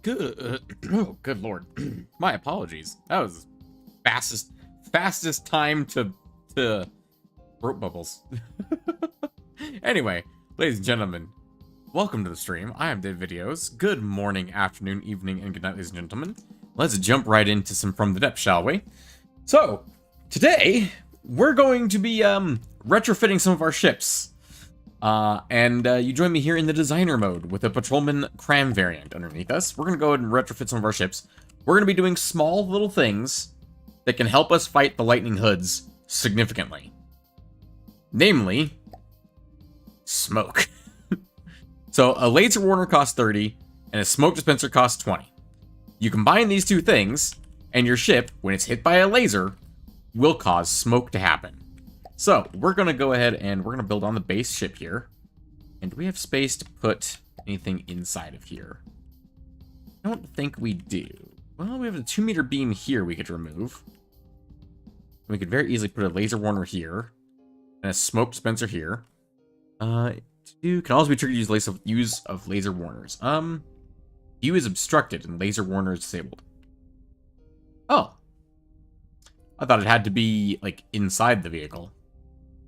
Good. Oh, good lord. My apologies. That was fastest time to rope bubbles. Anyway, ladies and gentlemen, welcome to the stream. I am Dave Videos. Good morning, afternoon, evening, and good night, ladies and gentlemen. Let's jump right into some From the Depths, shall we? So, today we're going to be retrofitting some of our ships. You join me here in the designer mode with a Patrolman Cram variant underneath us. We're going to go ahead and retrofit some of our ships. We're going to be doing small little things that can help us fight the Lightning Hoods significantly. Namely, smoke. So a laser warner costs 30 and a smoke dispenser costs 20. You combine these two things and your ship, when it's hit by a laser, will cause smoke to happen. So, we're going to go ahead and we're going to build on the base ship here. And do we have space to put anything inside of here? I don't think we do. Well, we have a 2-meter beam here we could remove. We could very easily put a laser warner here. And a smoke dispenser here. Can also be triggered to use of laser warners. View is obstructed and laser warner is disabled. Oh. I thought it had to be, like, inside the vehicle.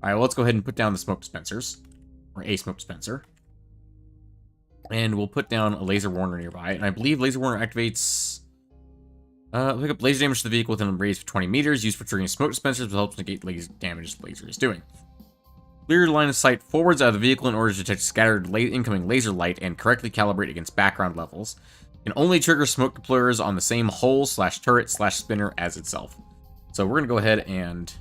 Alright, well, let's go ahead and put down the smoke dispensers. Or a smoke dispenser. And we'll put down a laser warner nearby. And I believe laser warner activates... pick up laser damage to the vehicle within a radius of 20 meters. Used for triggering smoke dispensers will help negate laser damage the laser is doing. Clear line of sight forwards out of the vehicle in order to detect scattered incoming laser light and correctly calibrate against background levels. Can only trigger smoke deployers on the same hole/turret/spinner as itself. So we're going to go ahead and...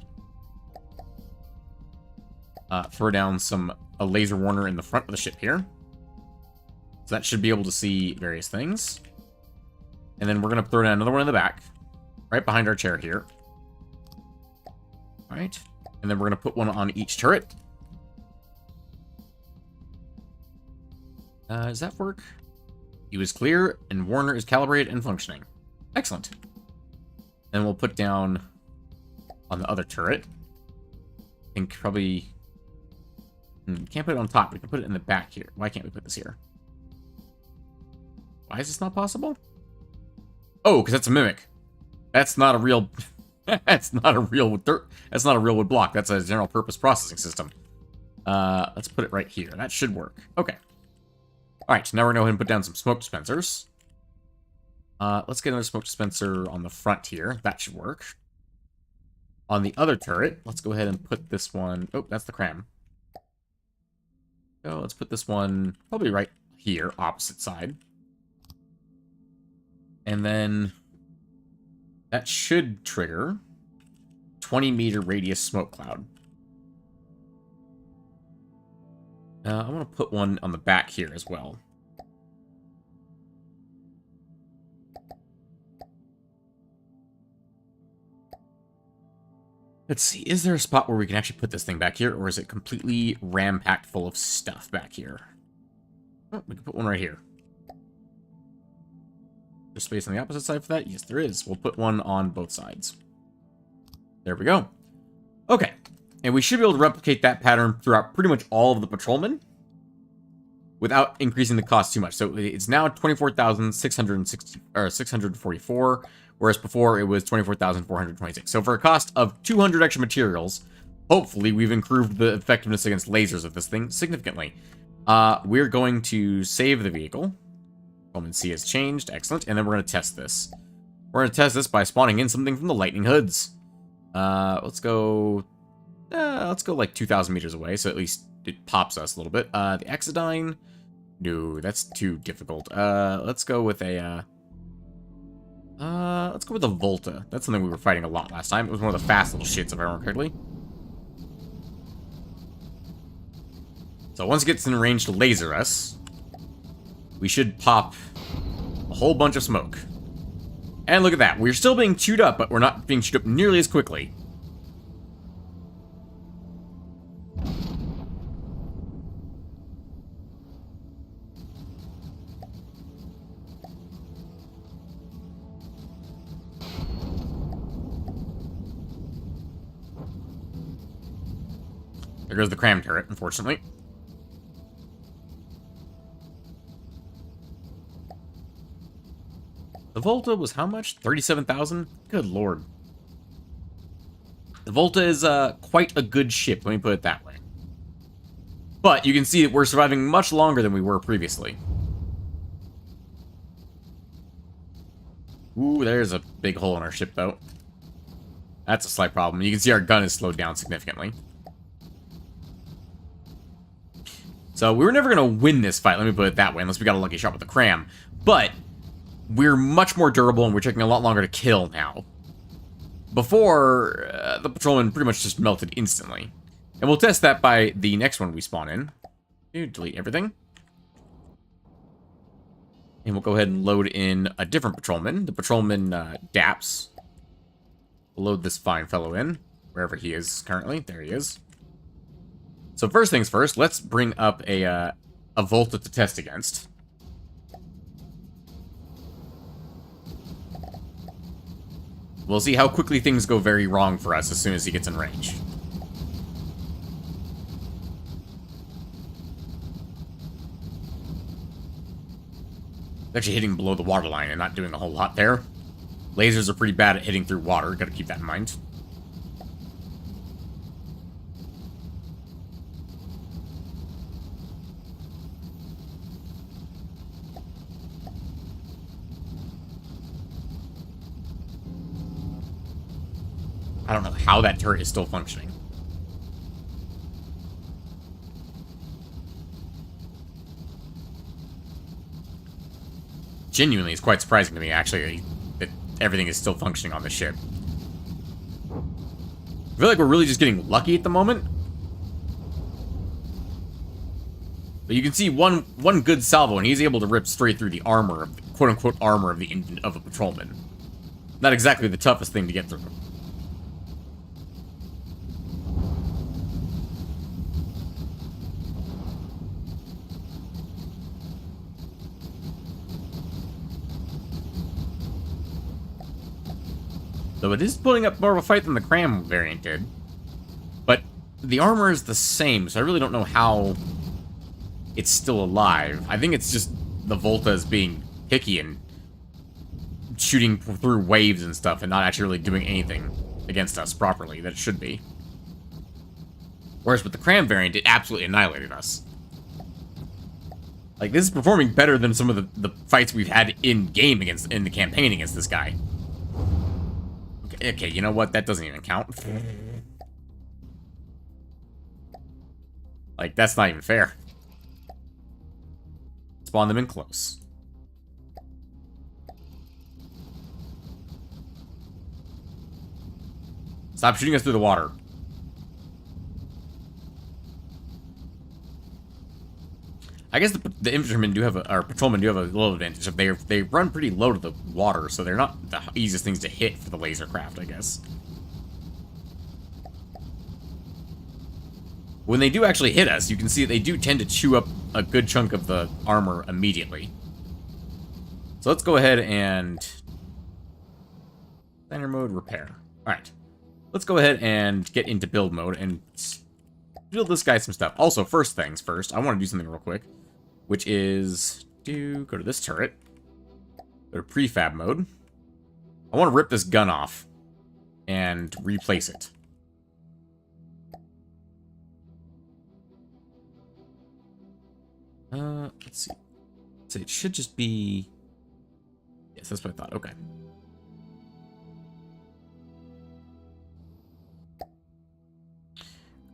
throw down a laser warner in the front of the ship here. So that should be able to see various things. And then we're going to throw down another one in the back. Right behind our chair here. Alright. And then we're going to put one on each turret. Does that work? View is clear, and warner is calibrated and functioning. Excellent. Then we'll put down on the other turret. I think probably... can't put it on top. We can put it in the back here. Why can't we put this here? Why is this not possible? Oh, because that's a mimic. That's not a real... That's not a real wood block. That's a general purpose processing system. Let's put it right here. That should work. Okay. Alright, now we're going to go ahead and put down some smoke dispensers. Let's get another smoke dispenser on the front here. That should work. On the other turret, let's go ahead and put this one... Oh, that's the cram. So let's put this one probably right here, opposite side. And then that should trigger 20-meter radius smoke cloud. I want to put one on the back here as well. Let's see, is there a spot where we can actually put this thing back here, or is it completely ram-packed full of stuff back here? Oh, we can put one right here. There's space on the opposite side for that? Yes, there is. We'll put one on both sides. There we go. Okay, and we should be able to replicate that pattern throughout pretty much all of the patrolmen without increasing the cost too much. So it's now 24,660 or 644. Whereas before, it was 24,426. So for a cost of 200 extra materials, hopefully we've improved the effectiveness against lasers of this thing significantly. We're going to save the vehicle. Coleman C has changed. Excellent. And then we're going to test this. We're going to test this by spawning in something from the Lightning Hoods. Let's go like 2,000 meters away, so at least it pops us a little bit. The Exodine. No, that's too difficult. Let's go with a... let's go with the Volta. That's something we were fighting a lot last time. It was one of the fast little shits, if I remember correctly. So once it gets in range to laser us, we should pop a whole bunch of smoke. And look at that. We're still being chewed up, but we're not being chewed up nearly as quickly. There goes the cram turret, unfortunately. The Volta was how much? 37,000? Good lord. The Volta is quite a good ship, let me put it that way. But you can see that we're surviving much longer than we were previously. Ooh, there's a big hole in our ship, though. That's a slight problem. You can see our gun is slowed down significantly. So we were never going to win this fight, let me put it that way, unless we got a lucky shot with the Cram. But we're much more durable, and we're taking a lot longer to kill now. Before, the patrolman pretty much just melted instantly. And we'll test that by the next one we spawn in. Delete everything. And we'll go ahead and load in a different patrolman. The patrolman, Daps. We'll load this fine fellow in, wherever he is currently. There he is. So first things first, let's bring up a Volta to test against. We'll see how quickly things go very wrong for us as soon as he gets in range. Actually hitting below the waterline and not doing a whole lot there. Lasers are pretty bad at hitting through water, gotta keep that in mind. I don't know how that turret is still functioning. Genuinely, it's quite surprising to me, actually, that everything is still functioning on the ship. I feel like we're really just getting lucky at the moment. But you can see one good salvo, and he's able to rip straight through the armor, quote-unquote armor of a patrolman. Not exactly the toughest thing to get through. Though it is putting up more of a fight than the Cram variant did. But the armor is the same, so I really don't know how it's still alive. I think it's just the Volta is being picky and shooting through waves and stuff and not actually really doing anything against us properly that it should be. Whereas with the Cram variant, it absolutely annihilated us. Like, this is performing better than some of the fights we've had in-game in the campaign against this guy. Okay, you know what? That doesn't even count. Like, that's not even fair. Spawn them in close. Stop shooting us through the water. I guess the infantrymen do have or patrolmen do have a little advantage. They run pretty low to the water, so they're not the easiest things to hit for the laser craft, I guess. When they do actually hit us, you can see they do tend to chew up a good chunk of the armor immediately. So let's go ahead and standard mode repair. All right, let's go ahead and get into build mode and build this guy some stuff. Also, first things first, I want to do something real quick, which is go to this turret, go to prefab mode. I want to rip this gun off and replace it. Let's see. So it should just be... Yes, that's what I thought. Okay. Go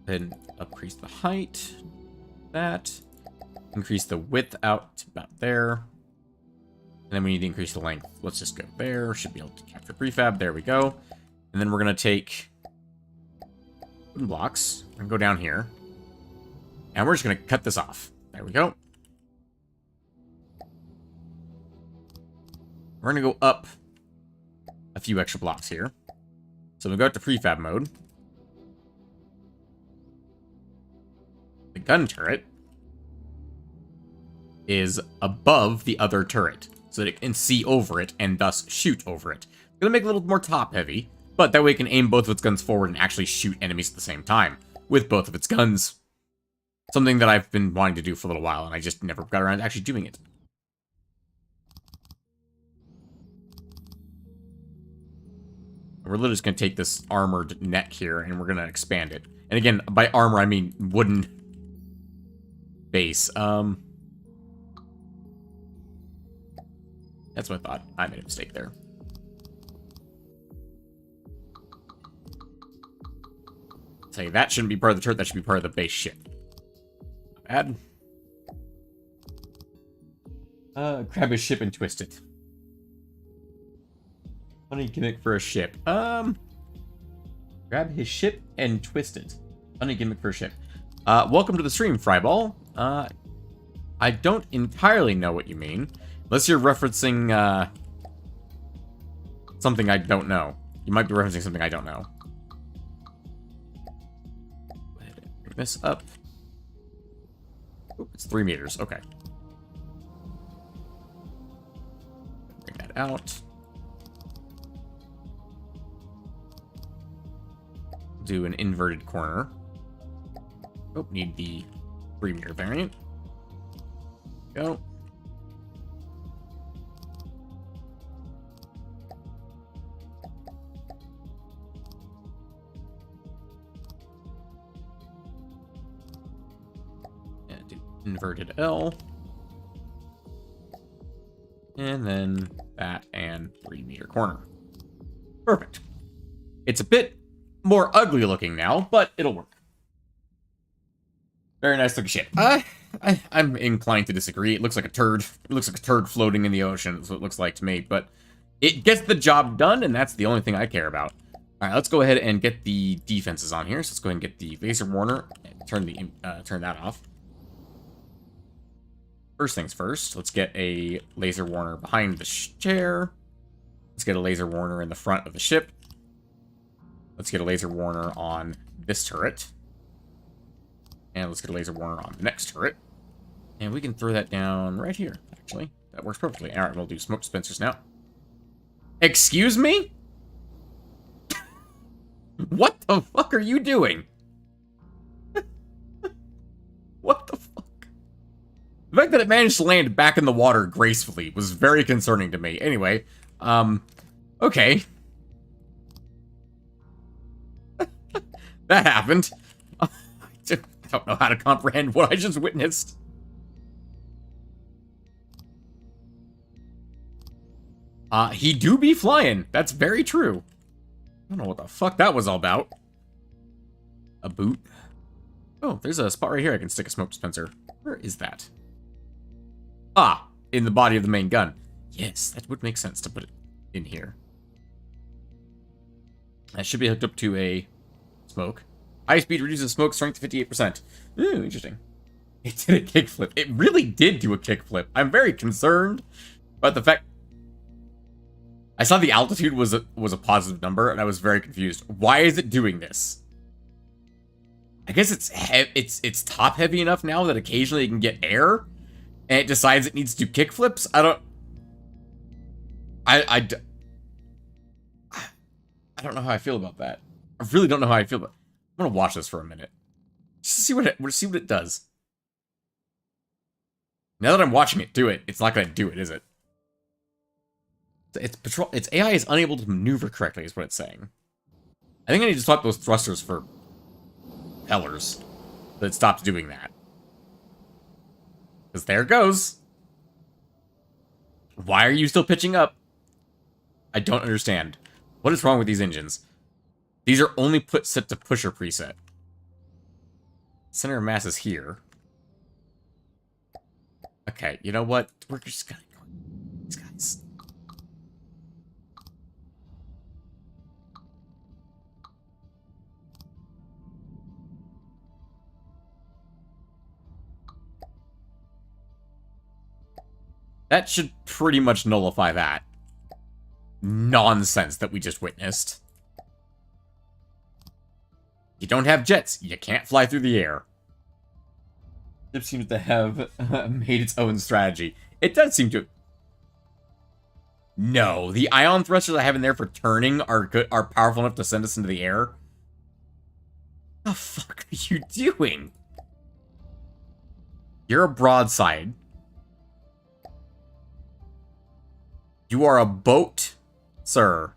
ahead and increase the height. That. Increase the width out to about there. And then we need to increase the length. Let's just go there. Should be able to capture prefab. There we go. And then we're going to take wooden blocks and go down here. And we're just going to cut this off. There we go. We're going to go up a few extra blocks here. So we go out to prefab mode. The gun turret is above the other turret, so that it can see over it and thus shoot over it. It's going to make it a little more top-heavy, but that way it can aim both of its guns forward and actually shoot enemies at the same time with both of its guns. Something that I've been wanting to do for a little while, and I just never got around to actually doing it. We're literally just going to take this armored neck here, and we're going to expand it. And again, by armor, I mean wooden base. That's what I thought. I made a mistake there. Say that shouldn't be part of the turret. That should be part of the base ship. Bad. Grab his ship and twist it. Funny gimmick for a ship. Grab his ship and twist it. Funny gimmick for a ship. Welcome to the stream, Fryball. I don't entirely know what you mean. Unless you're referencing, something I don't know. You might be referencing something I don't know. Go ahead and bring this up. Oop, it's 3 meters. Okay. Bring that out. Do an inverted corner. Oh, need the 3-meter variant. Go. And do inverted L. And then that and 3-meter corner. Perfect. It's a bit more ugly looking now, but it'll work. Very nice looking ship. I'm inclined to disagree. It looks like a turd. It looks like a turd floating in the ocean. That's what it looks like to me. But it gets the job done, and that's the only thing I care about. All right, let's go ahead and get the defenses on here. So let's go ahead and get the laser warner and turn that off. First things first, let's get a laser warner behind the chair. Let's get a laser warner in the front of the ship. Let's get a laser warner on this turret. And let's get a laser warner on the next turret. And we can throw that down right here, actually. That works perfectly. All right, we'll do smoke dispensers now. Excuse me? What the fuck are you doing? What the fuck? The fact that it managed to land back in the water gracefully was very concerning to me. Anyway, okay. That happened. I don't know how to comprehend what I just witnessed. He do be flying. That's very true. I don't know what the fuck that was all about. A boot. Oh, there's a spot right here I can stick a smoke dispenser. Where is that? Ah, in the body of the main gun. Yes, that would make sense to put it in here. That should be hooked up to a smoke. High speed reduces smoke strength to 58%. Ooh, interesting. It did a kickflip. It really did do a kickflip. I'm very concerned about the fact... I saw the altitude was a positive number, and I was very confused. Why is it doing this? I guess it's top heavy enough now that occasionally it can get air, and it decides it needs to do kickflips. I don't know how I feel about that. I really don't know how I feel about it. I'm gonna watch this for a minute. Just to see what it does. Now that I'm watching it do it, it's not gonna do it, is it? Its AI is unable to maneuver correctly, is what it's saying. I think I need to swap those thrusters for propellers. But it stops doing that. Because there it goes. Why are you still pitching up? I don't understand. What is wrong with these engines? These are only set to pusher preset. Center of mass is here. Okay, you know what? We're just gonna go with these guys. That should pretty much nullify that nonsense that we just witnessed. You don't have jets. You can't fly through the air. It seems to have made its own strategy. It does seem to... No, the ion thrusters I have in there for turning are powerful enough to send us into the air. What the fuck are you doing? You're a broadside. You are a boat, sir.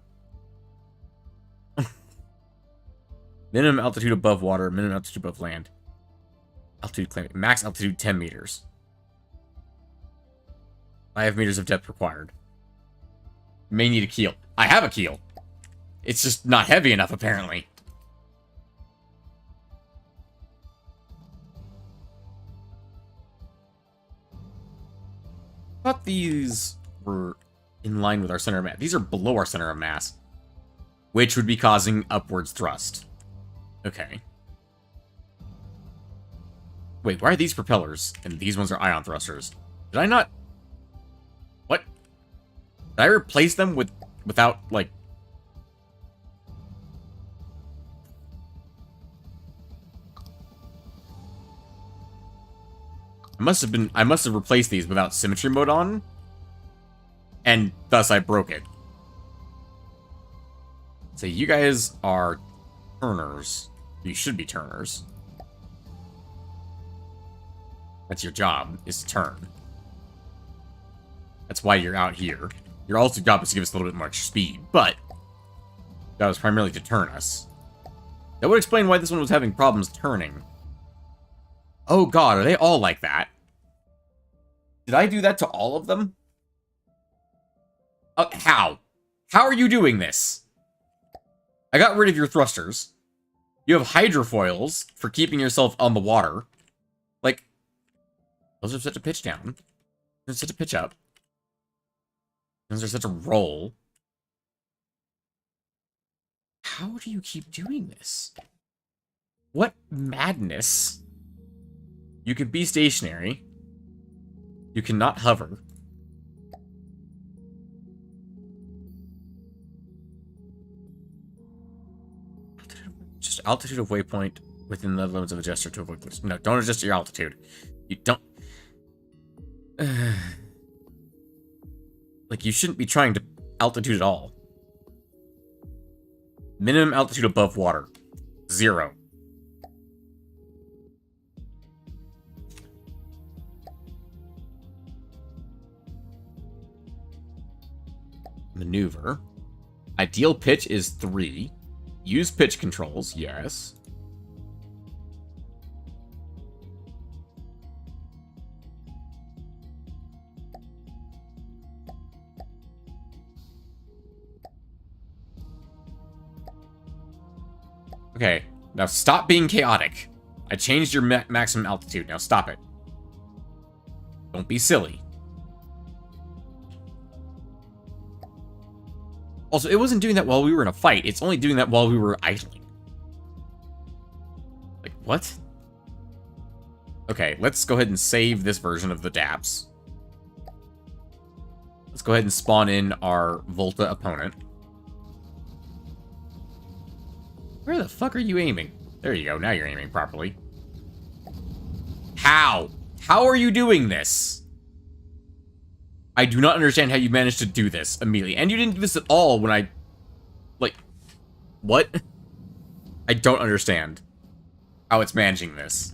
Minimum altitude above water, minimum altitude above land. Altitude claim. Max altitude 10 meters. 5 meters of depth required. May need a keel. I have a keel. It's just not heavy enough, apparently. I thought these were in line with our center of mass. These are below our center of mass, which would be causing upwards thrust. Okay. Wait, why are these propellers? And these ones are ion thrusters. Did I not... What? Did I replace them without, like... I must have replaced these without symmetry mode on. And thus I broke it. So you guys are turners. You should be turners. That's your job, is to turn. That's why you're out here. Your also job is to give us a little bit more extra speed, but that was primarily to turn us. That would explain why this one was having problems turning. Oh god, are they all like that? Did I do that to all of them? How? How are you doing this? I got rid of your thrusters. You have hydrofoils for keeping yourself on the water. Like, those are set to pitch down. They're set to pitch up. Those are set to roll. How do you keep doing this? What madness? You can be stationary. You cannot hover. Just altitude of waypoint within the limits of a gesture to avoid this. No, don't adjust your altitude. You don't... Like, you shouldn't be trying to altitude at all. Minimum altitude above water. 0. Maneuver. Ideal pitch is 3. Use pitch controls, yes. Okay, now stop being chaotic. I changed your maximum altitude, now stop it. Don't be silly. Also, it wasn't doing that while we were in a fight. It's only doing that while we were idling. Like, what? Okay, let's go ahead and save this version of the DAPS. Let's go ahead and spawn in our Volta opponent. Where the fuck are you aiming? There you go, now you're aiming properly. How? How are you doing this? I do not understand how you managed to do this immediately. And you didn't do this at all when I... Like... What? I don't understand how it's managing this.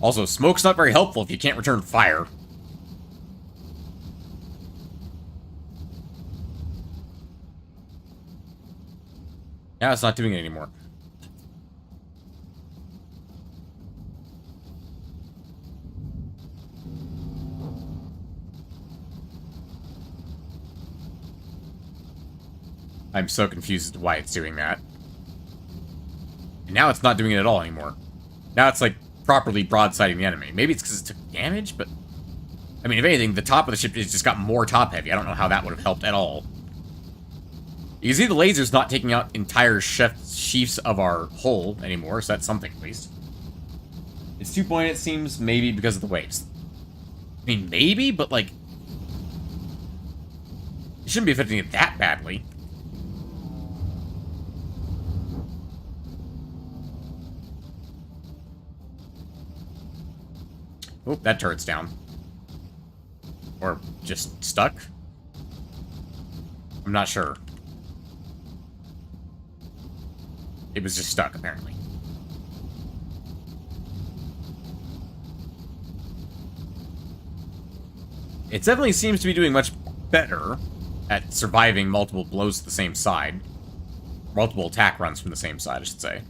Also, smoke's not very helpful if you can't return fire. Now it's not doing it anymore. I'm so confused as to why it's doing that. And now it's not doing it at all anymore. Now it's like properly broadsiding the enemy. Maybe it's because it took damage, but... I mean, if anything, the top of the ship has just got more top heavy. I don't know how that would have helped at all. You can see the laser's not taking out entire sheafs of our hull anymore, so that's something at least. It's 2 point, it seems, maybe because of the waves. I mean, maybe, but like... It shouldn't be affecting it that badly. Oh, that turret's down. Or just stuck? I'm not sure. It was just stuck, apparently. It definitely seems to be doing much better at surviving multiple blows to the same side. Multiple attack runs from the same side, I should say.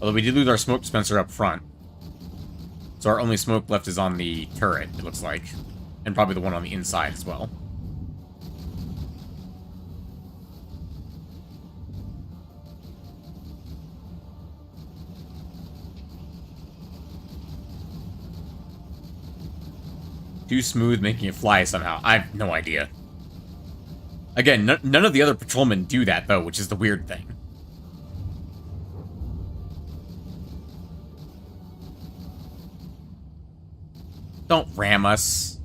Although we did lose our smoke dispenser up front. So our only smoke left is on the turret, it looks like. And probably the one on the inside as well. Too smooth, making it fly somehow. I have no idea. Again, none of the other patrolmen do that, though, which is the weird thing. Don't ram us.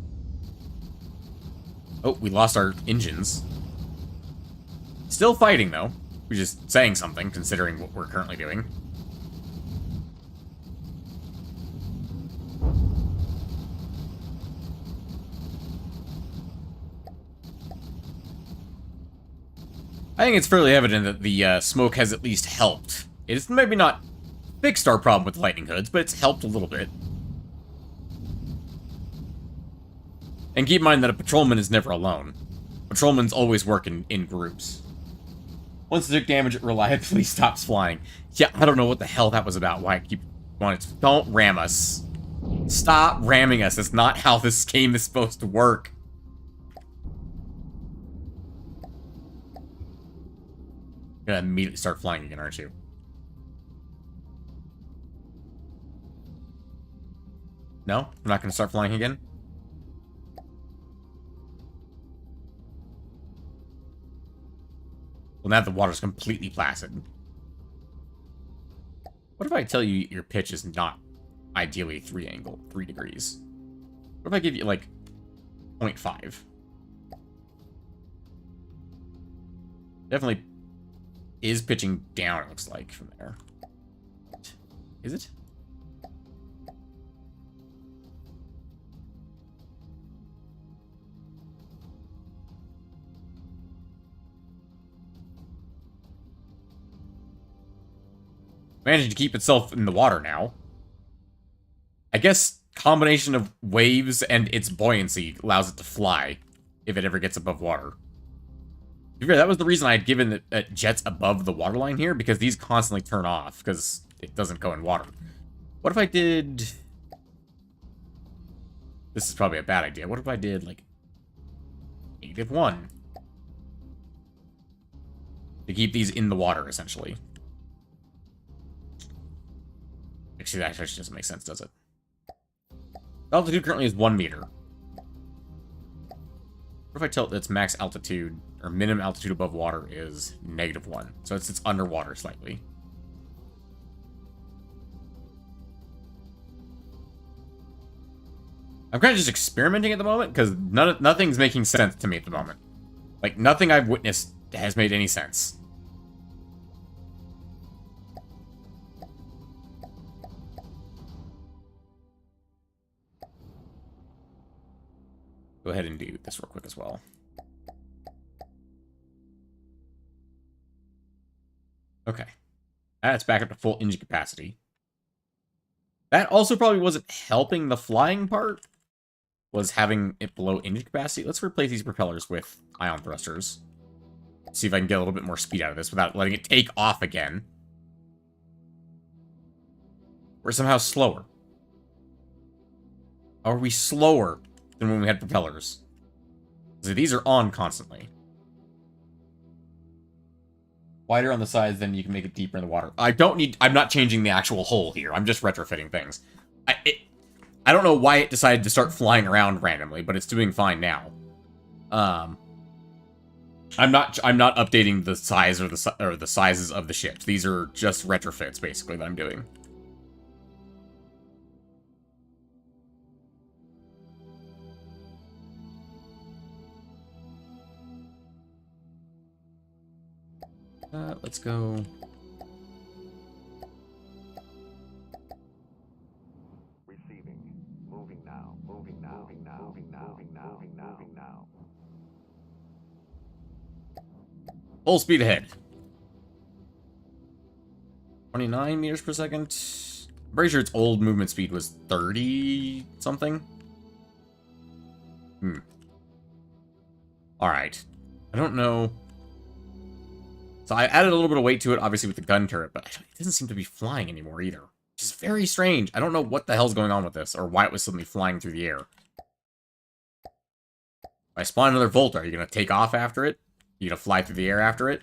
Oh, we lost our engines. Still fighting, though. We're just saying something, considering what we're currently doing. I think it's fairly evident that the smoke has at least helped. It's maybe not fixed our problem with lightning hoods, but it's helped a little bit. And keep in mind that a patrolman is never alone. Patrolmen's always work in groups. Once it took damage, it reliably stops flying. Yeah, I don't know what the hell that was about. Why I keep wanting to... Don't ram us. Stop ramming us. That's not how this game is supposed to work. You're gonna immediately start flying again, aren't you? No? We're not gonna start flying again? Well, now the water's completely placid. What if I tell you your pitch is not ideally 3 degrees? What if I give you, like, 0.5? Definitely is pitching down, it looks like, from there. Is it? Managing to keep itself in the water now. I guess combination of waves and its buoyancy allows it to fly if it ever gets above water. To be fair, that was the reason I had given the jets above the waterline here, because these constantly turn off, because it doesn't go in water. What if I did... This is probably a bad idea. What if I did, like, -1? To keep these in the water, essentially. Actually, that actually doesn't make sense, does it? Altitude currently is 1 meter. What if I tell it its max altitude, or minimum altitude above water is -1? So it's underwater slightly. I'm kind of just experimenting at the moment, because nothing's making sense to me at the moment. Like, nothing I've witnessed has made any sense. Go ahead and do this real quick as well. Okay. That's back up to full engine capacity. That also probably wasn't helping the flying part, was having it below engine capacity. Let's replace these propellers with ion thrusters. See if I can get a little bit more speed out of this without letting it take off again. We're somehow slower. Are we slower than when we had propellers? So these are on constantly. Wider on the sides, then you can make it deeper in the water. I'm not changing the actual hull here. I'm just retrofitting things. I don't know why it decided to start flying around randomly, but it's doing fine now. I'm not updating the size or the sizes of the ships. These are just retrofits, basically, that I'm doing. Let's go. Receiving. Moving now. Moving now. Moving now. Moving now. Moving now. Moving now. Moving now. Full speed ahead. 29 meters per second. I'm pretty sure its old movement speed was 30 something. Alright. I don't know. So I added a little bit of weight to it, obviously, with the gun turret, but it doesn't seem to be flying anymore either. Which is very strange. I don't know what the hell's going on with this, or why it was suddenly flying through the air. If I spawn another Volta, are you going to take off after it? You going to fly through the air after it?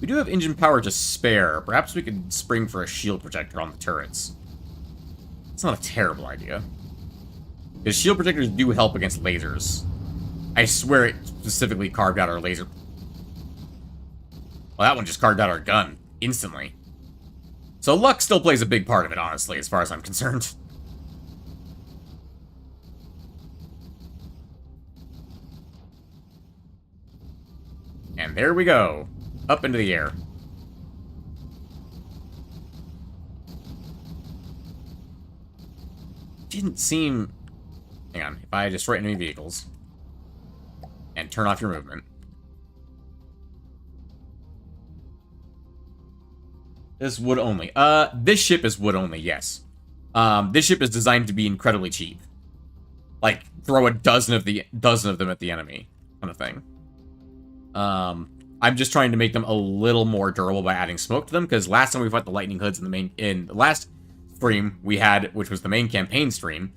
We do have engine power to spare. Perhaps we could spring for a shield protector on the turrets. It's not a terrible idea. Because shield protectors do help against lasers. I swear it specifically carved out our laser. Well, that one just carved out our gun instantly. So luck still plays a big part of it, honestly, as far as I'm concerned. And there we go. Up into the air. Didn't seem... Hang on. If I destroy enemy vehicles and turn off your movement. This wood only. This ship is wood only, yes. This ship is designed to be incredibly cheap. Like, throw a dozen of them at the enemy, kind of thing. I'm just trying to make them a little more durable by adding smoke to them, because last time we fought the Lightning Hoods in the last stream we had, which was the main campaign stream,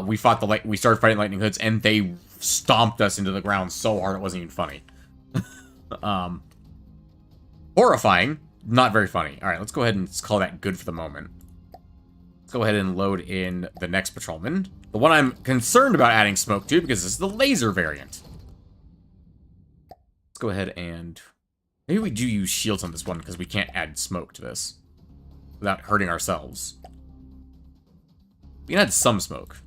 we started fighting Lightning Hoods, and they stomped us into the ground so hard it wasn't even funny. Horrifying, not very funny. All right, let's go ahead and call that good for the moment. Let's go ahead and load in the next patrolman. The one I'm concerned about adding smoke to, because this is the laser variant. Let's go ahead and... Maybe we do use shields on this one, because we can't add smoke to this without hurting ourselves. We can add some smoke.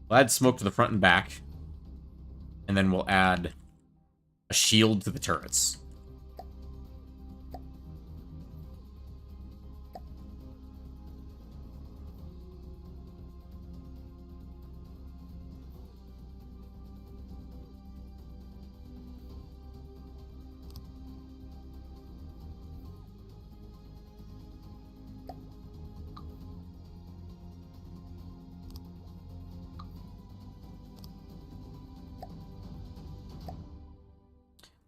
We'll add smoke to the front and back. And then we'll add a shield to the turrets.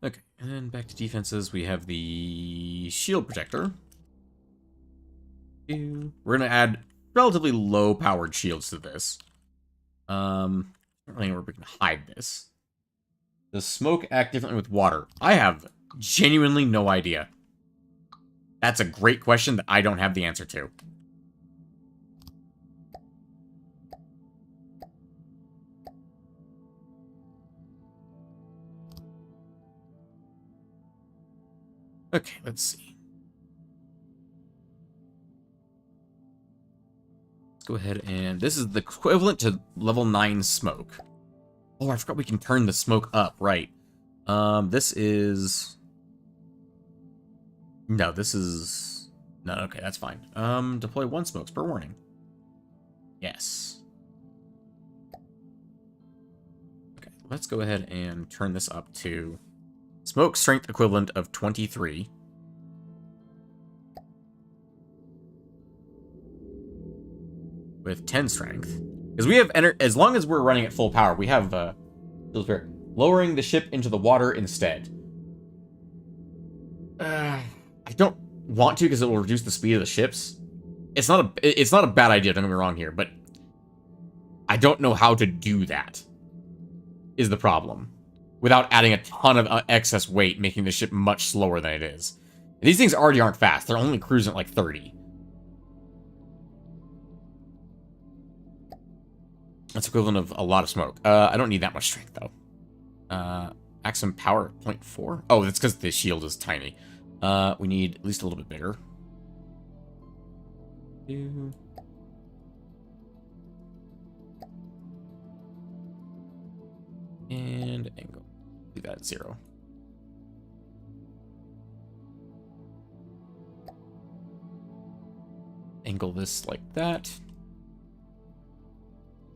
Okay, and then back to defenses, we have the shield protector. We're going to add relatively low-powered shields to this. I don't really know where we can hide this. Does smoke act differently with water? I have genuinely no idea. That's a great question that I don't have the answer to. Okay, let's see. Let's go ahead and... This is the equivalent to level 9 smoke. Oh, I forgot we can turn the smoke up, right. This is... No, this is... No, okay, that's fine. Deploy 1 smokes per warning. Yes. Okay, let's go ahead and turn this up to... Smoke strength equivalent of 23. With 10 strength. Because we have, as long as we're running at full power, we have, lowering the ship into the water instead. I don't want to because it will reduce the speed of the ships. It's not a bad idea, don't get me wrong here, but I don't know how to do that, is the problem. Without adding a ton of excess weight, making the ship much slower than it is. These things already aren't fast. They're only cruising at like 30. That's equivalent of a lot of smoke. I don't need that much strength, though. Maximum power 0.4? Oh, that's because the shield is tiny. We need at least a little bit bigger. 2. And angle. Do that at 0. Angle this like that.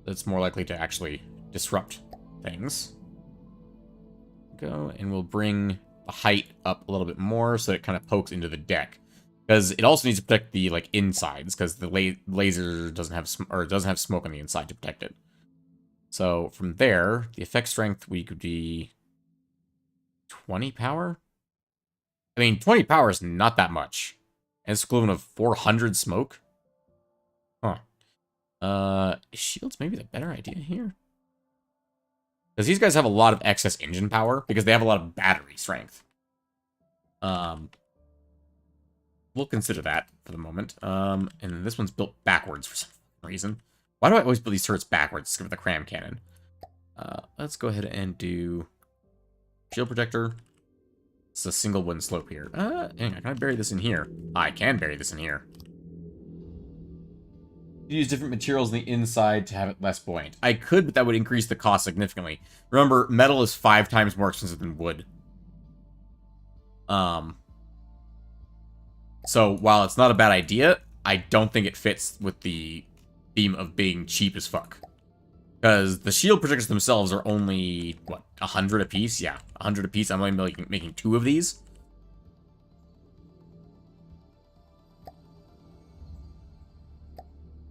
That's more likely to actually disrupt things. Go, and we'll bring the height up a little bit more so it kind of pokes into the deck. Because it also needs to protect the like insides, because the laser doesn't have smoke on the inside to protect it. So from there, the effect strength we could be 20 power. I mean, 20 power is not that much. And it's equivalent of 400 smoke. Huh. Shields maybe the better idea here. Because these guys have a lot of excess engine power because they have a lot of battery strength. We'll consider that for the moment. And then this one's built backwards for some reason. Why do I always build these turrets backwards with the cram cannon? Let's go ahead and do shield protector. It's a single wooden slope here. Hang on, can I bury this in here? I can bury this in here. Use different materials on the inside to have it less buoyant. I could, but that would increase the cost significantly. Remember, metal is 5 times more expensive than wood. So while it's not a bad idea, I don't think it fits with the theme of being cheap as fuck. Because the shield protectors themselves are only, what, 100 apiece? Yeah, 100 apiece. I'm only making 2 of these.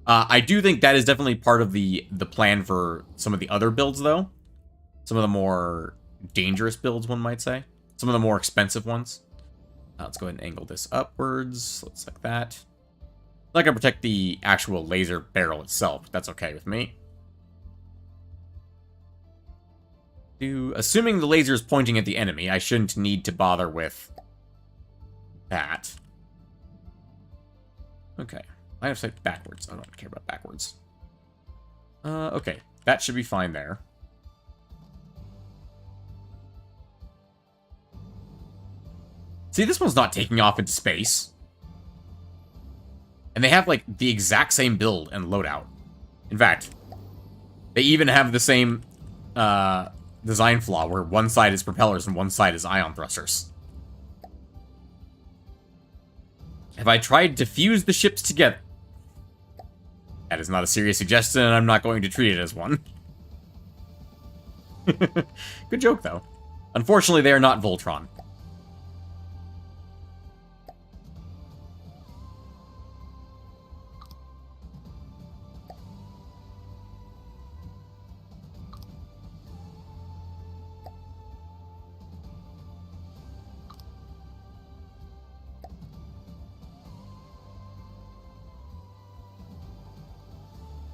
I do think that is definitely part of the plan for some of the other builds, though. Some of the more dangerous builds, one might say. Some of the more expensive ones. Let's go ahead and angle this upwards. Looks like that. I'm not going to protect the actual laser barrel itself, but that's okay with me. Assuming the laser is pointing at the enemy, I shouldn't need to bother with that. Okay. Line of sight backwards. I don't care about backwards. Okay. That should be fine there. See, this one's not taking off into space. And they have, like, the exact same build and loadout. In fact, they even have the same design flaw where one side is propellers and one side is ion thrusters. Have I tried to fuse the ships together? That is not a serious suggestion, and I'm not going to treat it as one. Good joke, though. Unfortunately, they are not Voltron.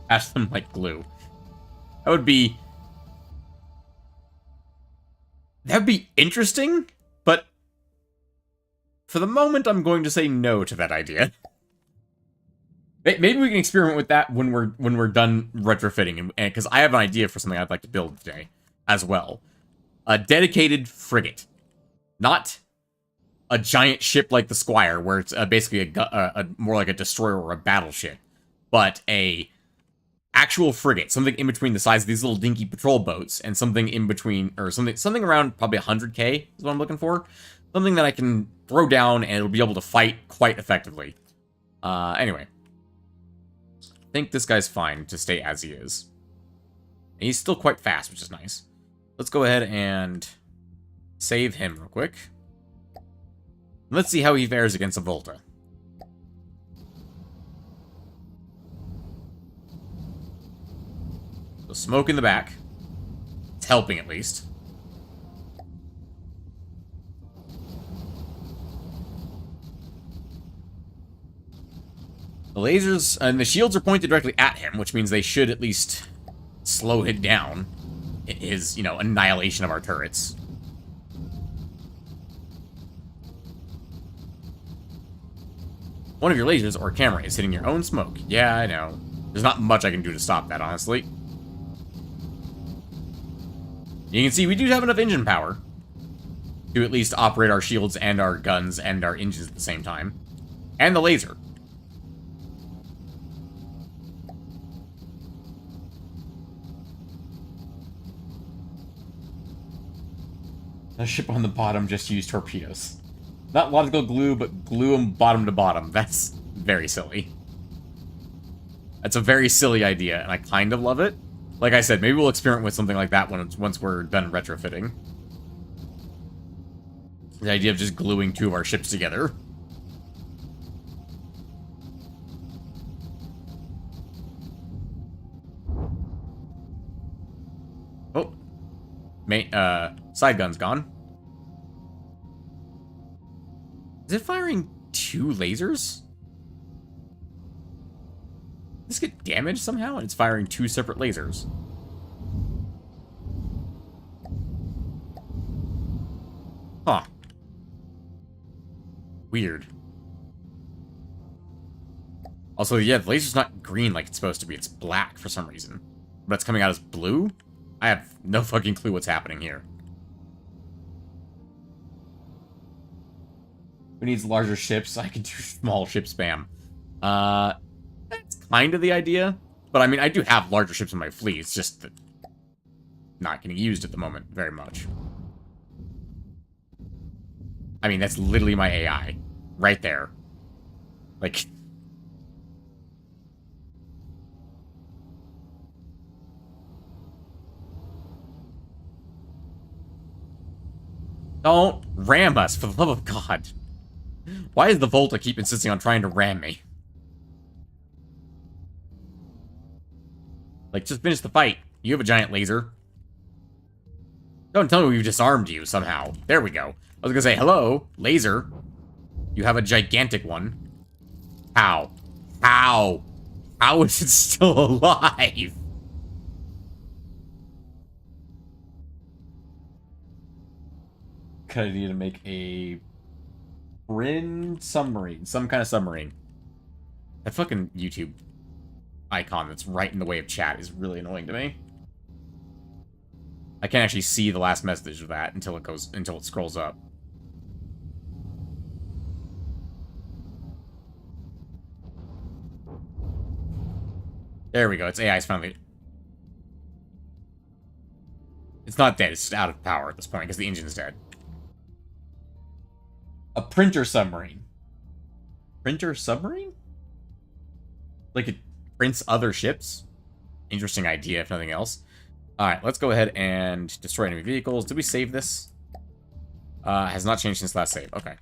Patch them like glue. That would be interesting, but for the moment, I'm going to say no to that idea. Maybe we can experiment with that when we're done retrofitting, and because I have an idea for something I'd like to build today as well. A dedicated frigate, not a giant ship like the Squire, where it's basically a more like a destroyer or a battleship, but a actual frigate, something in between the size of these little dinky patrol boats, and something in between, or something around probably 100k is what I'm looking for. Something that I can throw down and it'll be able to fight quite effectively. Anyway. I think this guy's fine to stay as he is. And he's still quite fast, which is nice. Let's go ahead and save him real quick. Let's see how he fares against a Volta. So smoke in the back. It's helping at least. The lasers and the shields are pointed directly at him, which means they should at least slow it down. His, annihilation of our turrets. One of your lasers or camera is hitting your own smoke. Yeah, I know. There's not much I can do to stop that, honestly. You can see we do have enough engine power to at least operate our shields and our guns and our engines at the same time. And the laser. A ship on the bottom just used torpedoes. Not logical glue, but glue them bottom to bottom. That's very silly. That's a very silly idea, and I kind of love it. Like I said, maybe we'll experiment with something like that once we're done retrofitting. The idea of just gluing two of our ships together. Oh. Side gun's gone. Is it firing two lasers? Did this get damaged somehow? And it's firing two separate lasers. Huh. Weird. Also, yeah, the laser's not green like it's supposed to be. It's black for some reason. But it's coming out as blue? I have no fucking clue what's happening here. Who needs larger ships? I can do small ship spam. That's kind of the idea. But I mean, I do have larger ships in my fleet. It's just that not getting used at the moment very much. I mean, that's literally my AI. Right there. Like... Don't ram us, for the love of God. Why does the Volta keep insisting on trying to ram me? Like, just finish the fight. You have a giant laser. Don't tell me we've disarmed you somehow. There we go. I was gonna say, hello, laser. You have a gigantic one. How? How? How is it still alive? Kind of need to make a Bryn submarine. Some kind of submarine. That fucking YouTube icon that's right in the way of chat is really annoying to me. I can't actually see the last message of that until it scrolls up. There we go. Its AI's finally... It's not dead. It's just out of power at this point because the engine's dead. A printer submarine. Printer submarine? Like it prints other ships? Interesting idea, if nothing else. Alright, let's go ahead and destroy enemy vehicles. Did we save this? Has not changed since last save. Okay.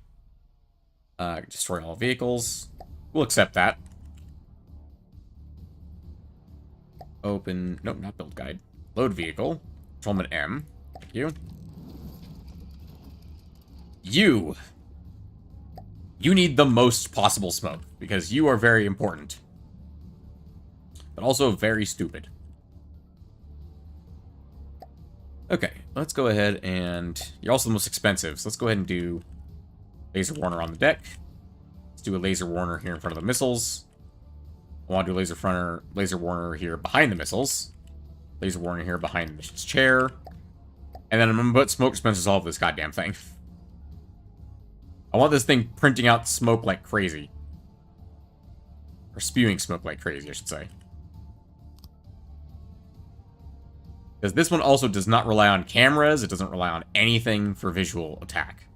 Destroy all vehicles. We'll accept that. Open... Nope, not build guide. Load vehicle. Controlman M. Thank you. You need the most possible smoke, because you are very important. But also very stupid. Okay, let's go ahead and... You're also the most expensive, so let's go ahead and do laser warner on the deck. Let's do a laser warner here in front of the missiles. I want to do a laser warner here behind the missiles. Laser warner here behind the mission's chair. And then I'm going to put smoke dispensers all over this goddamn thing. I want this thing printing out smoke like crazy. Or spewing smoke like crazy, I should say. Because this one also does not rely on cameras. It doesn't rely on anything for visual attack.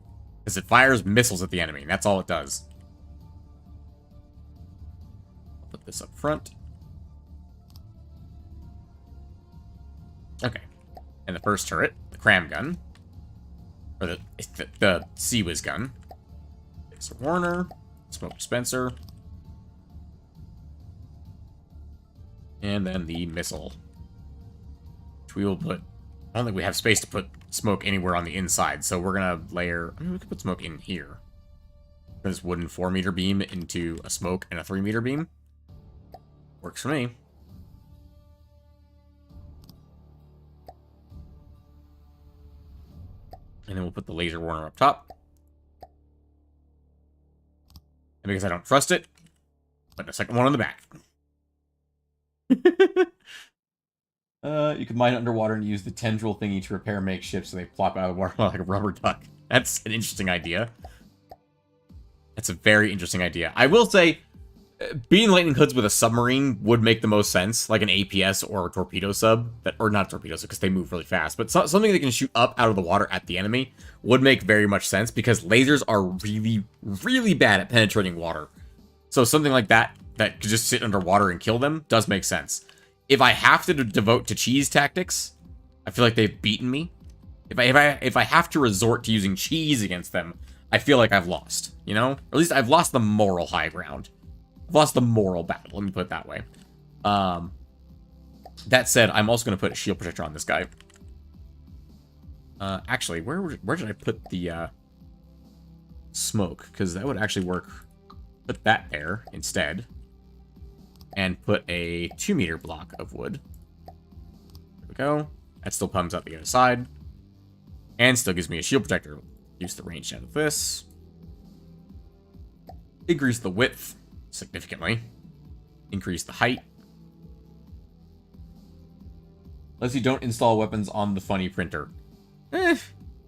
Because it fires missiles at the enemy. And that's all it does. I'll put this up front. Okay. And the first turret, the cram gun. Or the CWIS gun. Laser warner. Smoke dispenser. And then the missile. Which we will put... I don't think we have space to put smoke anywhere on the inside, so we're gonna layer... I mean, we could put smoke in here. Turn this wooden 4-meter beam into a smoke and a 3-meter beam. Works for me. And then we'll put the laser warner up top. And because I don't trust it, put a second one on the back. You can mine underwater and use the tendril thingy to repair makeshift so they plop out of the water like a rubber duck. That's an interesting idea. That's a very interesting idea. I will say, Being lightning hoods with a submarine would make the most sense, like an APS or a torpedo sub, or not torpedo sub because they move really fast, but something that can shoot up out of the water at the enemy would make very much sense because lasers are really, really bad at penetrating water. So something like that could just sit underwater and kill them does make sense. If I have to devote to cheese tactics, I feel like they've beaten me. If I have to resort to using cheese against them, I feel like I've lost, you know? Or at least I've lost the moral high ground. I've lost the moral battle, let me put it that way. That said, I'm also going to put a shield protector on this guy. Actually, where did I put the smoke? Because that would actually work. Put that there instead. And put a 2-meter block of wood. There we go. That still pumps out the other side. And still gives me a shield protector. Use the range out of this. Increase the width significantly. Increase the height. Unless you don't install weapons on the funny printer. Kind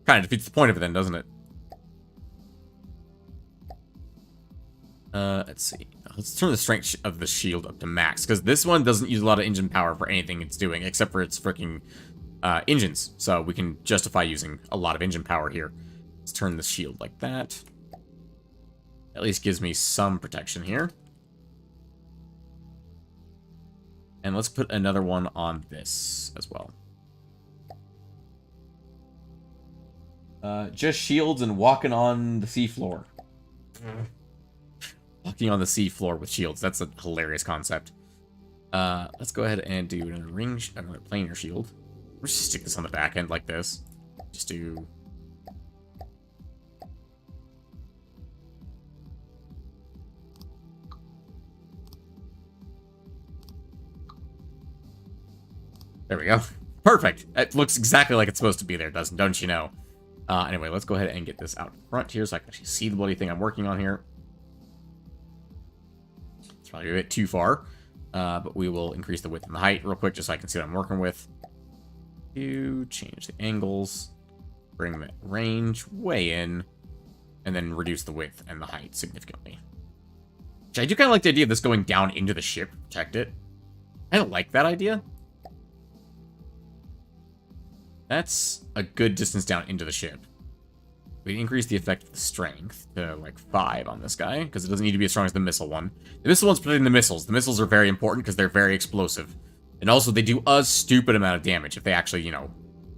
of defeats the point of it then, doesn't it? Let's see. Let's turn the strength of the shield up to max, because this one doesn't use a lot of engine power for anything it's doing, except for its freaking engines. So we can justify using a lot of engine power here. Let's turn the shield like that. At least gives me some protection here. And let's put another one on this as well. Just shields and walking on the seafloor. Walking on the seafloor with shields. That's a hilarious concept. Let's go ahead and do another another planar shield. Let's just stick this on the back end like this. Just do... There we go. Perfect. It looks exactly like it's supposed to be there, don't you know? Anyway, let's go ahead and get this out front here so I can actually see the bloody thing I'm working on here. It's probably a bit too far, but we will increase the width and the height real quick just so I can see what I'm working with. Change the angles, bring the range way in, and then reduce the width and the height significantly. Which I do kind of like the idea of this going down into the ship, protect it. I don't like that idea. That's a good distance down into the ship. We increase the effect of the strength to like 5 on this guy, because it doesn't need to be as strong as the missile one. The missile one's protecting the missiles. The missiles are very important because they're very explosive. And also, they do a stupid amount of damage if they actually, you know,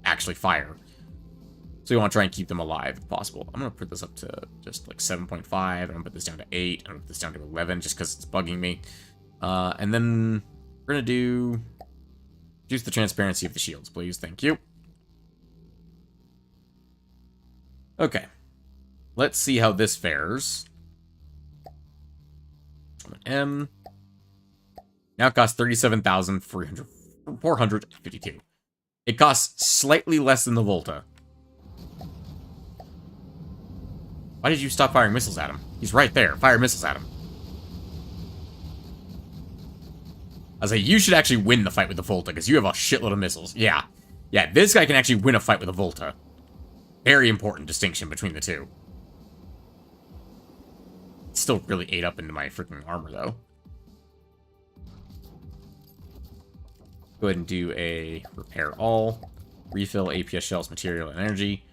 actually fire. So you want to try and keep them alive if possible. I'm going to put this up to just like 7.5. I'm going to put this down to 8. I'm going to put this down to 11 just because it's bugging me. And then we're going to do... reduce the transparency of the shields, please. Thank you. Okay. Let's see how this fares. M. Now it costs 37,452. It costs slightly less than the Volta. Why did you stop firing missiles at him? He's right there. Fire missiles at him. I was like, you should actually win the fight with the Volta, because you have a shitload of missiles. Yeah. Yeah, this guy can actually win a fight with a Volta. Very important distinction between the two. It's still really ate up into my freaking armor, though. Go ahead and do a repair all. Refill APS shells, material, and energy.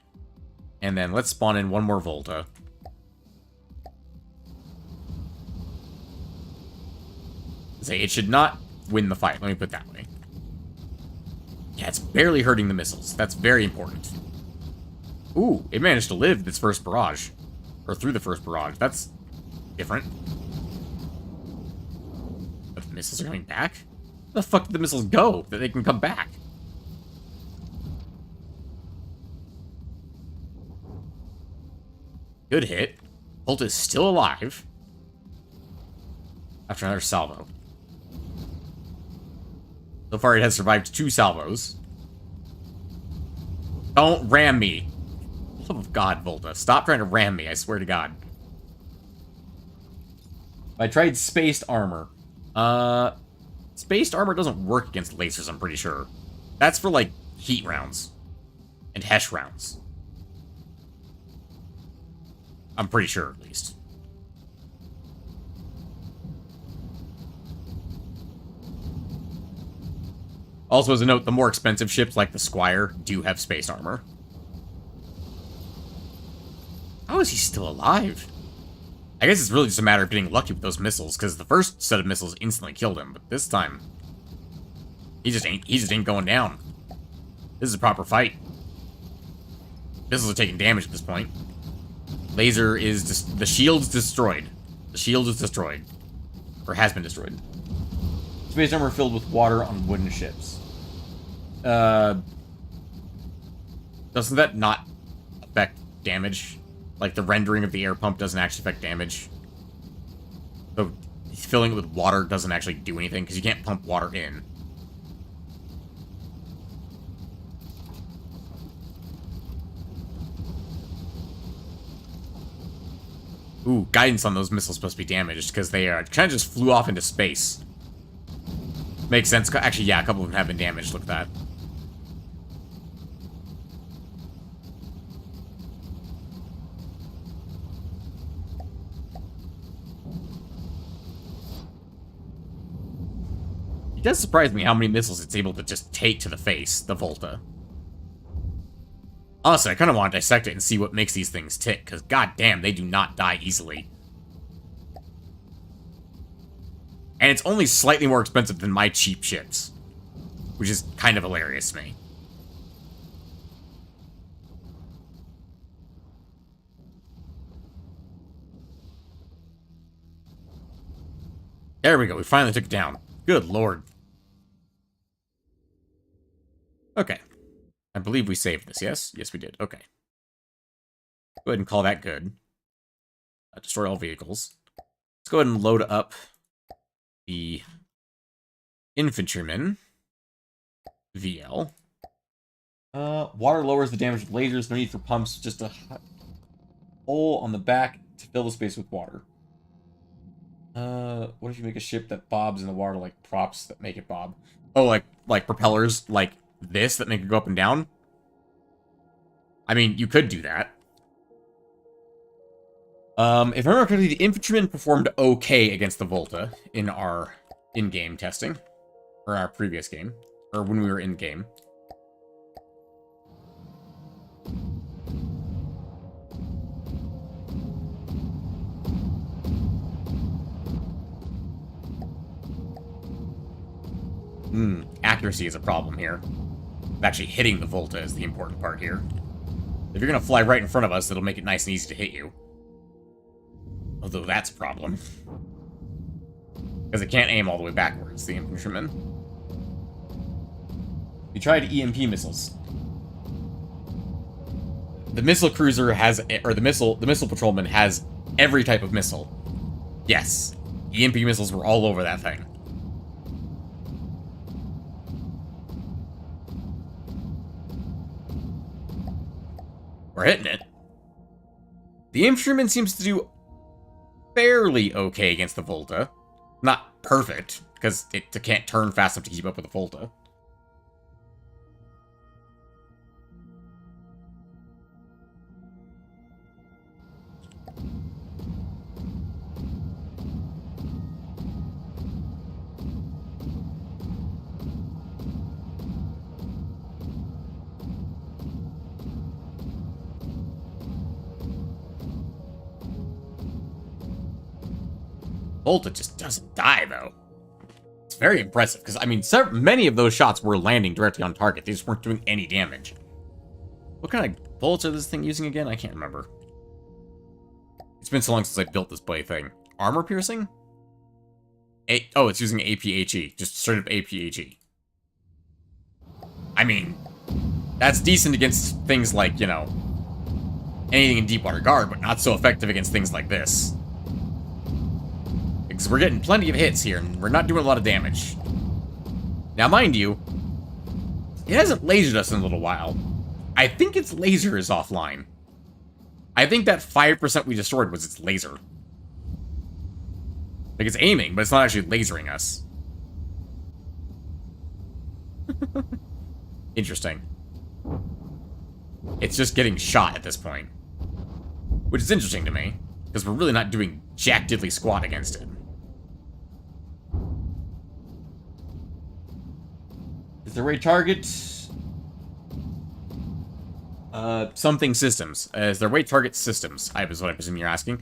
And then let's spawn in one more Volta. Say it should not win the fight. Let me put it that way. Yeah, it's barely hurting the missiles. That's very important. Ooh, it managed to live this first barrage. Or through the first barrage. That's different. But the missiles are coming back? Where the fuck did the missiles go that they can come back? Good hit. Bolt is still alive. After another salvo. So far it has survived 2 salvos. Don't ram me. Love of God, Volta. Stop trying to ram me, I swear to God. I tried spaced armor. Spaced armor doesn't work against lasers, I'm pretty sure. That's for, like, heat rounds. And Hesh rounds. I'm pretty sure, at least. Also, as a note, the more expensive ships, like the Squire, do have space armor. How is he still alive? I guess it's really just a matter of getting lucky with those missiles, because the first set of missiles instantly killed him, but this time, he just ain't going down. This is a proper fight. Missiles are taking damage at this point. Laser is just, the shield's destroyed. The shield is destroyed. Or has been destroyed. Space armor filled with water on wooden ships. Doesn't that not affect damage? Like, the rendering of the air pump doesn't actually affect damage. So, filling it with water doesn't actually do anything, because you can't pump water in. Ooh, guidance on those missiles supposed to be damaged, because they kind of just flew off into space. Makes sense. Actually, yeah, a couple of them have been damaged. Look at that. It does surprise me how many missiles it's able to just take to the face, the Volta. Honestly, I kind of want to dissect it and see what makes these things tick, because goddamn, they do not die easily. And it's only slightly more expensive than my cheap ships, which is kind of hilarious to me. There we go, we finally took it down. Good lord. Okay. I believe we saved this, yes? Yes, we did. Okay. Go ahead and call that good. Destroy all vehicles. Let's go ahead and load up the infantrymen. VL. Water lowers the damage of lasers. No need for pumps. Just a hole on the back to fill the space with water. What if you make a ship that bobs in the water like props that make it bob? Oh, like propellers like this that make it go up and down? I mean, you could do that. If I remember correctly, the infantrymen performed okay against the Volta in our in-game testing. Or our previous game. Or when we were in-game. Accuracy is a problem here. Actually hitting the Volta is the important part here. If you're gonna fly right in front of us, it'll make it nice and easy to hit you. Although that's a problem. Because it can't aim all the way backwards, the infantryman. We tried EMP missiles. The missile cruiser has, or the missile patrolman has every type of missile. Yes, EMP missiles were all over that thing. We're hitting it. The infantryman seems to do fairly okay against the Volta. Not perfect, because it can't turn fast enough to keep up with the Volta. Volta just doesn't die, though. It's very impressive, because, I mean, many of those shots were landing directly on target. They just weren't doing any damage. What kind of bullets are this thing using again? I can't remember. It's been so long since I built this bloody thing. Armor piercing? Oh, it's using APHE. Just straight up APHE. I mean, that's decent against things like, you know, anything in Deepwater Guard, but not so effective against things like this. Because we're getting plenty of hits here, and we're not doing a lot of damage. Now, mind you, it hasn't lasered us in a little while. I think its laser is offline. I think that 5% we destroyed was its laser. Like, it's aiming, but it's not actually lasering us. Interesting. It's just getting shot at this point. Which is interesting to me, because we're really not doing jack diddly squat against it. Is the raid target... something systems. Is there raid target systems? I was what I presume you're asking.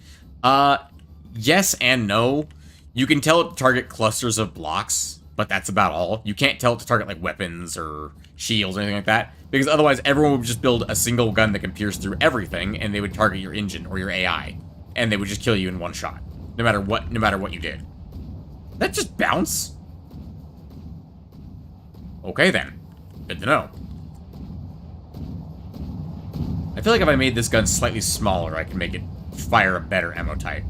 Yes and no. You can tell it to target clusters of blocks, but that's about all. You can't tell it to target, like, weapons or shields or anything like that, because otherwise everyone would just build a single gun that can pierce through everything, and they would target your engine or your AI, and they would just kill you in one shot, no matter what you did. That just bounce? Okay then. Good to know. I feel like if I made this gun slightly smaller, I can make it fire a better ammo type.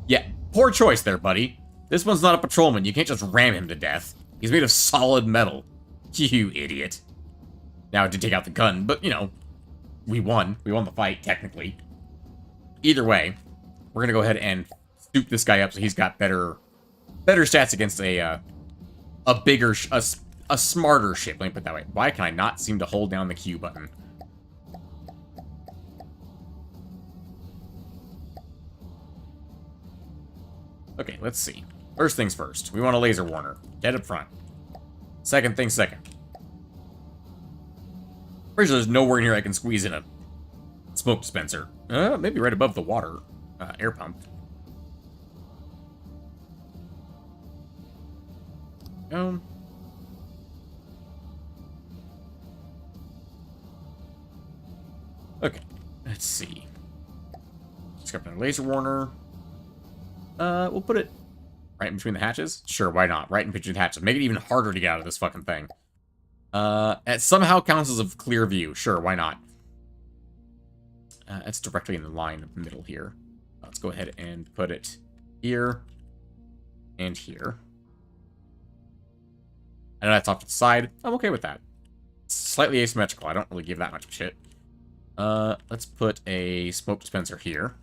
Yeah, poor choice there, buddy. This one's not a patrolman. You can't just ram him to death. He's made of solid metal. You idiot. Now, it did take out the gun, but, you know, we won. We won the fight, technically. Either way, we're gonna go ahead and stoop this guy up so he's got better stats against a bigger, a smarter ship. Let me put it that way. Why can I not seem to hold down the Q button? Okay, let's see. First things first. We want a laser warner. Dead up front. Second thing second. Pretty sure there's nowhere in here I can squeeze in a smoke dispenser. Maybe right above the water air pump. Okay, let's see. Let's grab another laser warner. We'll put it right in between the hatches. Sure, why not? Right in between the hatches. Make it even harder to get out of this fucking thing. It somehow counts as a clear view. Sure, why not? It's directly in the line of the middle here. Let's go ahead and put it here and here. I know that's off to the side. I'm okay with that. It's slightly asymmetrical. I don't really give that much of a shit. Let's put a smoke dispenser here.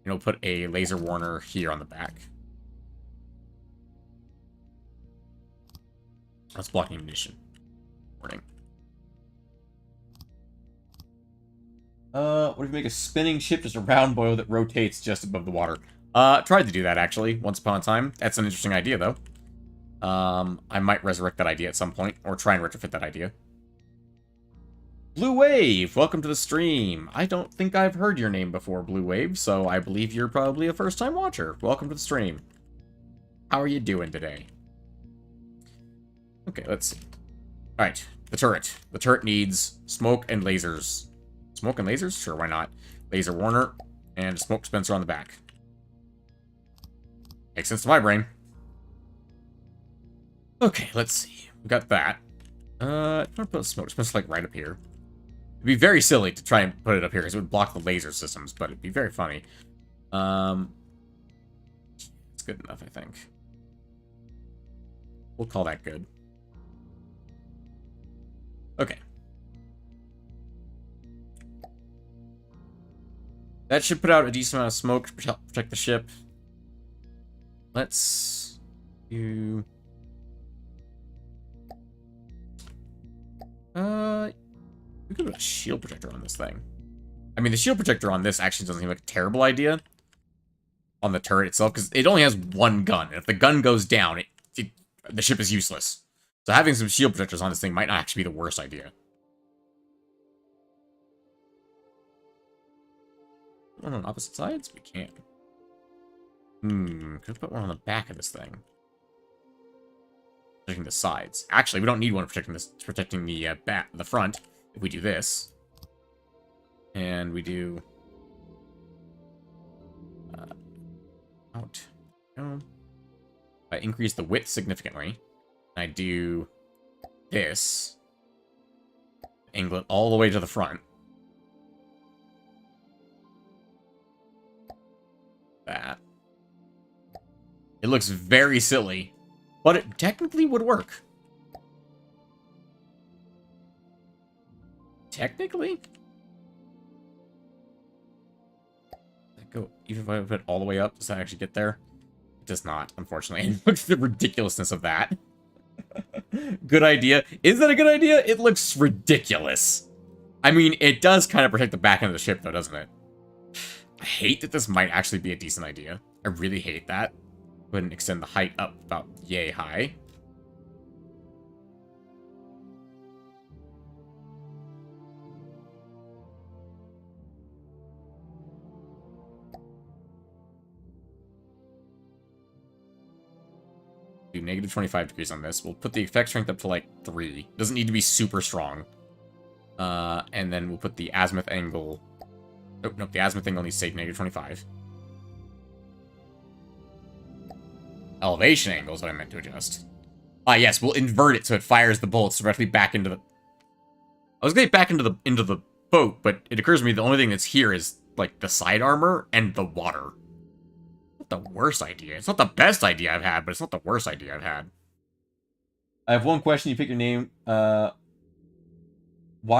And we'll put a laser warner here on the back. That's blocking ammunition. Warning. What if you make a spinning ship, just a round boil that rotates just above the water? Tried to do that, actually, once upon a time. That's an interesting idea, though. I might resurrect that idea at some point, or try and retrofit that idea. Blue Wave, welcome to the stream. I don't think I've heard your name before, Blue Wave, so I believe you're probably a first-time watcher. Welcome to the stream. How are you doing today? Okay, let's see. Alright, the turret. The turret needs smoke and lasers. Smoke and lasers? Sure, why not? Laser warner and a smoke dispenser on the back. Makes sense to my brain. Okay, let's see. We got that. I'm gonna put a smoke dispenser like right up here. It'd be very silly to try and put it up here because it would block the laser systems, but it'd be very funny. It's good enough, I think. We'll call that good. Okay. That should put out a decent amount of smoke to protect the ship. Let's do... we could put a shield protector on this thing. I mean, the shield protector on this actually doesn't seem like a terrible idea on the turret itself, because it only has one gun. And if the gun goes down, the ship is useless. So having some shield protectors on this thing might not actually be the worst idea. One on opposite sides? We can. Could we put one on the back of this thing? Protecting the sides. Actually, we don't need one protecting this, protecting the the front. If we do this, and we do out, I increase the width significantly. I do this, angle it all the way to the front. That. It looks very silly, but it technically would work. Technically? Go, even if I put it all the way up, does that actually get there? It does not, unfortunately. And look at the ridiculousness of that. Good idea. Is that a good idea? It looks ridiculous. I mean, it does kind of protect the back end of the ship, though, doesn't it? I hate that this might actually be a decent idea. I really hate that. Go ahead and extend the height up about yay high. do negative 25 degrees on this. We'll put the effect strength up to like 3. Doesn't need to be super strong. And then we'll put the azimuth angle. Nope, the azimuth angle needs to stay negative 25. Elevation angle is what I meant to adjust. Yes, we'll invert it so it fires the bullets directly back into the... I was going to get back into the boat, but it occurs to me the only thing that's here is, like, the side armor and the water. Not the worst idea. It's not the best idea I've had, but it's not the worst idea I've had. I have one question. You pick your name. Why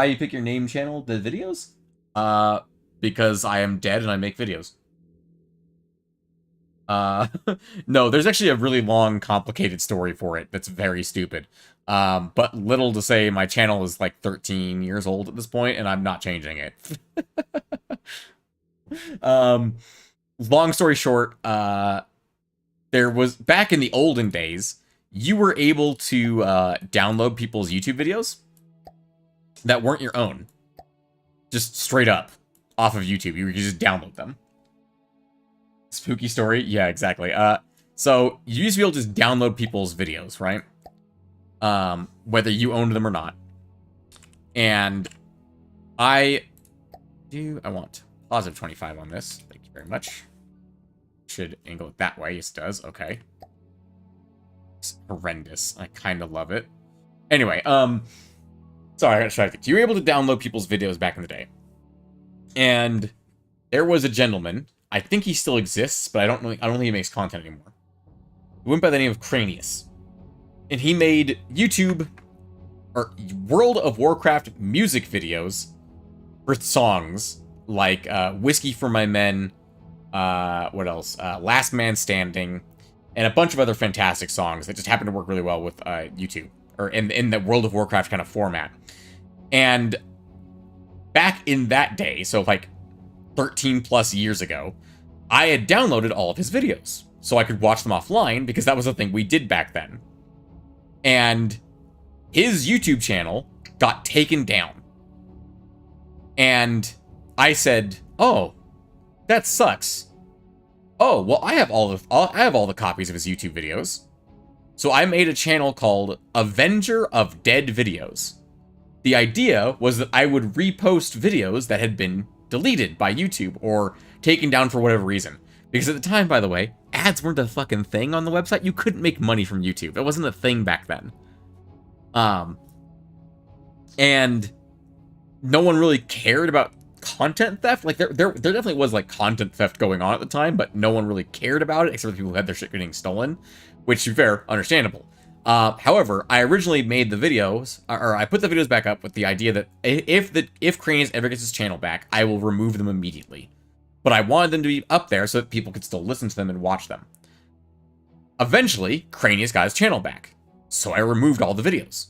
you pick your name channel, the videos? Because I am dead and I make videos. No, there's actually a really long, complicated story for it that's very stupid. But little to say, my channel is like 13 years old at this point, and I'm not changing it. Long story short, there was, back in the olden days, you were able to download people's YouTube videos that weren't your own. Just straight up off of YouTube. You could just download them. Spooky story? Yeah, exactly. So you used to be able to just download people's videos, right? Whether you owned them or not. And I want positive 25 on this. Thank you very much. Should angle it that way. Yes, it does. Okay. It's horrendous. I kind of love it. Anyway, sorry, I got distracted. You were able to download people's videos back in the day. And there was a gentleman, I think he still exists, but I don't think he makes content anymore. He went by the name of Cranius. And he made YouTube or World of Warcraft music videos for songs like Whiskey for My Men, what else? Last Man Standing, and a bunch of other fantastic songs that just happen to work really well with YouTube, or in the World of Warcraft kind of format. And back in that day, so like 13 plus years ago, I had downloaded all of his videos so I could watch them offline because that was the thing we did back then. And his YouTube channel got taken down. And I said, "Oh, that sucks. Oh, well, I have all the copies of his YouTube videos." So I made a channel called Avenger of Dead Videos. The idea was that I would repost videos that had been deleted by YouTube or taken down for whatever reason. Because at the time, by the way, ads weren't a fucking thing on the website. You couldn't make money from YouTube. It wasn't a thing back then. And no one really cared about content theft. Like, there definitely was, like, content theft going on at the time, but no one really cared about it, except for people who had their shit getting stolen. Which, to be fair, understandable. However, I originally made the videos, or I put the videos back up with the idea that if Cranius ever gets his channel back, I will remove them immediately. But I wanted them to be up there so that people could still listen to them and watch them. Eventually, Cranius got his channel back, so I removed all the videos,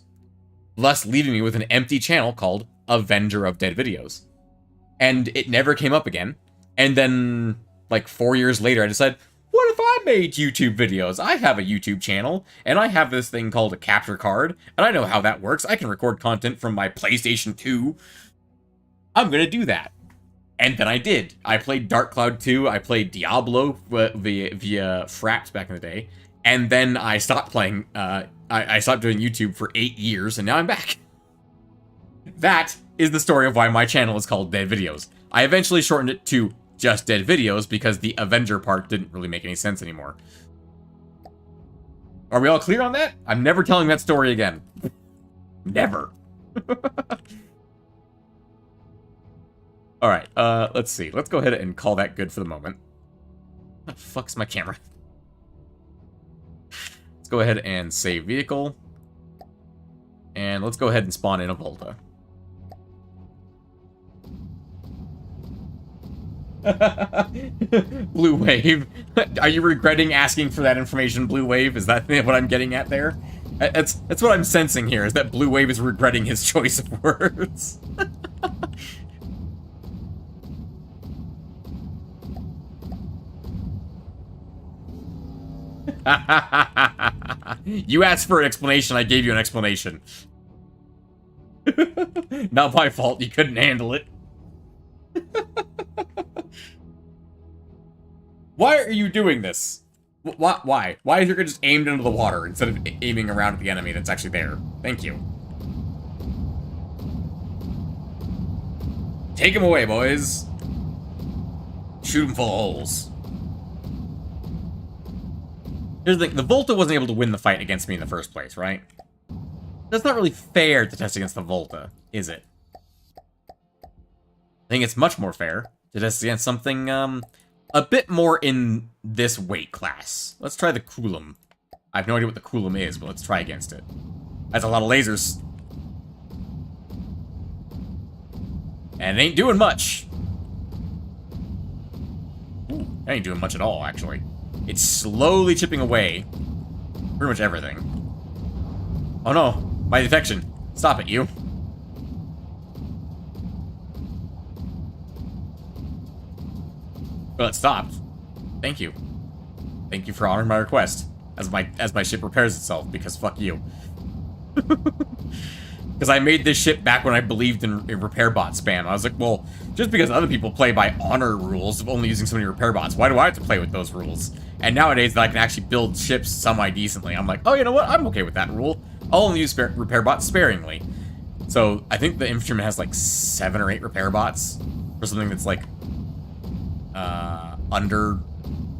thus leaving me with an empty channel called Avenger of Dead Videos. And it never came up again. And then, like 4 years later, I decided, what if I made YouTube videos? I have a YouTube channel, and I have this thing called a capture card, and I know how that works. I can record content from my PlayStation 2. I'm gonna do that. And then I did. I played Dark Cloud 2, I played Diablo via Fraps back in the day, and then I stopped playing, I stopped doing YouTube for 8 years, and now I'm back. That is the story of why my channel is called Dead Videos. I eventually shortened it to just Dead Videos because the Avenger part didn't really make any sense anymore. Are we all clear on that? I'm never telling that story again. Never. Alright, let's see. Let's go ahead and call that good for the moment. What the fuck's my camera? Let's go ahead and save vehicle. And let's go ahead and spawn in a Volta. Blue Wave. Are you regretting asking for that information, Blue Wave? Is that what I'm getting at there? That's what I'm sensing here, is that Blue Wave is regretting his choice of words. You asked for an explanation, I gave you an explanation. Not my fault, you couldn't handle it. Why are you doing this? Why? Why? Why is your gun just aimed into the water instead of aiming around at the enemy that's actually there? Thank you. Take him away, boys. Shoot him full of holes. Here's the thing. The Volta wasn't able to win the fight against me in the first place, right? That's not really fair to test against the Volta, is it? I think it's much more fair to test against something, a bit more in this weight class. Let's try the Coulomb. I have no idea what the Coulomb is, but let's try against it. That's a lot of lasers. And it ain't doing much. Ooh, that ain't doing much at all, actually. It's slowly chipping away pretty much everything. Oh no, my defection. Stop it, you. Well, it stopped. Thank you. Thank you for honoring my request. As my ship repairs itself, because fuck you. Because I made this ship back when I believed in repair bot spam. I was like, well, just because other people play by honor rules of only using so many repair bots, why do I have to play with those rules? And nowadays that I can actually build ships semi-decently, I'm like, oh, you know what? I'm okay with that rule. I'll only use repair bots sparingly. So I think the infantryman has like 7 or 8 repair bots for something that's like under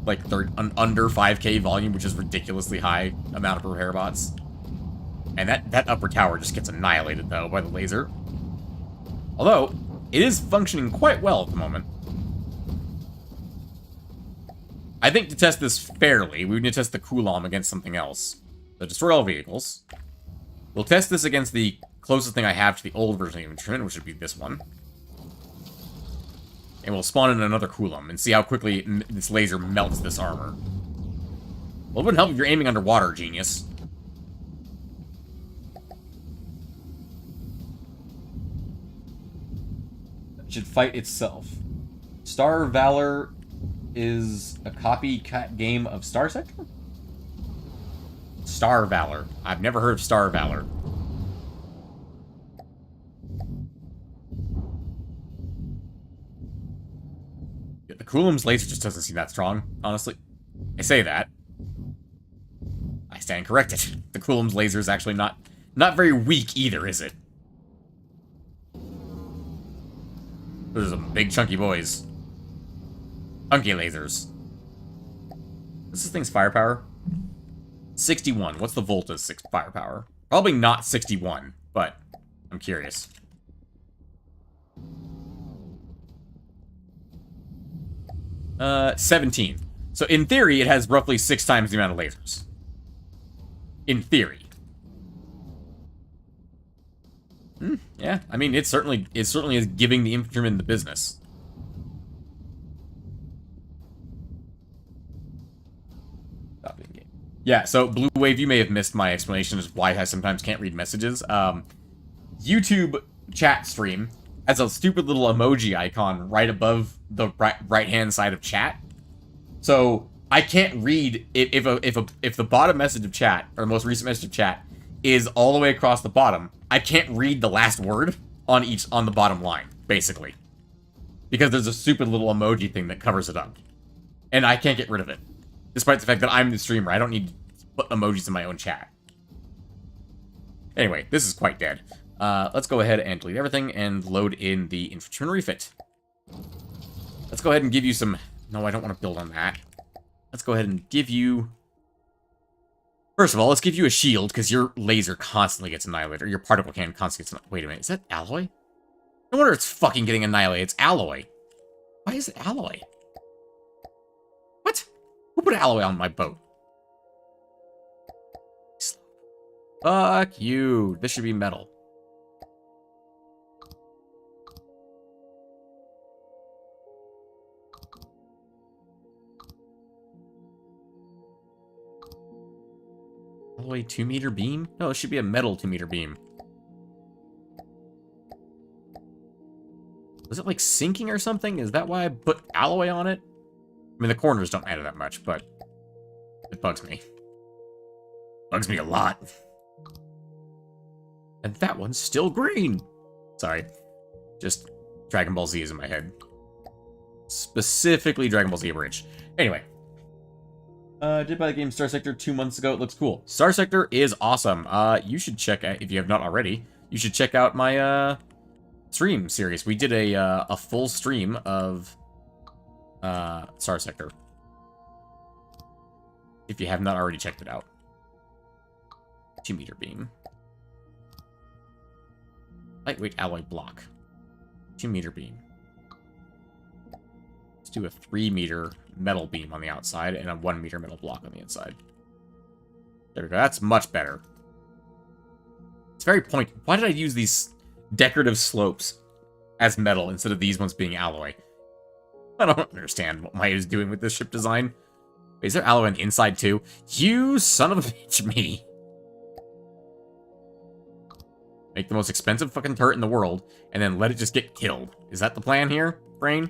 like under 5k volume, which is ridiculously high amount of repair bots. And that upper tower just gets annihilated, though, by the laser. Although, it is functioning quite well at the moment. I think to test this fairly, we need to test the Coulomb against something else. So destroy all vehicles. We'll test this against the closest thing I have to the old version of the infantryman, which would be this one. And we'll spawn in another Coulomb and see how quickly this laser melts this armor. Well, it wouldn't help if you're aiming underwater, genius. Should fight itself. Star Valor is a copycat game of Star Sector? Star Valor. I've never heard of Star Valor. The Coulomb's laser just doesn't seem that strong, honestly. I say that. I stand corrected. The Coulomb's laser is actually not very weak either, is it? Those are some big chunky boys. Chunky lasers. What's this thing's firepower? 61. What's the Volta's firepower? Probably not 61, but I'm curious. Uh, 17. So in theory, it has roughly 6 times the amount of lasers. In theory. Yeah, I mean, it certainly is giving the infantryman the business. Yeah, so Blue Wave, you may have missed my explanation as why I sometimes can't read messages. YouTube chat stream has a stupid little emoji icon right above the right-hand side of chat. So I can't read if the bottom message of chat, or the most recent message of chat, is all the way across the bottom. I can't read the last word on the bottom line, basically. Because there's a stupid little emoji thing that covers it up. And I can't get rid of it. Despite the fact that I'm the streamer, I don't need to put emojis in my own chat. Anyway, this is quite dead. Let's go ahead and delete everything and load in the infantryman refit. Let's go ahead and give you some... No, I don't want to build on that. Let's go ahead and give you... First of all, let's give you a shield, because your laser constantly gets annihilated. Or your particle cannon constantly gets annihilated. Wait a minute, is that alloy? No wonder it's fucking getting annihilated. It's alloy. Why is it alloy? What? Who put alloy on my boat? Fuck you. This should be metal. Alloy 2-meter beam? No, it should be a metal 2-meter beam. Was it like sinking or something? Is that why I put alloy on it? I mean, the corners don't matter that much, but it bugs me. Bugs me a lot. And that one's still green. Sorry. Just Dragon Ball Z is in my head. Specifically Dragon Ball Z Abridged. Anyway. Did buy the game Star Sector 2 months ago. It looks cool. Star Sector is awesome. You should check out, if you have not already, you should check out my, stream series. We did a full stream of, Star Sector. If you have not already checked it out. 2-meter beam. Lightweight alloy block. 2-meter beam. Let's do a 3-meter metal beam on the outside and a 1-meter metal block on the inside. There we go. That's much better. It's very pointy. Why did I use these decorative slopes as metal instead of these ones being alloy? I don't understand what Maya is doing with this ship design. Wait, is there alloy on the inside too? You son of a bitch, me. Make the most expensive fucking turret in the world, and then let it just get killed. Is that the plan here, brain?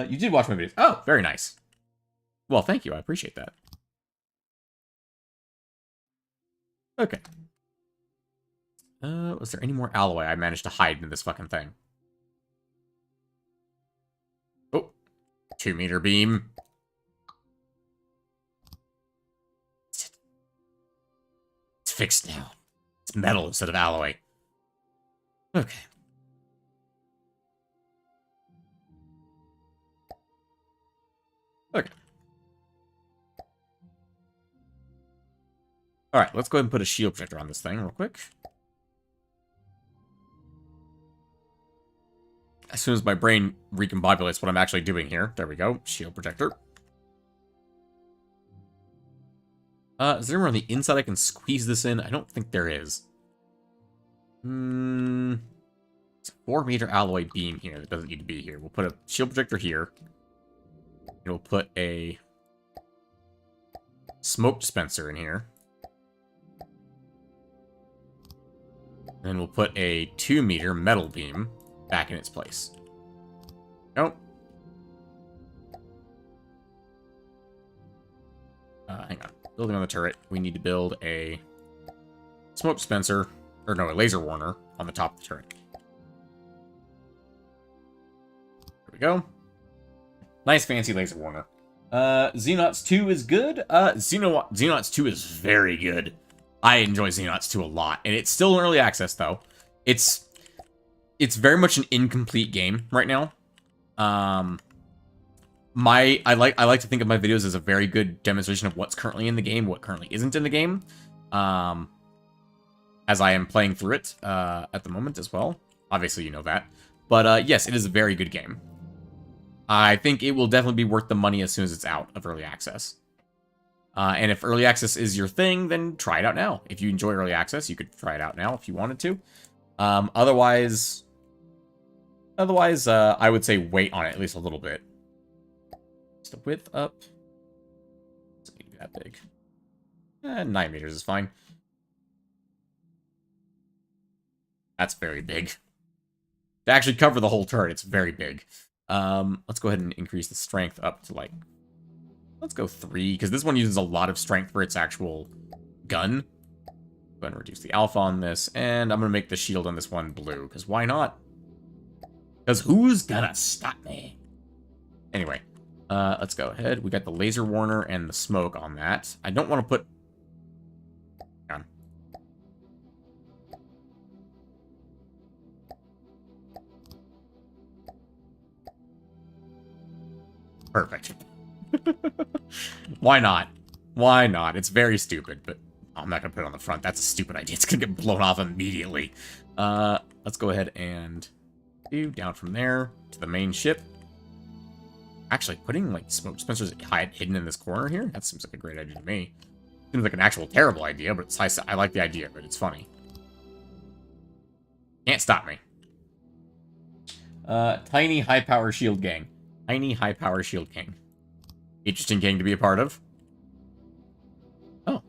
You did watch my videos. Oh, very nice. Well, thank you. I appreciate that. Okay. Was there any more alloy I managed to hide in this fucking thing? Oh. 2-meter beam. It's fixed now. It's metal instead of alloy. Okay. Okay. Alright, let's go ahead and put a shield projector on this thing real quick. As soon as my brain recombobulates what I'm actually doing here. There we go. Shield projector. Is there anywhere on the inside I can squeeze this in? I don't think there is. It's a 4-meter alloy beam here that doesn't need to be here. We'll put a shield projector here. And we'll put a smoke dispenser in here. And we'll put a 2-meter metal beam back in its place. Nope. Hang on. Building on the turret, we need to build a smoke dispenser, or no, a laser warner on the top of the turret. There we go. Nice fancy laser warner. Xenauts 2 is good. Xenauts 2 is very good. I enjoy Xenauts 2 a lot, and it's still in early access though. It's very much an incomplete game right now. I like to think of my videos as a very good demonstration of what's currently in the game, what currently isn't in the game. As I am playing through it at the moment as well. Obviously, you know that. But yes, it is a very good game. I think it will definitely be worth the money as soon as it's out of early access. And if early access is your thing, then try it out now. If you enjoy early access, you could try it out now if you wanted to. Otherwise, I would say wait on it at least a little bit. Is the width up? Doesn't need to be that big. 9 meters is fine. That's very big. To actually cover the whole turret, it's very big. Let's go ahead and increase the strength up to, like, let's go 3, because this one uses a lot of strength for its actual gun. Go ahead and reduce the alpha on this, and I'm going to make the shield on this one blue, because why not? Because who's gonna stop me? Anyway, let's go ahead. We got the laser warner and the smoke on that. I don't want to put... Hang on. Perfect. Why not? Why not? It's very stupid, but I'm not going to put it on the front. That's a stupid idea. It's going to get blown off immediately. Let's go ahead and do down from there to the main ship. Actually, putting, like, smoke dispensers hidden in this corner here? That seems like a great idea to me. Seems like an actual terrible idea, but it's, I like the idea, but it's funny. Can't stop me. Tiny high-power shield gang. Tiny high-power shield gang. Interesting gang to be a part of. Oh.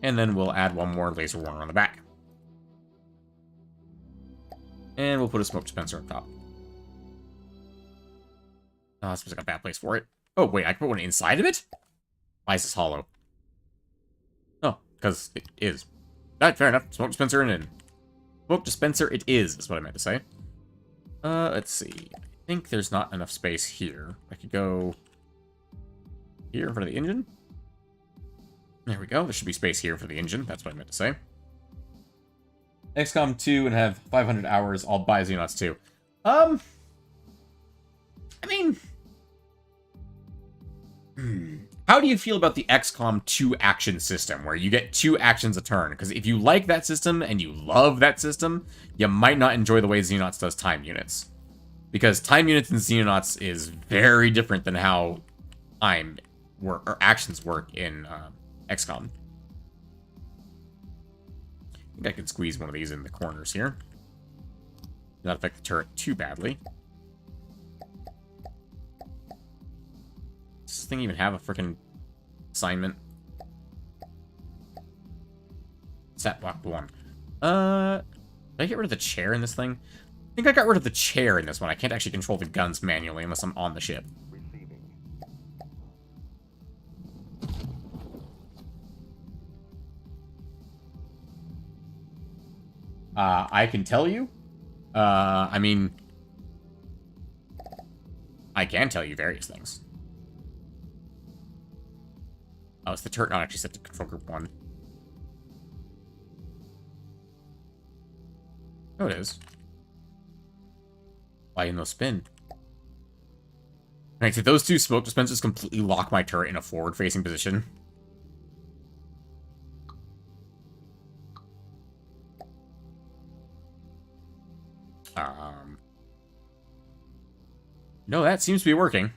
And then we'll add one more laser warner on the back. And we'll put a smoke dispenser on top. Oh, that seems like a bad place for it. Oh, wait, I can put one inside of it? Why is this hollow? Oh, because it is. Alright, fair enough. Smoke dispenser in. Smoke dispenser it is what I meant to say. Let's see. I think there's not enough space here. I could go here in front of the engine. There we go. There should be space here for the engine. That's what I meant to say. XCOM 2 and have 500 hours. I'll buy Xenonauts 2. I mean... How do you feel about the XCOM 2 action system, where you get 2 actions a turn? Because if you like that system, and you love that system, you might not enjoy the way Xenonauts does time units. Because time units in Xenonauts is very different than how time work, or actions work in XCOM. I think I could squeeze one of these in the corners here. Not affect the turret too badly. Does this thing even have a freaking assignment? Set block 1. Did I get rid of the chair in this thing? I think I got rid of the chair in this one. I can't actually control the guns manually unless I'm on the ship. Receiving. I can tell you. I mean... I can tell you various things. Oh, it's the turret not actually set to control group 1. Oh, it is. Why no spin? Right, did those 2 smoke dispensers completely lock my turret in a forward-facing position? No, that seems to be working.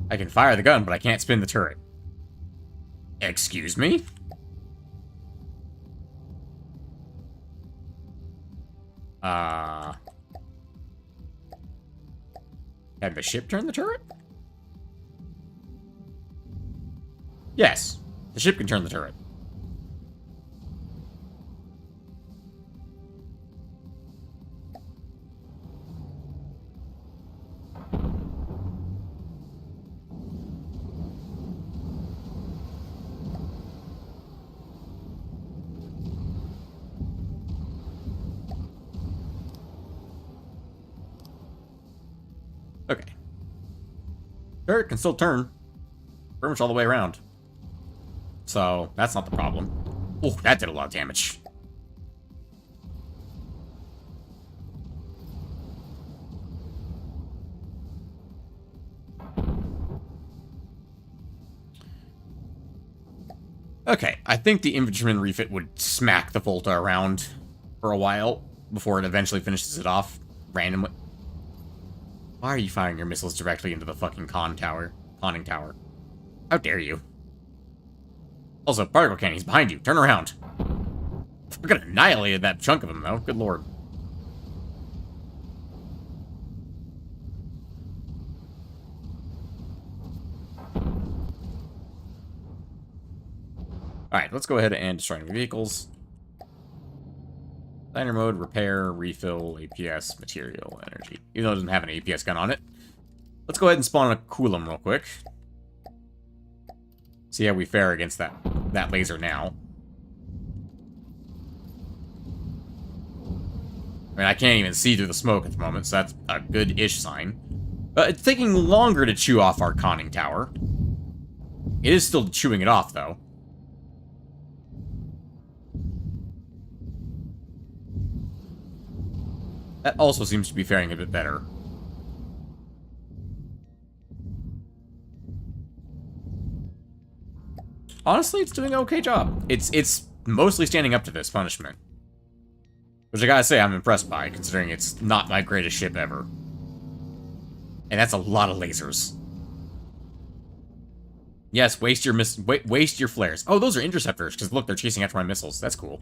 I can fire the gun, but I can't spin the turret. Excuse me? Can the ship turn the turret? Yes, the ship can turn the turret. Okay. Turret can still turn pretty much all the way around. So, that's not the problem. Oh, that did a lot of damage. Okay, I think the infantryman refit would smack the Volta around for a while before it eventually finishes it off randomly. Why are you firing your missiles directly into the fucking conning tower? How dare you? Also, particle cannon, he's behind you. Turn around. Fucking annihilated that chunk of him, though. Good lord. Alright, let's go ahead and destroy enemy vehicles. Diner mode, repair, refill, APS, material, energy. Even though it doesn't have an APS gun on it. Let's go ahead and spawn a Coulomb real quick. See how we fare against that laser now. I mean, I can't even see through the smoke at the moment, so that's a good-ish sign. It's taking longer to chew off our conning tower. It is still chewing it off, though. That also seems to be faring a bit better. Honestly, it's doing an okay job. It's mostly standing up to this punishment. Which I gotta say I'm impressed by, considering it's not my greatest ship ever. And that's a lot of lasers. Yes, waste your flares. Oh, those are interceptors, because look, they're chasing after my missiles. That's cool.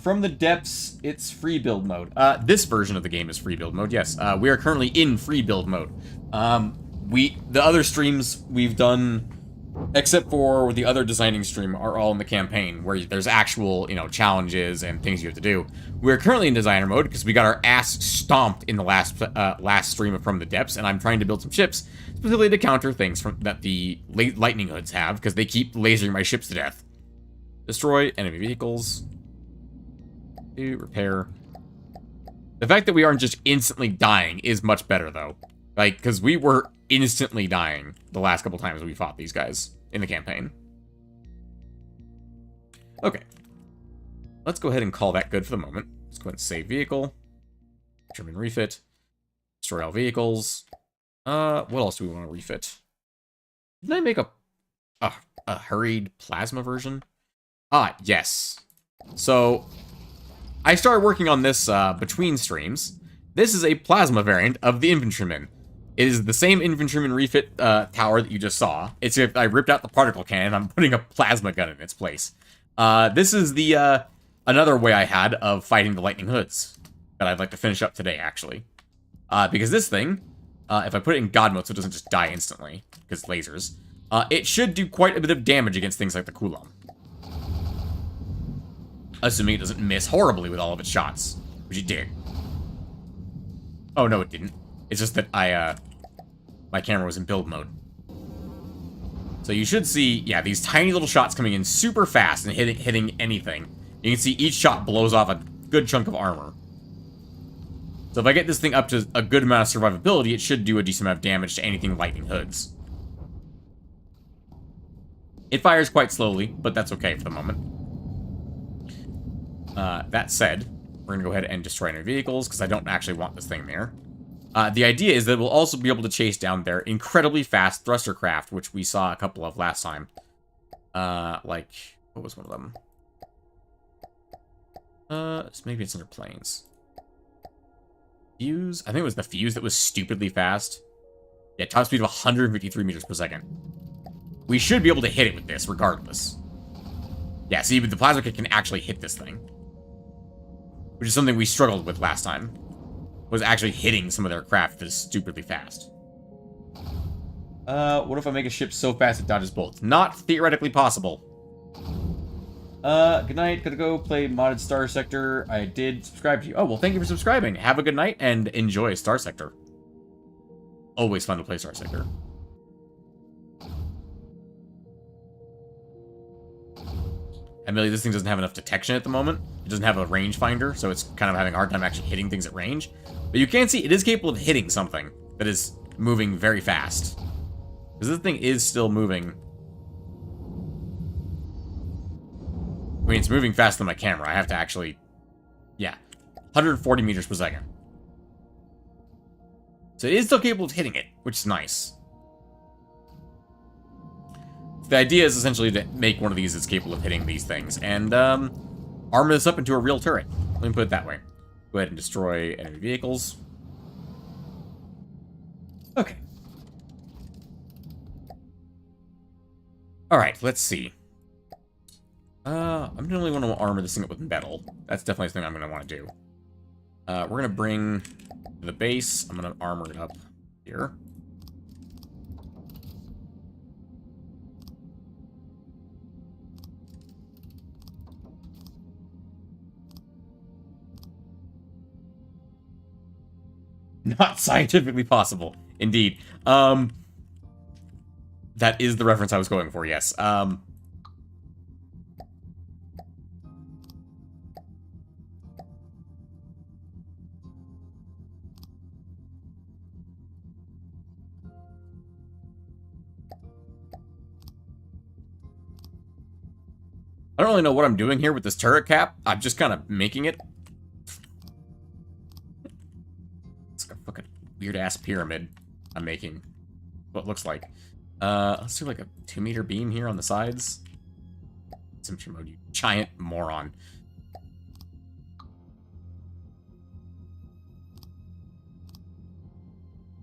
From the depths, it's free build mode. This version of the game is free build mode, yes. We are currently in free build mode. The other streams we've done Except for the other designing stream are all in the campaign, where there's actual, challenges and things you have to do. We're currently in designer mode because we got our ass stomped in the last stream of From the Depths, and I'm trying to build some ships specifically to counter things that the lightning hoods have, because they keep lasering my ships to death. Destroy enemy vehicles. Do repair. The fact that we aren't just instantly dying is much better, though. Like, because we were instantly dying the last couple times we fought these guys in the campaign. Okay. Let's go ahead and call that good for the moment. Let's go ahead and save vehicle. German refit. Destroy all vehicles. What else do we want to refit? Did I make a hurried plasma version? Ah, yes. So, I started working on this between streams. This is a plasma variant of the Infantryman. It is the same Infantryman refit tower that you just saw. It's if I ripped out the particle cannon, I'm putting a plasma gun in its place. This is the another way I had of fighting the lightning hoods that I'd like to finish up today, actually. Because this thing, if I put it in God mode so it doesn't just die instantly, because lasers, it should do quite a bit of damage against things like the Kulon. Assuming it doesn't miss horribly with all of its shots, which it did. Oh, no, it didn't. It's just that my camera was in build mode. So you should see, yeah, these tiny little shots coming in super fast and hitting anything. You can see each shot blows off a good chunk of armor. So if I get this thing up to a good amount of survivability, it should do a decent amount of damage to anything lightning hoods. It fires quite slowly, but that's okay for the moment. That said, we're gonna go ahead and destroy enemy vehicles, because I don't actually want this thing there. The idea is that we'll also be able to chase down their incredibly fast thruster craft, which we saw a couple of last time. Like, what was one of them? Maybe it's under planes. Fuse? I think it was the Fuse that was stupidly fast. Yeah, top speed of 153 meters per second. We should be able to hit it with this, regardless. Yeah, see, but the plasma kit can actually hit this thing. Which is something we struggled with last time. Was actually hitting some of their craft that is stupidly fast. What if I make a ship so fast it dodges bolts? Not theoretically possible. Good night. Gotta go play modded Star Sector. I did subscribe to you. Oh, well, thank you for subscribing. Have a good night and enjoy Star Sector. Always fun to play Star Sector. Admittedly, this thing doesn't have enough detection at the moment. It doesn't have a rangefinder, so it's kind of having a hard time actually hitting things at range. But you can see it is capable of hitting something that is moving very fast. Because this thing is still moving. I mean, it's moving faster than my camera. I have to actually... Yeah. 140 meters per second. So it is still capable of hitting it, which is nice. The idea is essentially to make one of these that's capable of hitting these things, and armor this up into a real turret. Let me put it that way. Go ahead and destroy enemy vehicles. Okay. Alright, let's see. I'm gonna only want to armor this thing up with metal. That's definitely something I'm gonna want to do. We're gonna bring to the base. I'm gonna armor it up here. Not scientifically possible. Indeed. That is the reference I was going for, yes. I don't really know what I'm doing here with this turret cap. I'm just kind of making it. Fucking weird-ass pyramid I'm making. What it looks like. Let's do like a 2-meter beam here on the sides. Symmetry mode, you giant moron.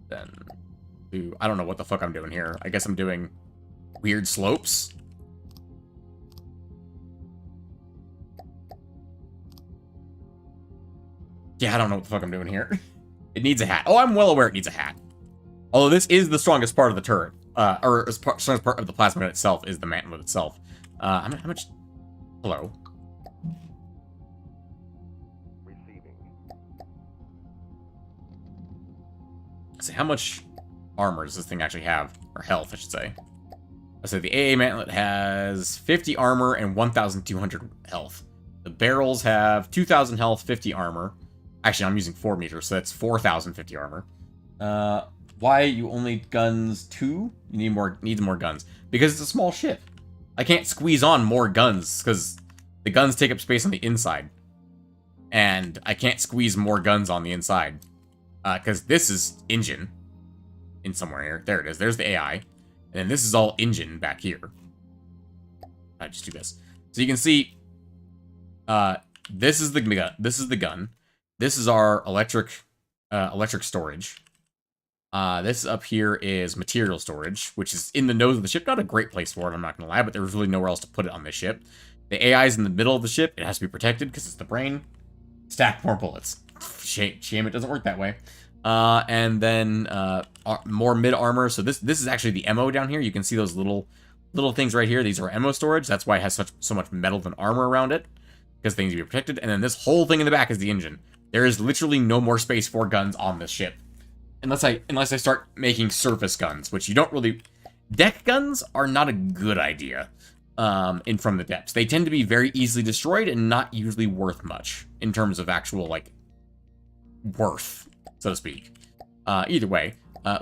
Then, I don't know what the fuck I'm doing here. I guess I'm doing weird slopes. Yeah, I don't know what the fuck I'm doing here. It needs a hat. Oh, I'm well aware it needs a hat. Although this is the strongest part of the turret. or as part of the plasma gun itself is the mantlet itself. How much? Hello. Receiving. Let's see, how much armor does this thing actually have? Or health, I should say. Let's say the AA mantlet has 50 armor and 1,200 health. The barrels have 2,000 health, 50 armor. Actually, I'm using 4 meters, so that's 4,050 armor. Why you only guns 2? You need more guns. Because it's a small ship. I can't squeeze on more guns, because the guns take up space on the inside. And I can't squeeze more guns on the inside. Because this is engine. In somewhere here. There it is. There's the AI. And then this is all engine back here. I just do this. So you can see, this is the gun. This is the gun. This is our electric storage. This up here is material storage, which is in the nose of the ship. Not a great place for it, I'm not gonna lie, but there was really nowhere else to put it on this ship. The AI is in the middle of the ship. It has to be protected because it's the brain. Stack more bullets. Shame it doesn't work that way. And then more mid armor. So this is actually the ammo down here. You can see those little things right here. These are ammo storage. That's why it has so much metal and armor around it, because things need to be protected. And then this whole thing in the back is the engine. There is literally no more space for guns on this ship, unless I start making surface guns, which you don't really. Deck guns are not a good idea. In From the Depths, they tend to be very easily destroyed and not usually worth much in terms of actual like worth, so to speak. Either way,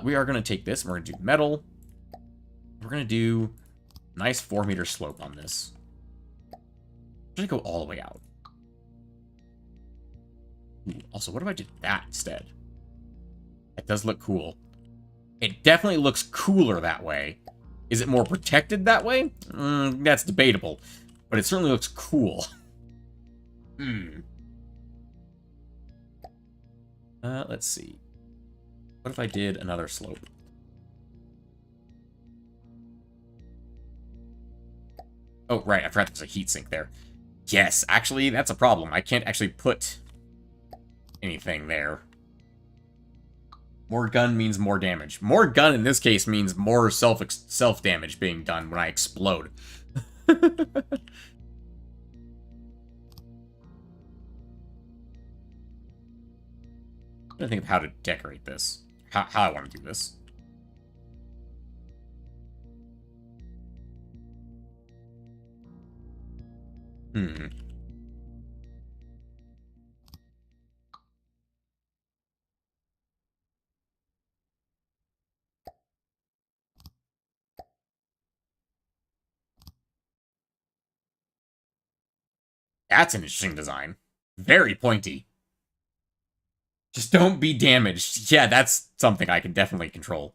we are going to take this, and we're going to do metal. We're going to do nice 4-meter slope on this. We're going to go all the way out. Ooh, also, what if I did that instead? It does look cool. It definitely looks cooler that way. Is it more protected that way? That's debatable. But it certainly looks cool. Let's see. What if I did another slope? Oh, right. I forgot there's a heatsink there. Yes, actually, that's a problem. I can't actually put anything there. More gun means more damage. More gun in this case means more self-damage being done when I explode. I'm trying to think of how to decorate this. How I want to do this. That's an interesting design. Very pointy. Just don't be damaged. Yeah, that's something I can definitely control.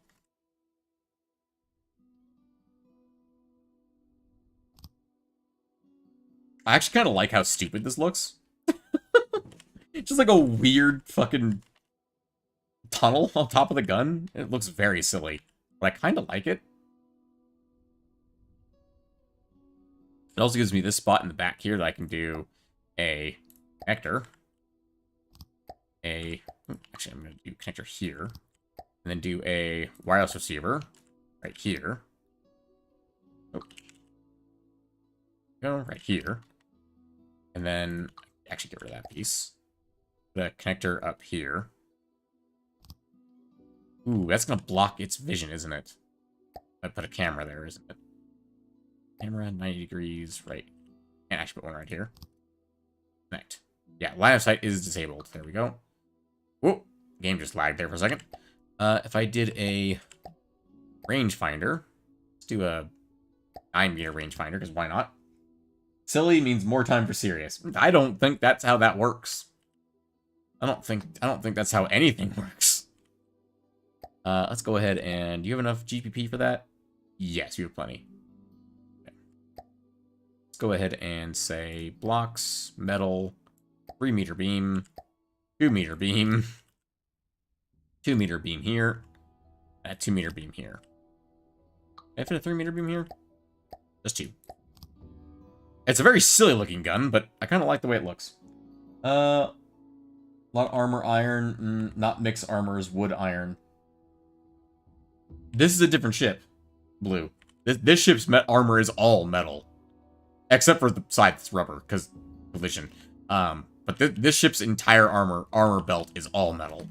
I actually kind of like how stupid this looks. It's just like a weird fucking tunnel on top of the gun. It looks very silly, but I kind of like it. It also gives me this spot in the back here that I can do a connector. Actually, I'm going to do connector here. And then do a wireless receiver right here. Oh. Go right here. And then actually get rid of that piece. The connector up here. Ooh, that's going to block its vision, isn't it? I put a camera there, isn't it? Camera, 90 degrees, right. Can't actually put one right here. Connect. Yeah, line of sight is disabled. There we go. Whoa, game just lagged there for a second. If I did a rangefinder, let's do a 9-meter rangefinder, because why not? Silly means more time for serious. I don't think that's how that works. I don't think that's how anything works. Let's go ahead and... Do you have enough GPP for that? Yes, you have plenty. Okay. Let's go ahead and say blocks, metal, 3-meter beam, 2-meter beam, 2-meter beam here, and a 2-meter beam here. Can I fit a 3-meter beam here? Just 2. It's a very silly looking gun, but I kind of like the way it looks. A lot of armor, iron, not mixed armors, wood, iron. This is a different ship. blue. This ship's armor is all metal. Except for the side that's rubber, because collision. But this ship's entire armor belt is all metal.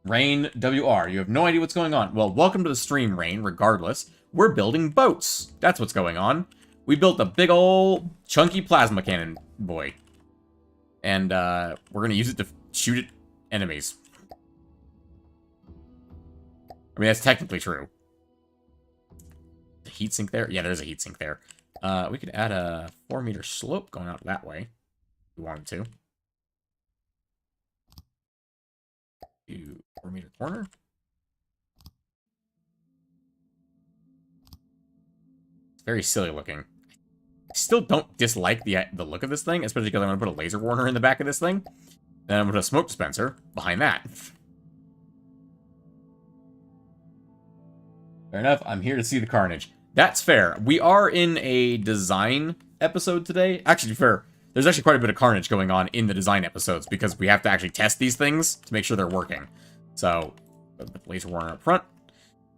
Rain WR, you have no idea what's going on. Well, welcome to the stream, Rain, regardless. We're building boats. That's what's going on. We built a big old chunky plasma cannon boy. And we're going to use it to shoot at enemies. I mean, that's technically true. The heatsink there? Yeah, there's a heatsink there. We could add a 4-meter slope going out that way. If we wanted to. 4-meter corner. It's very silly looking. I still don't dislike the look of this thing, especially because I'm going to put a laser warner in the back of this thing. Then I'm going to put a smoke dispenser behind that. Fair enough. I'm here to see the carnage. That's fair. We are in a design episode today. Actually, fair. There's actually quite a bit of carnage going on in the design episodes because we have to actually test these things to make sure they're working. So, put the laser warner up front.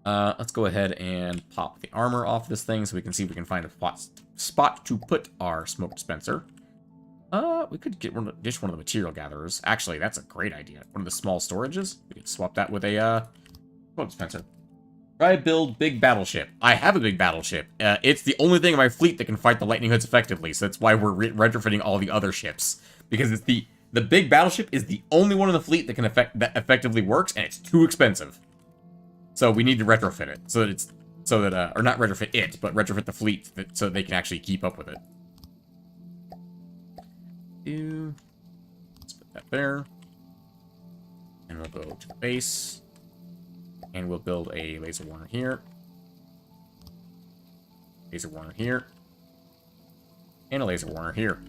Let's go ahead and pop the armor off this thing so we can see if we can find a spot to put our smoke dispenser. We could get one of the material gatherers. Actually, that's a great idea. One of the small storages. We could swap that with a smoke dispenser. Try build big battleship. I have a big battleship. It's the only thing in my fleet that can fight the lightning hoods effectively, so that's why we're retrofitting all the other ships. Because it's the big battleship is the only one in the fleet that can effectively works, and it's too expensive. So we need to retrofit it or not retrofit it, but retrofit the fleet so they can actually keep up with it. Let's put that there, and we'll go to the base. And we'll build a laser warner here. Laser warner here. And a laser warner here.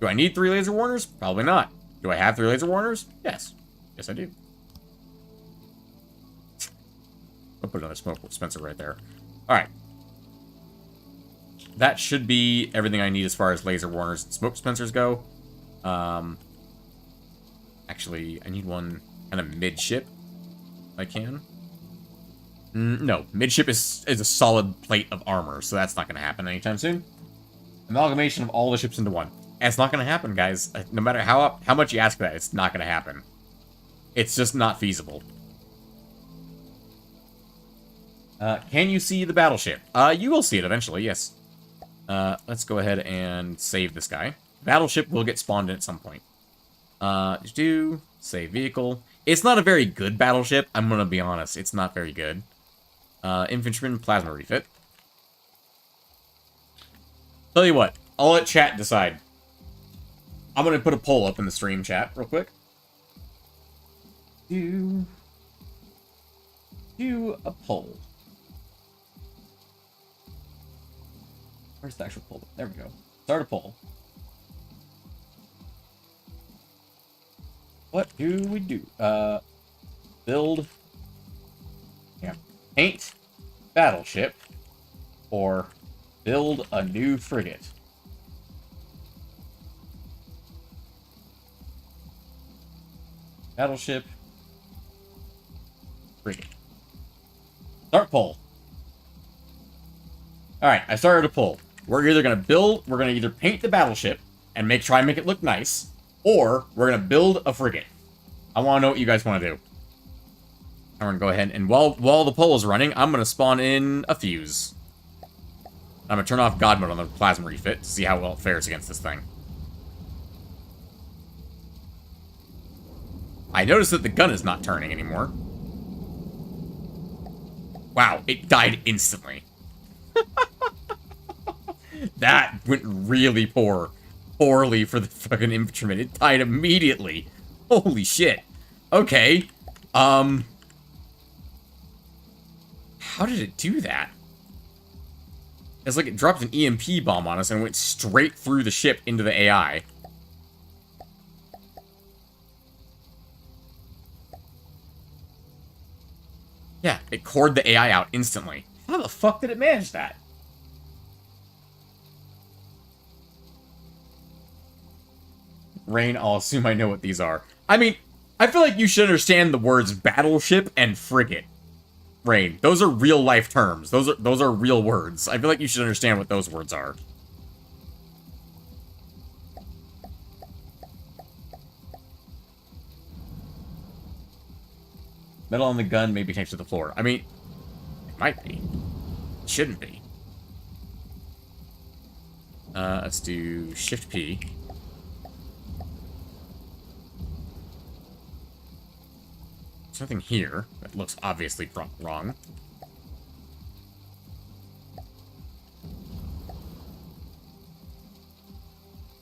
Do I need 3 laser warners? Probably not. Do I have 3 laser warners? Yes. Yes, I do. I'll put another smoke dispenser right there. Alright. That should be everything I need as far as laser warners and smoke dispensers go. Actually, I need one kind of midship. If I can. No, midship is a solid plate of armor, so that's not going to happen anytime soon. Amalgamation of all the ships into one. And it's not going to happen, guys. No matter how much you ask for that, it's not going to happen. It's just not feasible. Can you see the battleship? You will see it eventually, yes. Let's go ahead and save this guy. Battleship will get spawned in at some point. Save vehicle. It's not a very good battleship. I'm going to be honest. It's not very good. Infantryman plasma refit. Tell you what. I'll let chat decide. I'm going to put a poll up in the stream chat real quick. Do a poll. Where's the actual poll? There we go. Start a poll. What do we do? Build. Yeah. Paint battleship. Or build a new frigate. Battleship. Frigate. Start poll. Alright, I started a poll. We're either going to either paint the battleship and try and make it look nice, or we're going to build a frigate. I want to know what you guys want to do. I'm going to go ahead and while the poll is running, I'm going to spawn in a fuse. I'm going to turn off God mode on the plasma refit to see how well it fares against this thing. I noticed that the gun is not turning anymore. Wow, it died instantly. That went really poorly for the fucking infantryman. It died immediately. Holy shit. Okay. How did it do that? It's like it dropped an EMP bomb on us and went straight through the ship into the AI. Yeah, it cored the AI out instantly. How the fuck did it manage that? Rain, I'll assume I know what these are. I mean, I feel like you should understand the words battleship and frigate. Rain. Those are real life terms. Those are real words. I feel like you should understand what those words are. Metal on the gun may be connected to the floor. I mean, it might be. It shouldn't be. Let's do Shift P. There's nothing here that looks obviously wrong.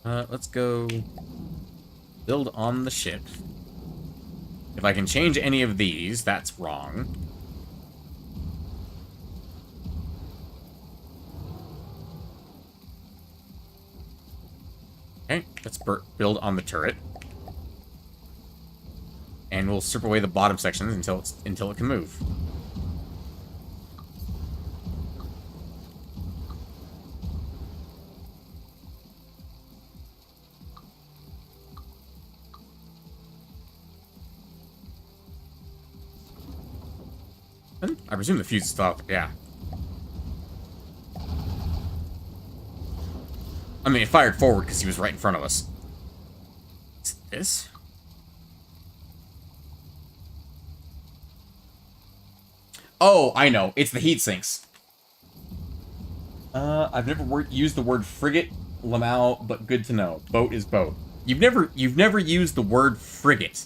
Let's go build on the ship. If I can change any of these, that's wrong. Okay, let's build on the turret. And we'll strip away the bottom sections until it can move. I presume the fuse is still out. Yeah. I mean, it fired forward because he was right in front of us. Is it this? Oh, I know. It's the heat sinks. I've never used the word frigate, Lamau, but good to know. Boat is boat. You've never used the word frigate.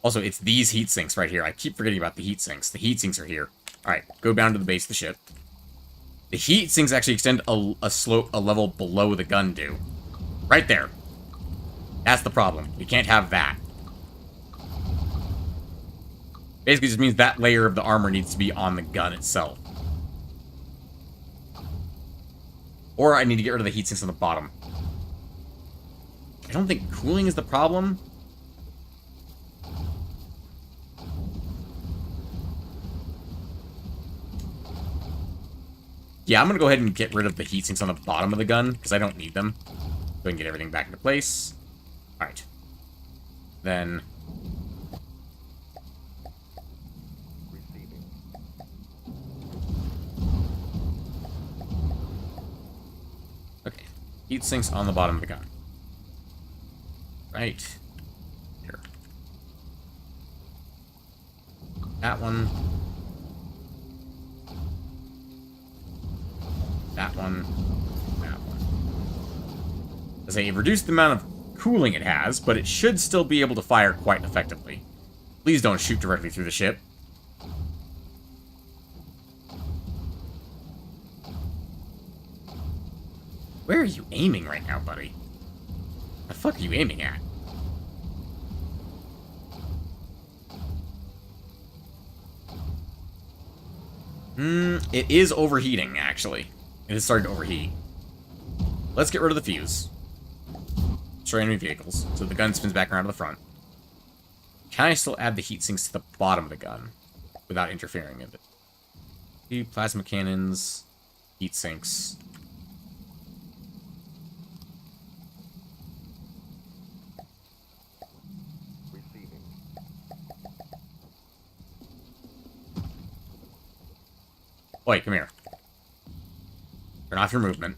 Also, it's these heat sinks right here. I keep forgetting about the heat sinks. The heat sinks are here. Alright, go down to the base of the ship. The heat sinks actually extend a level below the gun do. Right there. That's the problem. We can't have that. Basically just means that layer of the armor needs to be on the gun itself. Or I need to get rid of the heat sinks on the bottom. I don't think cooling is the problem. Yeah, I'm going to go ahead and get rid of the heat sinks on the bottom of the gun, because I don't need them. So I can get everything back into place. Alright. Then... Receiving. Okay. Heat sinks on the bottom of the gun. Right. Here. That one. That one. That one. As I reduced the amount of cooling it has, but it should still be able to fire quite effectively. Please don't shoot directly through the ship. Where are you aiming right now, buddy? The fuck are you aiming at? It is overheating, actually. It is starting to overheat. Let's get rid of the fuse. Destroy enemy vehicles, so the gun spins back around to the front. Can I still add the heat sinks to the bottom of the gun without interfering with it? Two plasma cannons, heat sinks. Receiving. Wait, come here. Turn off your movement.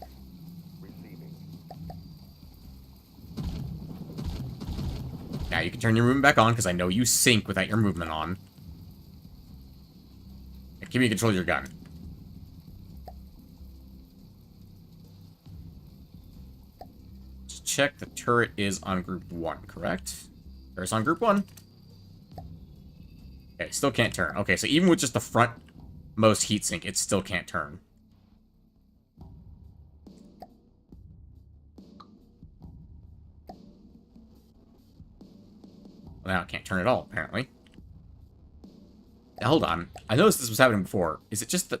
Receiving. Now you can turn your movement back on, because I know you sink without your movement on. And give me control of your gun. Just check the turret is on group 1, correct? Turret's on group 1. Okay, still can't turn. Okay, so even with just the frontmost heatsink, it still can't turn. Well, now it can't turn at all, apparently. Now, hold on. I noticed this was happening before. Is it just that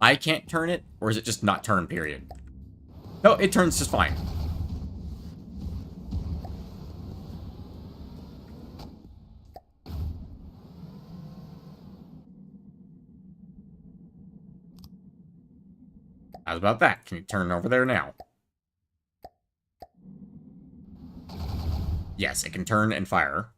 I can't turn it, or is it just not turn, period? No, it turns just fine. How's about that? Can you turn over there now? Yes, it can turn and fire.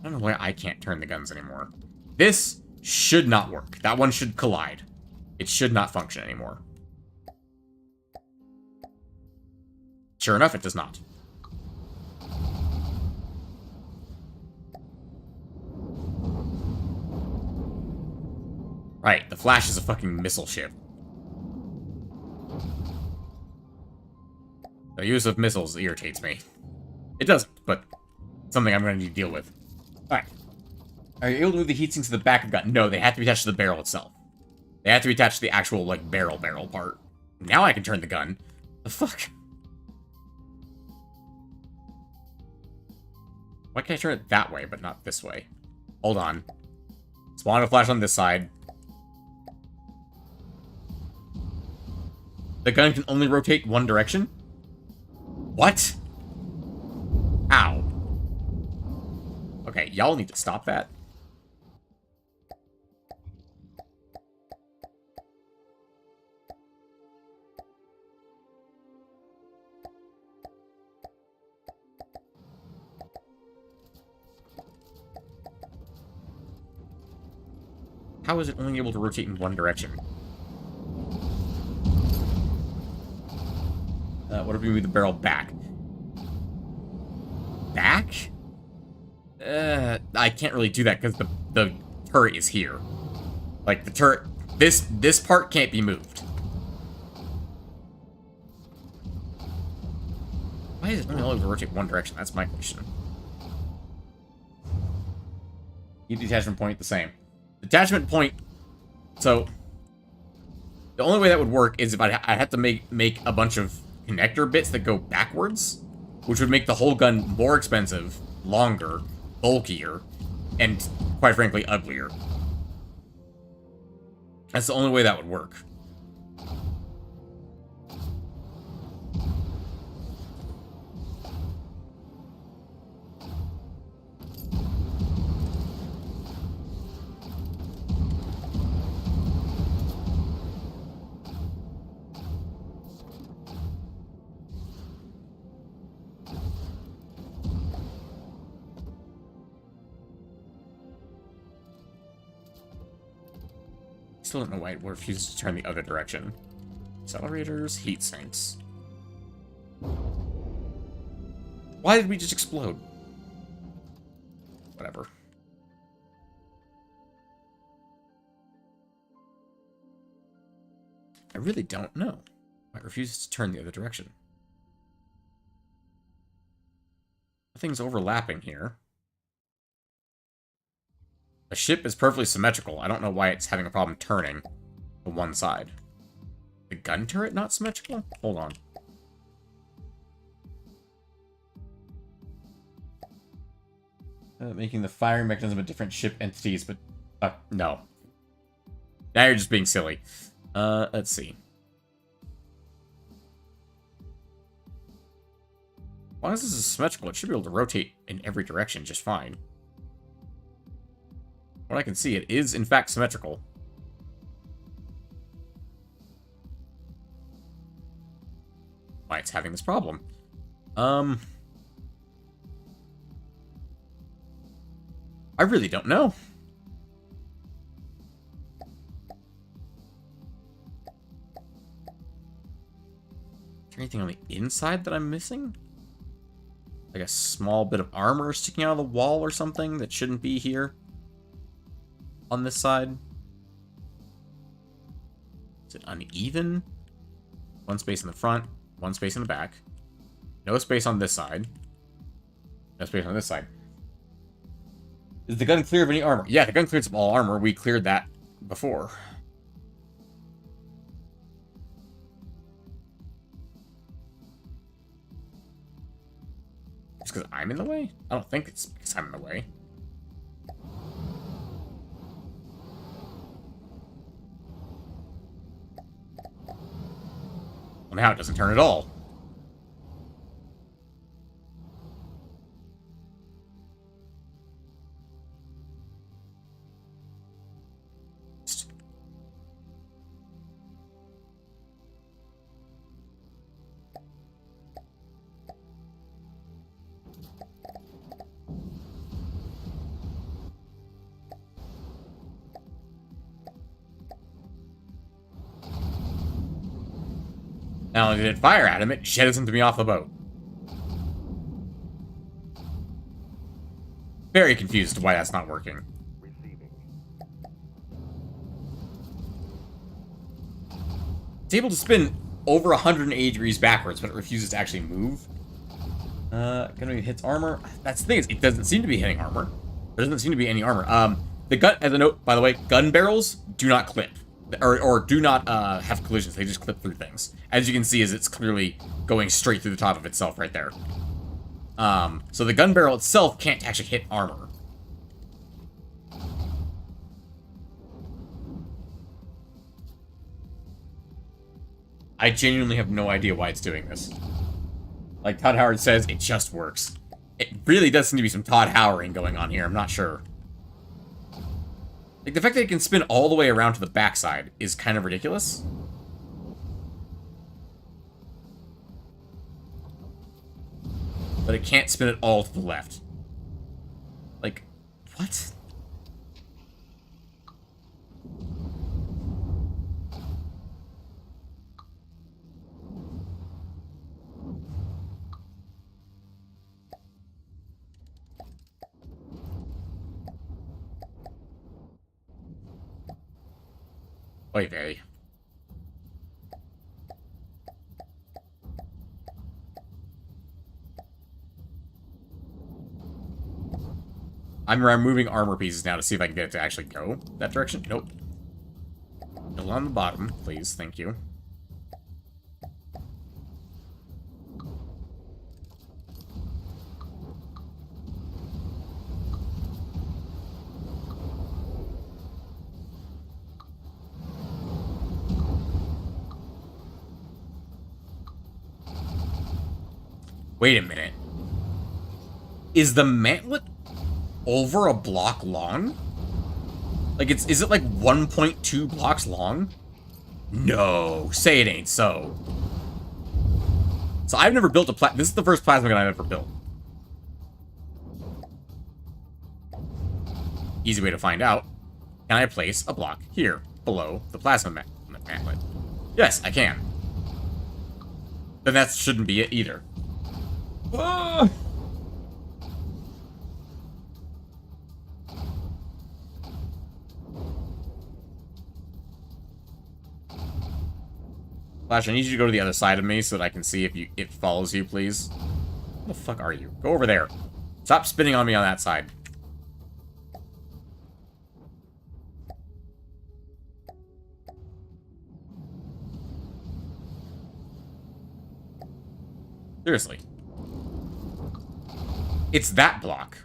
I don't know why I can't turn the guns anymore. This should not work. That one should collide. It should not function anymore. Sure enough, it does not. Right, the Flash is a fucking missile ship. The use of missiles irritates me. It doesn't, but something I'm going to need to deal with. Alright. Are you able to move the heat sinks to the back of the gun? No, they have to be attached to the barrel itself. They have to be attached to the actual, like, barrel part. Now I can turn the gun. The fuck? Why can't I turn it that way, but not this way? Hold on. Spawn a flash on this side. The gun can only rotate one direction? What? Ow. Okay, y'all need to stop that. How is it only able to rotate in one direction? What if we move the barrel back? Back? I can't really do that because the turret is here. Like, the turret... This part can't be moved. Why is it only able to rotate one direction? That's my question. Keep the attachment point the same. Attachment point... So... The only way that would work is if I have to make a bunch of connector bits that go backwards, which would make the whole gun more expensive, longer, bulkier, and, quite frankly, uglier. That's the only way that would work. Still don't know why it refuses to turn the other direction. Accelerators, heat sinks. Why did we just explode? Whatever. I really don't know why it refuses to turn the other direction. Nothing's overlapping here. The ship is perfectly symmetrical. I don't know why it's having a problem turning to one side. The gun turret not symmetrical? Hold on. Making the firing mechanism of different ship entities, but... no. Now you're just being silly. Let's see. As long as this is symmetrical, it should be able to rotate in every direction just fine. What I can see, it is, in fact, symmetrical. Why it's having this problem. I really don't know. Is there anything on the inside that I'm missing? Like a small bit of armor sticking out of the wall or something that shouldn't be here? On this side? Is it uneven? One space in the front, one space in the back. No space on this side. No space on this side. Is the gun clear of any armor? Yeah, the gun clears of all armor. We cleared that before. Just because I'm in the way? I don't think it's because I'm in the way. Well, now it doesn't turn at all. Not only did it fire at him, it jettisoned me off the boat. Very confused why that's not working. Receiving. It's able to spin over 180 degrees backwards, but it refuses to actually move. Gonna be hits armor. That's the thing, is it doesn't seem to be hitting armor. There doesn't seem to be any armor. The gun, as a note, by the way, gun barrels do not clip. Or do not have collisions, they just clip through things. As you can see, is it's clearly going straight through the top of itself right there. So the gun barrel itself can't actually hit armor. I genuinely have no idea why it's doing this. Like Todd Howard says, it just works. It really does seem to be some Todd Howarding going on here, I'm not sure. Like, the fact that it can spin all the way around to the backside is kind of ridiculous. But it can't spin it all to the left. Like, what? Oy vey. I'm removing armor pieces now to see if I can get it to actually go that direction. Nope. Still on the bottom, please. Thank you. Wait a minute. Is the mantlet over a block long? Like, is it like 1.2 blocks long? No, say it ain't so. So I've never built a this is the first plasma gun I've ever built. Easy way to find out. Can I place a block here, below the plasma mantlet? Yes, I can. Then that shouldn't be it either. Ah! Flash, I need you to go to the other side of me so that I can see if it follows you, please. Where the fuck are you? Go over there. Stop spinning on me on that side. Seriously. It's that block.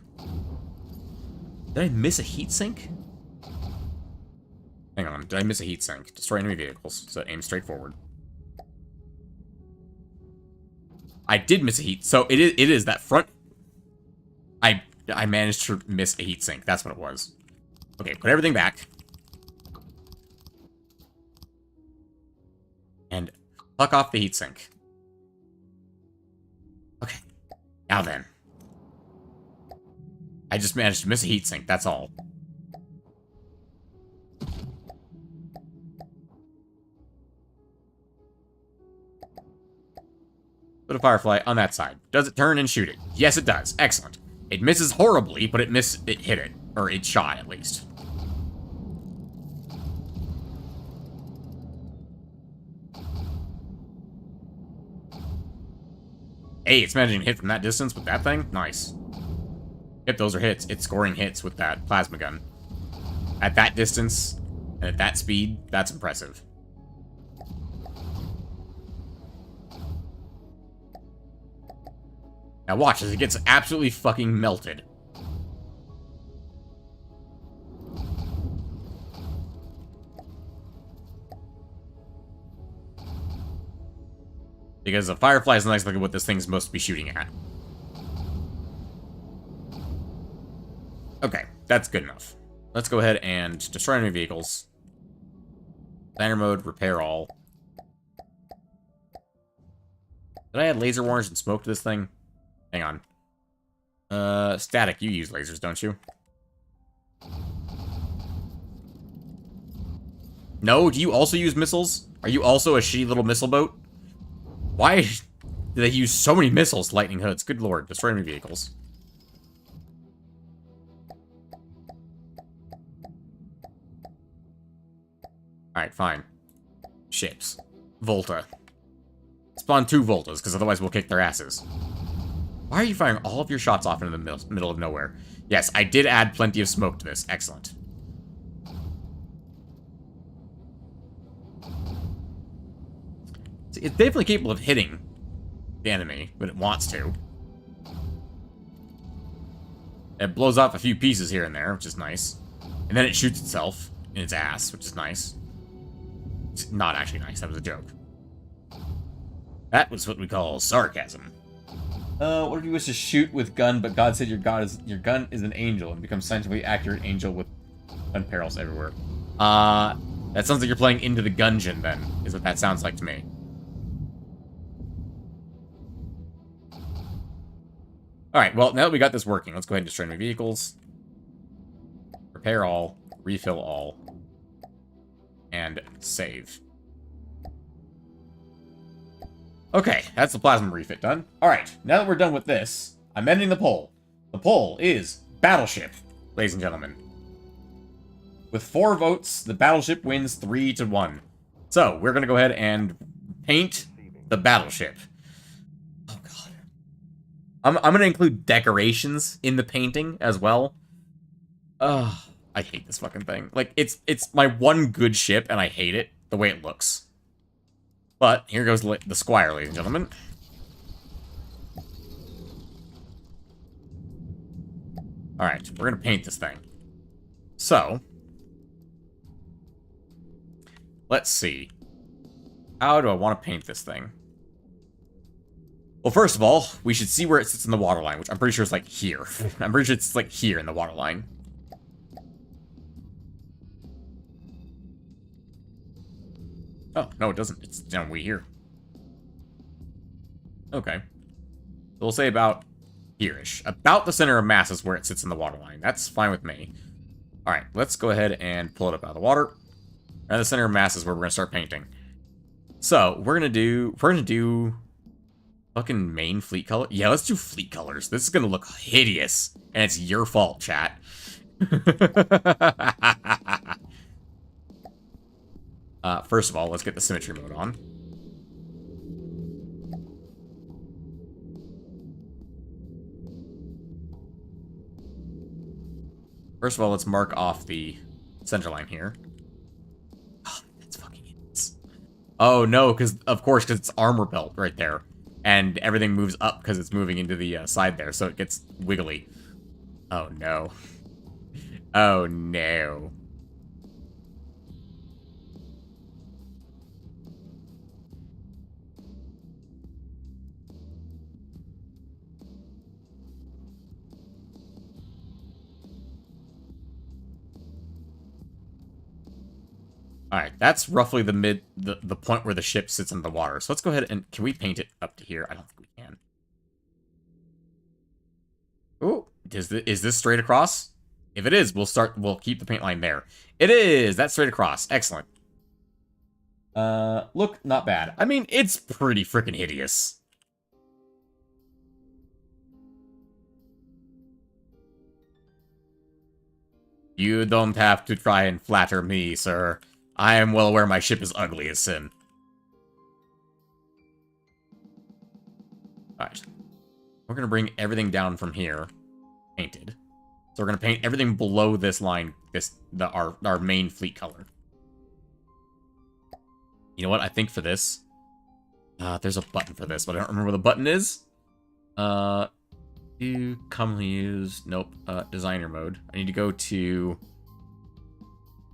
Did I miss a heatsink? Hang on, did I miss a heatsink? Destroy enemy vehicles, so aim straight forward. I did miss a heat, so it is that front. I managed to miss a heatsink. That's what it was. Okay, put everything back. And fuck off the heatsink. Okay, now then. I just managed to miss a heatsink, that's all. Put a Firefly on that side. Does it turn and shoot it? Yes, it does. Excellent. It misses horribly, but it hit it. Or it shot, at least. Hey, it's managing to hit from that distance with that thing? Nice. Yep, those are hits. It's scoring hits with that plasma gun. At that distance, and at that speed, that's impressive. Now watch as it gets absolutely fucking melted. Because the Firefly is nice looking at what this thing's supposed to be shooting at. Okay, that's good enough. Let's go ahead and destroy enemy vehicles. Planner mode, repair all. Did I add laser warners and smoke to this thing? Hang on. Static, you use lasers, don't you? No, do you also use missiles? Are you also a shitty little missile boat? Why do they use so many missiles, lightning hoods? Good lord, destroy enemy vehicles. Alright, fine. Ships. Volta. Spawn 2 Voltas, because otherwise we'll kick their asses. Why are you firing all of your shots off into the middle of nowhere? Yes, I did add plenty of smoke to this. Excellent. See, it's definitely capable of hitting the enemy when it wants to. It blows off a few pieces here and there, which is nice. And then it shoots itself in its ass, which is nice. It's not actually nice, that was a joke. That was what we call sarcasm. What if you wish to shoot with gun, but God said your gun is an angel and becomes scientifically accurate angel with gun barrels everywhere? That sounds like you're playing Into the Gungeon, then, is what that sounds like to me. Alright, well, now that we got this working, let's go ahead and destroy my vehicles. Repair all, refill all, and save. Okay, that's the plasma refit done. Alright, now that we're done with this, I'm ending the poll. The poll is Battleship, ladies and gentlemen. With 4 votes, the Battleship wins 3-1. So, we're gonna go ahead and paint the Battleship. Oh god. I'm gonna include decorations in the painting as well. Ugh, I hate this fucking thing. Like, it's my one good ship, and I hate it, the way it looks. But, here goes the Squire, ladies and gentlemen. Alright, we're gonna paint this thing. So, let's see. How do I want to paint this thing? Well, first of all, we should see where it sits in the waterline, which I'm pretty sure is like here. I'm pretty sure it's like here in the waterline. Oh, no, it doesn't. It's down way here. Okay. So we'll say about here-ish. About the center of mass is where it sits in the waterline. That's fine with me. Alright, let's go ahead and pull it up out of the water. And the center of mass is where we're going to start painting. So, we're going to do fucking main fleet color. Yeah, let's do fleet colors. This is going to look hideous. And it's your fault, chat. First of all, let's get the symmetry mode on. First of all, let's mark off the center line here. Oh, that's fucking hideous. Oh, no, because it's armor belt right there. And everything moves up because it's moving into the side there, so it gets wiggly. Oh, no. Oh, no. Alright, that's roughly the point where the ship sits in the water. So let's go ahead and... Can we paint it up to here? I don't think we can. Ooh, is this straight across? If it is, we'll keep the paint line there. It is! That's straight across. Excellent. Look, not bad. I mean, it's pretty freaking hideous. You don't have to try and flatter me, sir. I am well aware my ship is ugly as sin. Alright. We're gonna bring everything down from here. Painted. So we're gonna paint everything below this line, our main fleet color. You know what? I think for this... there's a button for this, but I don't remember what the button is. Do commonly used... Nope. Designer mode. I need to go to...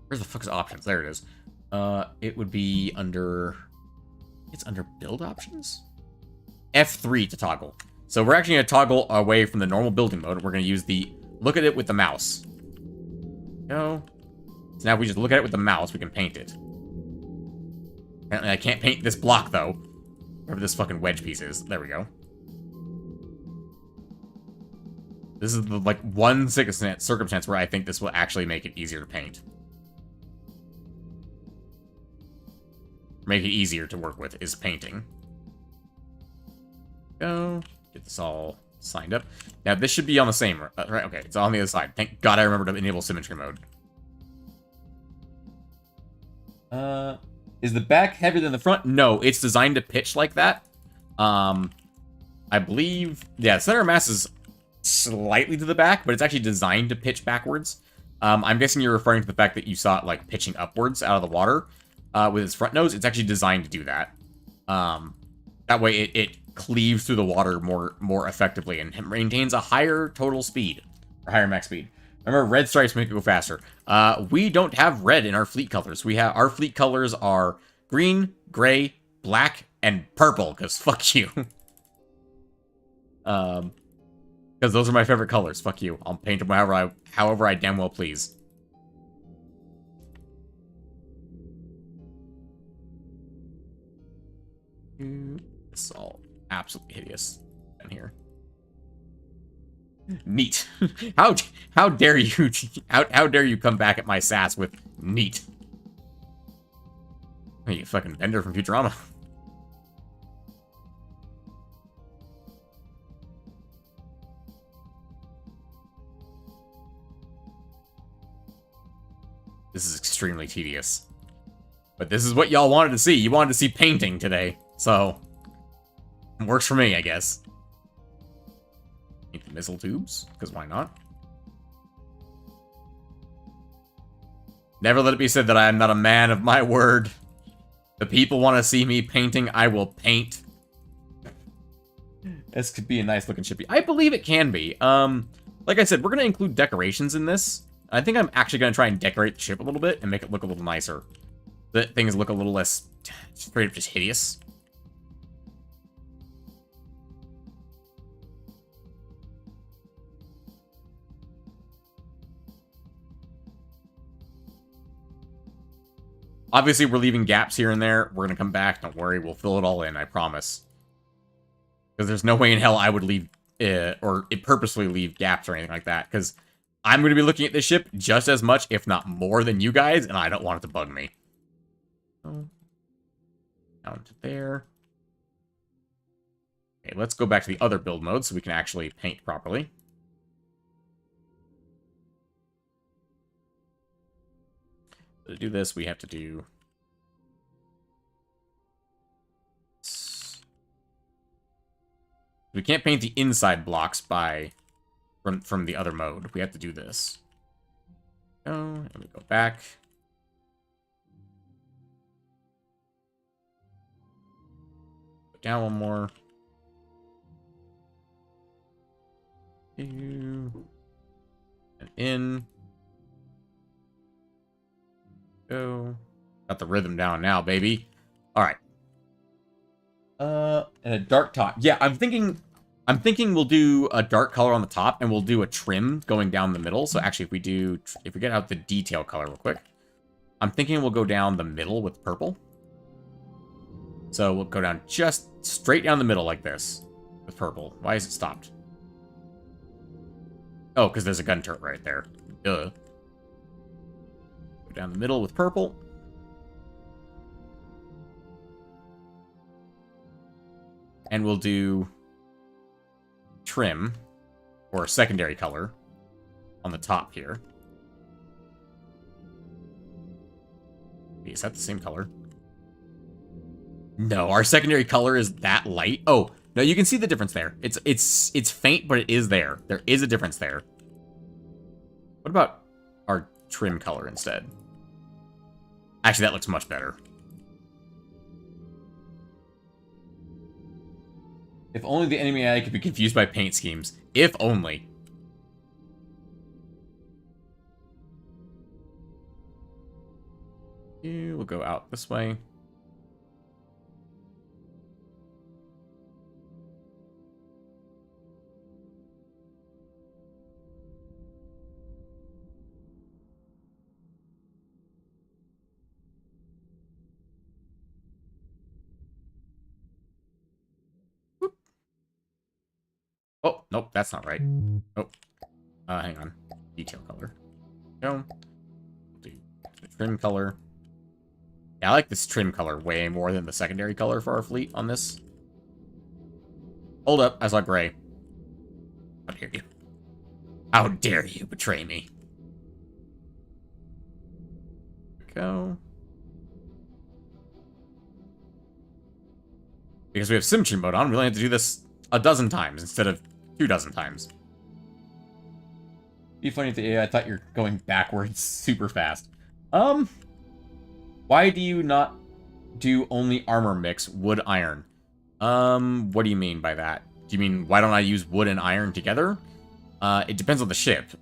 Where's the fuck's options? There it is. It would be under... It's under build options? F3 to toggle. So we're actually going to toggle away from the normal building mode. We're going to use the... Look at it with the mouse. Go. So now if we just look at it with the mouse, we can paint it. Apparently I can't paint this block, though. Wherever this fucking wedge piece is. There we go. This is the, like, one circumstance where I think this will actually make it easier to paint. Make it easier to work with, is painting. Go. Get this all signed up. Now, this should be on the same, right? Okay, it's on the other side. Thank God I remembered to enable symmetry mode. Is the back heavier than the front? No, it's designed to pitch like that. I believe, yeah, center of mass is slightly to the back, but it's actually designed to pitch backwards. I'm guessing you're referring to the fact that you saw it, like, pitching upwards out of the water with its front nose. It's actually designed to do that. That way it cleaves through the water more effectively and maintains a higher total speed, or higher max speed. Remember, red stripes make it go faster. We don't have red in our fleet colors. Our fleet colors are green, gray, black, and purple, because fuck you. Because those are my favorite colors. Fuck you. I'll paint them however I damn well please. This is all absolutely hideous in here. Neat. How dare you how dare you come back at my sass with neat? Hey, you fucking Bender from Futurama. This is extremely tedious. But this is what y'all wanted to see. You wanted to see painting today. So, it works for me, I guess. Paint the missile tubes, because why not? Never let it be said that I am not a man of my word. The people want to see me painting, I will paint. This could be a nice looking ship. I believe it can be. Like I said, we're going to include decorations in this. I think I'm actually going to try and decorate the ship a little bit and make it look a little nicer. That things look a little less straight up just hideous. Obviously, we're leaving gaps here and there. We're going to come back. Don't worry. We'll fill it all in. I promise. Because there's no way in hell I would leave, or purposely leave gaps or anything like that. Because I'm going to be looking at this ship just as much, if not more, than you guys. And I don't want it to bug me. Oh. Down to there. Okay, let's go back to the other build mode so we can actually paint properly. To do this, we have to do... We can't paint the inside blocks from the other mode. We have to do this. Go, and we go back. Go down one more. And in. Go. Got the rhythm down now, baby. All right. And a dark top. Yeah, I'm thinking we'll do a dark color on the top, and we'll do a trim going down the middle. So actually, if we get out the detail color real quick, I'm thinking we'll go down the middle with purple. So we'll go down just straight down the middle like this with purple. Why is it stopped? Oh, because there's a gun turret right there. Duh. Go down the middle with purple. And we'll do trim, or secondary color, on the top here. Is that the same color? No, our secondary color is that light. Oh, no, you can see the difference there. It's faint, but it is there. There is a difference there. What about our trim color instead? Actually, that looks much better. If only the enemy AI could be confused by paint schemes. If only. We'll go out this way. Oh, nope, that's not right. Oh, hang on. Detail color. Go. Do the trim color. Yeah, I like this trim color way more than the secondary color for our fleet on this. Hold up, I saw gray. How dare you? How dare you betray me? Go. Because we have symmetry mode on, we only have to do this a dozen times instead of 24 times. Be funny if the AI thought you're going backwards super fast. Why do you not do only armor mix wood iron? What do you mean by that? Do you mean why don't I use wood and iron together? It depends on the ship.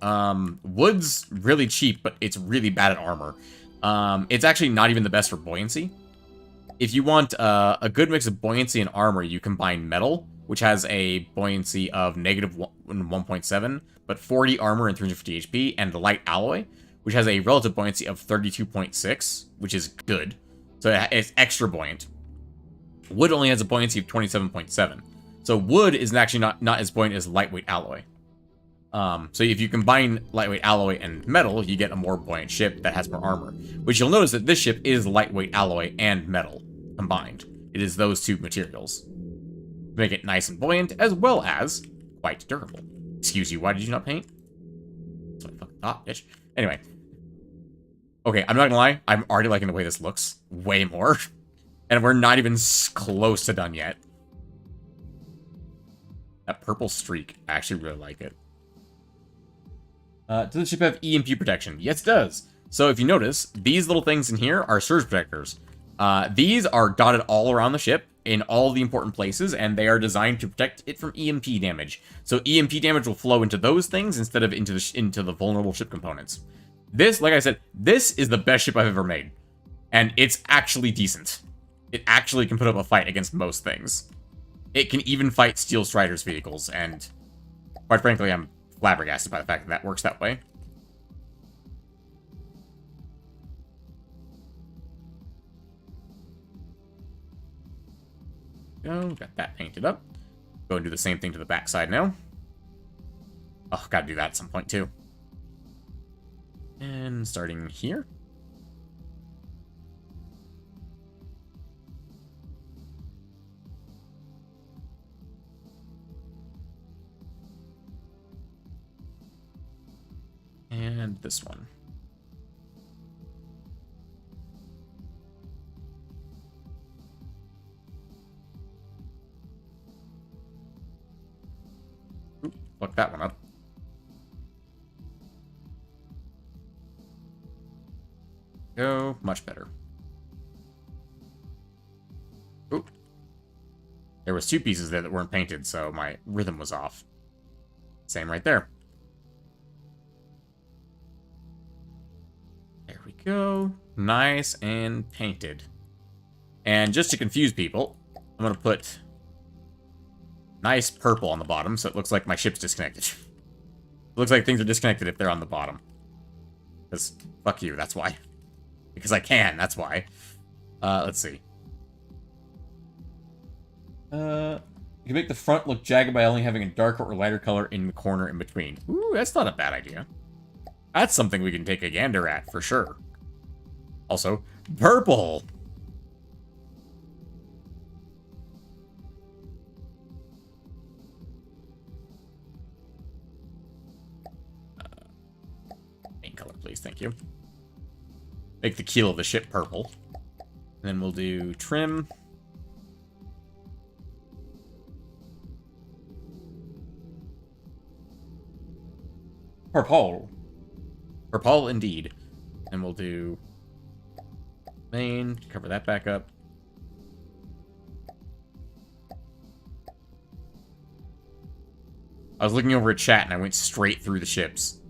Wood's really cheap, but it's really bad at armor. It's actually not even the best for buoyancy. If you want a good mix of buoyancy and armor, you combine metal, which has a buoyancy of negative 1.7, but 40 armor and 350 HP, and the light alloy, which has a relative buoyancy of 32.6, which is good. So it's extra buoyant. Wood only has a buoyancy of 27.7. So wood is actually not as buoyant as lightweight alloy. So if you combine lightweight alloy and metal, you get a more buoyant ship that has more armor. Which you'll notice that this ship is lightweight alloy and metal combined. It is those two materials. Make it nice and buoyant, as well as quite durable. Excuse you, why did you not paint? That's what I fucking thought, bitch. Anyway. Okay, I'm not gonna lie, I'm already liking the way this looks. Way more. And we're not even close to done yet. That purple streak, I actually really like it. Does the ship have EMP protection? Yes, it does. So if you notice, these little things in here are surge protectors. These are dotted all around the ship in all the important places, and they are designed to protect it from EMP damage. So EMP damage will flow into those things instead of into the vulnerable ship components. This, like I said, this is the best ship I've ever made. And it's actually decent. It actually can put up a fight against most things. It can even fight Steel Strider's vehicles, and quite frankly, I'm flabbergasted by the fact that that works that way. Go, got that painted up. Go and do the same thing to the backside now. Oh, gotta do that at some point too. And starting here. And this one. Oop, fuck that one up. Go, much better. Oop. There was 2 pieces there that weren't painted, so my rhythm was off. Same right there. There we go. Nice and painted. And just to confuse people, I'm going to put nice purple on the bottom, so it looks like my ship's disconnected. It looks like things are disconnected if they're on the bottom. Because, fuck you, that's why. Because I can, that's why. Let's see. You can make the front look jagged by only having a darker or lighter color in the corner in between. Ooh, that's not a bad idea. That's something we can take a gander at, for sure. Also, purple! Paint color, please, thank you. Make the keel of the ship purple. And then we'll do trim. Purple. Purple, indeed. And we'll do main, cover that back up. I was looking over at chat and I went straight through the ships.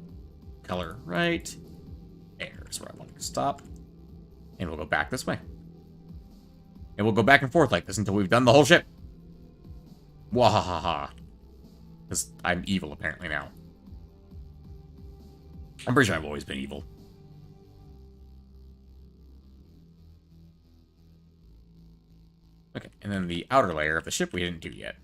Color right. There's where I want to stop. And we'll go back this way. And we'll go back and forth like this until we've done the whole ship. Wahahaha. Because I'm evil apparently now. I'm pretty sure I've always been evil. Okay, and then the outer layer of the ship we didn't do yet.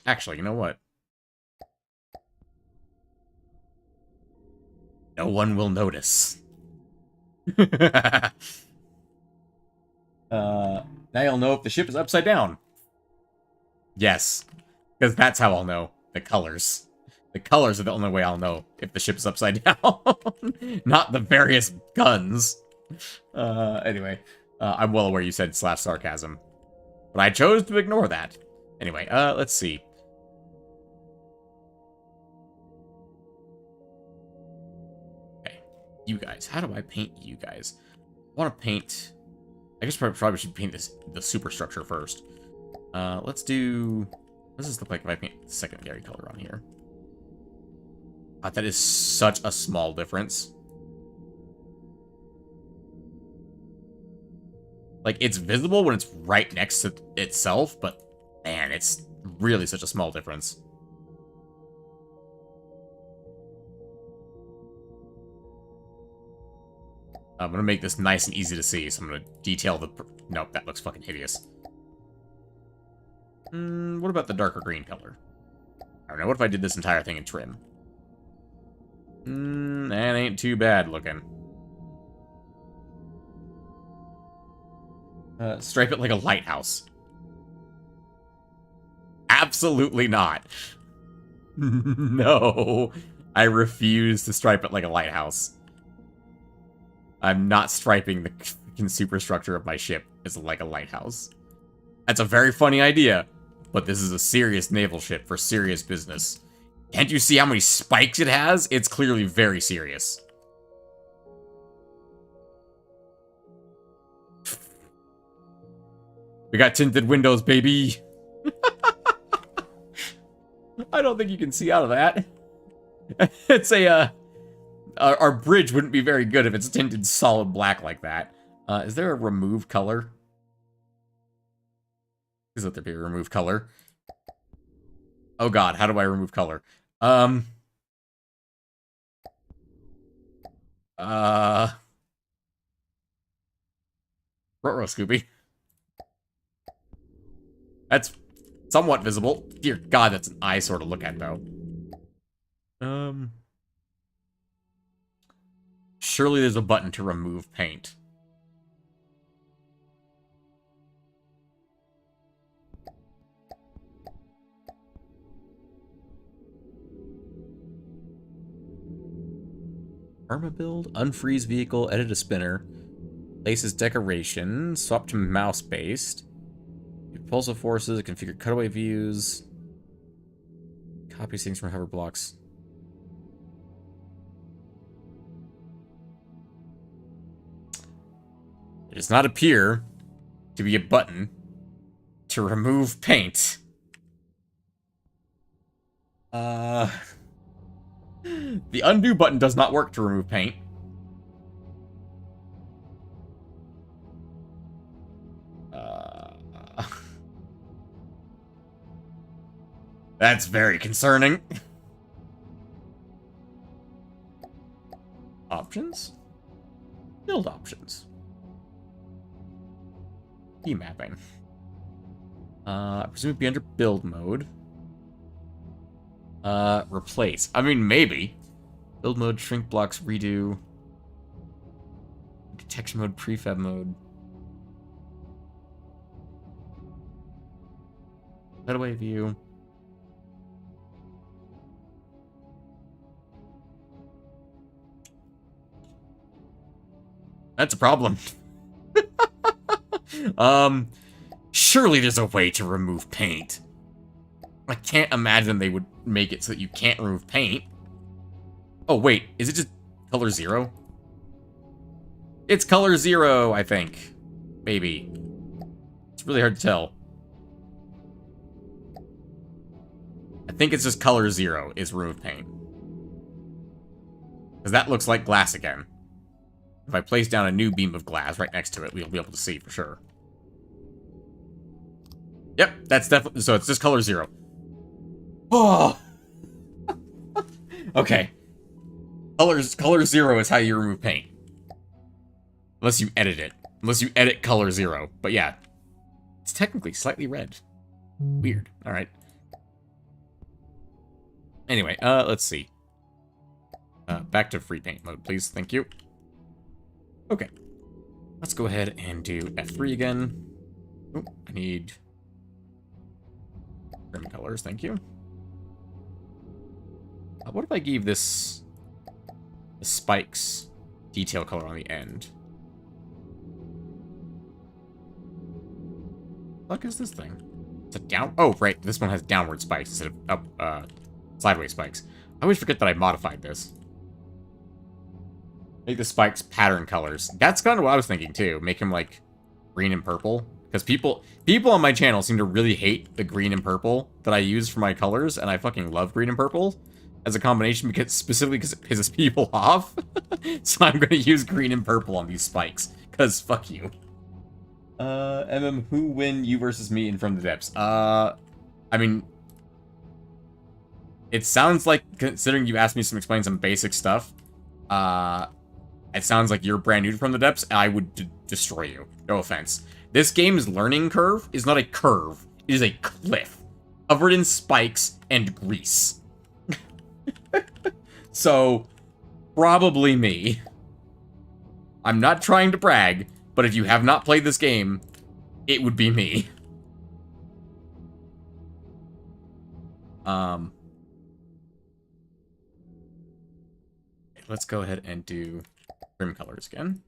Actually, you know what? No one will notice. Now you'll know if the ship is upside down. Yes, because that's how I'll know. The colors. The colors are the only way I'll know if the ship is upside down. Not the various guns. Anyway, I'm well aware you said slash sarcasm. But I chose to ignore that. Anyway, let's see. Okay, you guys. How do I paint you guys? I want to paint... I guess probably should paint the superstructure first. Let's do... What does this look like if I paint the secondary color on here? That is such a small difference. Like, it's visible when it's right next to itself, but, man, it's really such a small difference. I'm gonna make this nice and easy to see, so I'm gonna detail the... Nope, that looks fucking hideous. What about the darker green color? I don't know, what if I did this entire thing in trim? That ain't too bad looking. Stripe it like a lighthouse. Absolutely not. No. I refuse to stripe it like a lighthouse. I'm not striping the superstructure of my ship as like a lighthouse. That's a very funny idea, but this is a serious naval ship for serious business. Can't you see how many spikes it has? It's clearly very serious. We got tinted windows, baby. I don't think you can see out of that. It's a, our bridge wouldn't be very good if it's tinted solid black like that. Is there a remove color? Is there be a remove color? Oh god, how do I remove color? Ruh-roh, Scooby. That's somewhat visible. Dear god, that's an eyesore to look at, though. Surely there's a button to remove paint. Permabuild, unfreeze vehicle, edit a spinner, places decoration, swap to mouse based, propulsive forces, configure cutaway views, copy things from hover blocks. It does not appear to be a button to remove paint. The undo button does not work to remove paint. That's very concerning. Options? Build options. Key mapping. I presume it'd be under build mode. Replace. I mean, maybe. Build mode, shrink blocks, redo. Detection mode, prefab mode. Cutaway view. That's a problem. Surely there's a way to remove paint. I can't imagine they would make it so that you can't remove paint. Oh, wait. Is it just color 0? It's color 0, I think. Maybe. It's really hard to tell. I think it's just color 0 is remove paint. Because that looks like glass again. If I place down a new beam of glass right next to it, we'll be able to see for sure. Yep, that's definitely... So it's just color 0. Oh! Okay. Color 0 is how you remove paint. Unless you edit it. Unless you edit color 0. But yeah. It's technically slightly red. Weird. Alright. Anyway, let's see. Back to free paint mode, please. Thank you. Okay. Let's go ahead and do F3 again. Oh, I need trim colors, thank you. What if I gave this the spikes detail color on the end? What is this thing? It's a down. Oh, right. This one has downward spikes instead of up, sideways spikes. I always forget that I modified this. Make the spikes pattern colors. That's kind of what I was thinking too. Make them like green and purple. Because people on my channel seem to really hate the green and purple that I use for my colors, and I fucking love green and purple as a combination because specifically because it pisses people off. So I'm gonna use green and purple on these spikes. Cause fuck you. who win, you versus me in From the Depths? I mean, it sounds like, considering you asked me to explain some basic stuff, it sounds like you're brand new to From the Depths, and I would destroy you. No offense. This game's learning curve is not a curve. It is a cliff. Covered in spikes and grease. So, probably me. I'm not trying to brag, but if you have not played this game, it would be me. Let's go ahead and do trim colors again.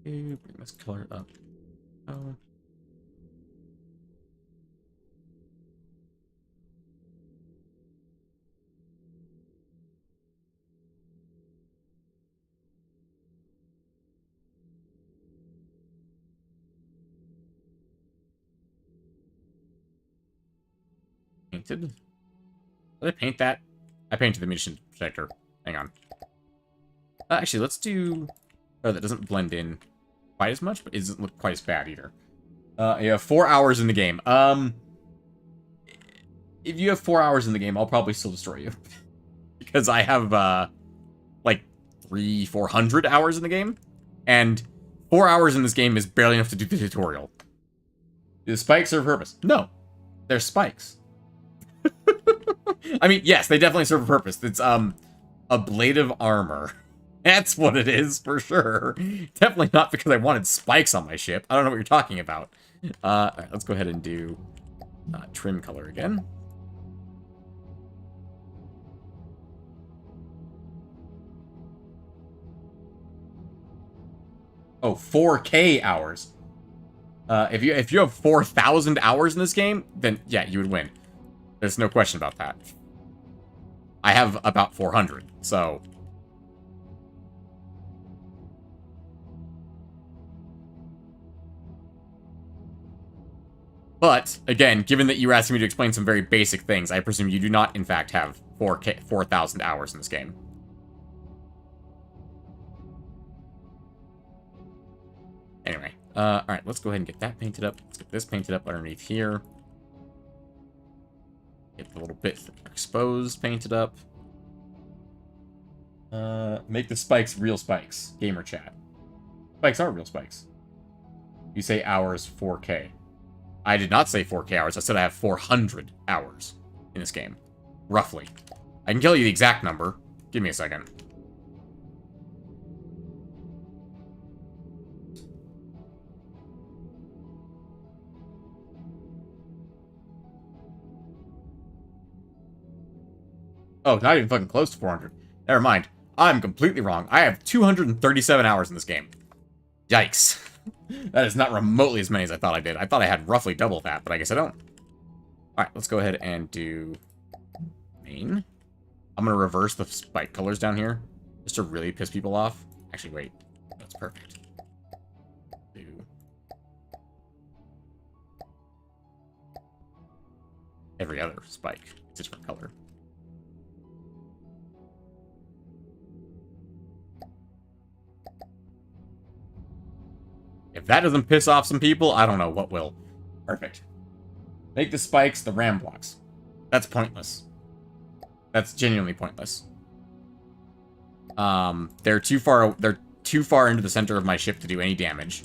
Bring this color up. Oh. Painted. Did I paint that? I painted the munition protector. Hang on. Actually, let's do... Oh, that doesn't blend in quite as much, but it doesn't look quite as bad either. You have 4 hours in the game. If you have 4 hours in the game, I'll probably still destroy you. Because I have, like, 400 hours in the game. And 4 hours in this game is barely enough to do the tutorial. Do the spikes serve a purpose? No. They're spikes. I mean, yes, they definitely serve a purpose. It's, ablative armor. That's what it is, for sure. Definitely not because I wanted spikes on my ship. I don't know what you're talking about. Alright, let's go ahead and do trim color again. Oh, 4K hours. If you have 4,000 hours in this game, then yeah, you would win. There's no question about that. I have about 400, so... But, again, given that you were asking me to explain some very basic things, I presume you do not, in fact, have 4,000 hours in this game. Anyway, alright, let's go ahead and get that painted up. Let's get this painted up underneath here. Get the little bit exposed painted up. Make the spikes real spikes. Gamer chat. Spikes are real spikes. You say hours 4K. I did not say 4K hours. I said I have 400 hours in this game. Roughly. I can tell you the exact number. Give me a second. Oh, not even fucking close to 400. Never mind. I'm completely wrong. I have 237 hours in this game. Yikes. That is not remotely as many as I thought I did. I thought I had roughly double that, but I guess I don't. Alright, let's go ahead and do main. I'm going to reverse the spike colors down here, just to really piss people off. Actually, wait. That's perfect. Do every other spike. It's a different color. If that doesn't piss off some people, I don't know what will. Perfect. Make the spikes the ram blocks. That's pointless. That's genuinely pointless. They're too far into the center of my ship to do any damage.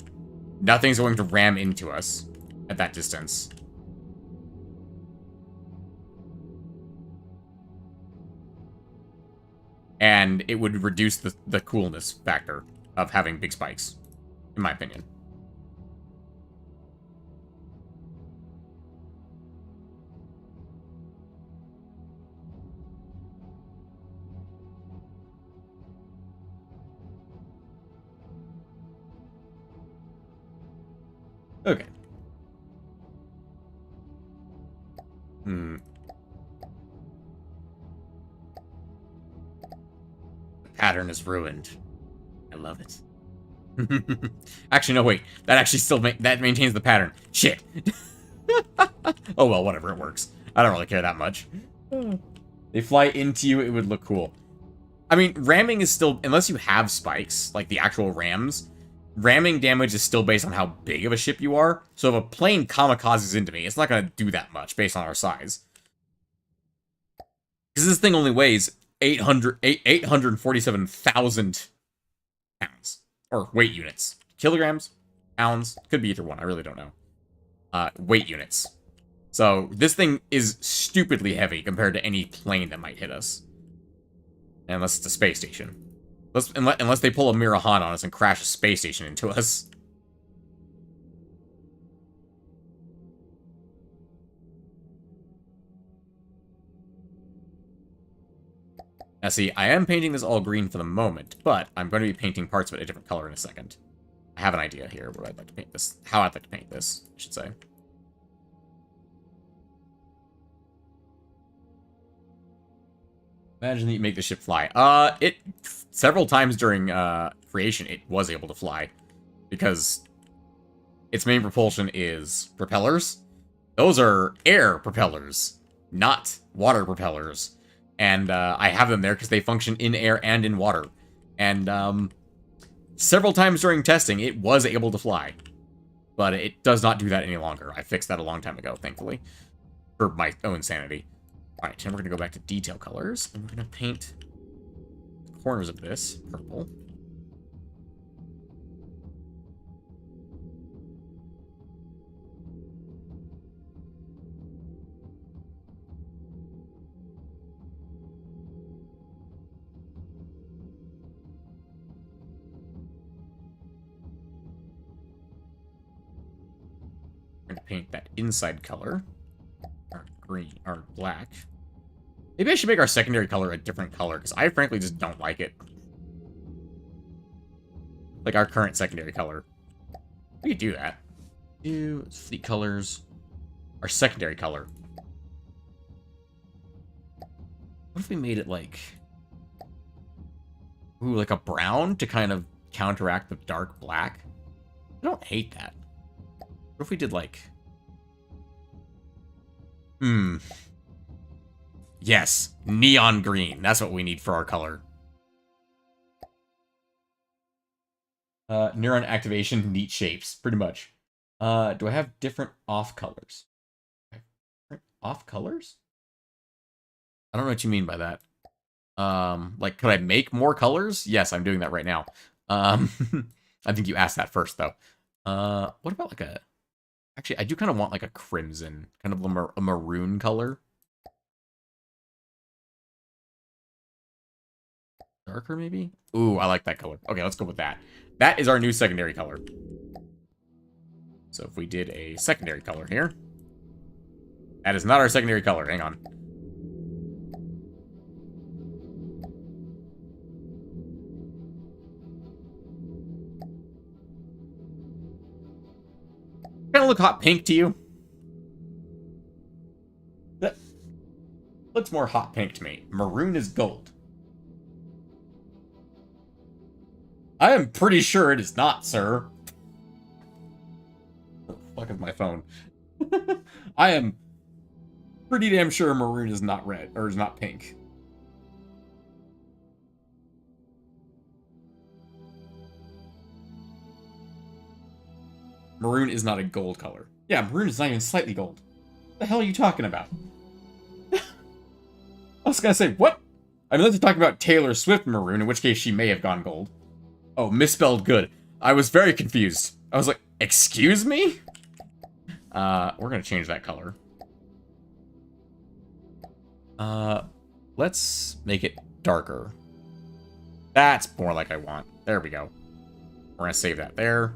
Nothing's going to ram into us at that distance. and it would reduce the coolness factor of having big spikes, in my opinion. Okay. The pattern is ruined. I love it. Actually, no, wait. That actually still that maintains the pattern. Shit. Oh, well, whatever. It works. I don't really care that much. They fly into you, it would look cool. I mean, ramming is still... Unless you have spikes, like the actual rams, ramming damage is still based on how big of a ship you are. So if a plane kamikazes into me, it's not going to do that much based on our size. Because this thing only weighs 847,000 pounds. Or weight units. Kilograms? Pounds? Could be either one. I really don't know. Weight units. So this thing is stupidly heavy compared to any plane that might hit us. Unless it's a space station. Unless they pull a Mirahan on us and crash a space station into us. Now see, I am painting this all green for the moment, but I'm going to be painting parts of it a different color in a second. I have an idea here what I'd like to paint this. How I'd like to paint this, I should say. Imagine that you make the ship fly. Several times during creation, it was able to fly. Because its main propulsion is propellers. Those are air propellers, not water propellers. And I have them there because they function in air and in water. And several times during testing, it was able to fly. But it does not do that any longer. I fixed that a long time ago, thankfully. For my own sanity. Alright, and we're going to go back to detail colors. And we're going to paint the corners of this purple. We're going to paint that inside color. Our green, or black. Maybe I should make our secondary color a different color, because I frankly just don't like it. Like our current secondary color. We could do that. Do fleet colors. Our secondary color. What if we made it like... Ooh, like a brown to kind of counteract the dark black? I don't hate that. What if we did like... Yes, neon green. That's what we need for our color. Neuron activation, neat shapes, pretty much. Do I have different off colors? Off colors? I don't know what you mean by that. Like, could I make more colors? Yes, I'm doing that right now. I think you asked that first, though. What about like a... Actually, I do kind of want like a crimson, kind of a maroon color. Darker, maybe? Ooh, I like that color. Okay, let's go with that. That is our new secondary color. So if we did a secondary color here. That is not our secondary color. Hang on. Kind of look hot pink to you? That looks more hot pink to me. Maroon is gold. I am pretty sure it is not, sir. What the fuck is my phone? I am pretty damn sure maroon is not red, or is not pink. Maroon is not a gold color. Yeah, maroon is not even slightly gold. What the hell are you talking about? I was gonna say, what? I mean, let's talk about Taylor Swift maroon, in which case she may have gone gold. Oh, misspelled good. I was very confused. I was like, excuse me? We're gonna change that color. Let's make it darker. That's more like I want. There we go. We're gonna save that there.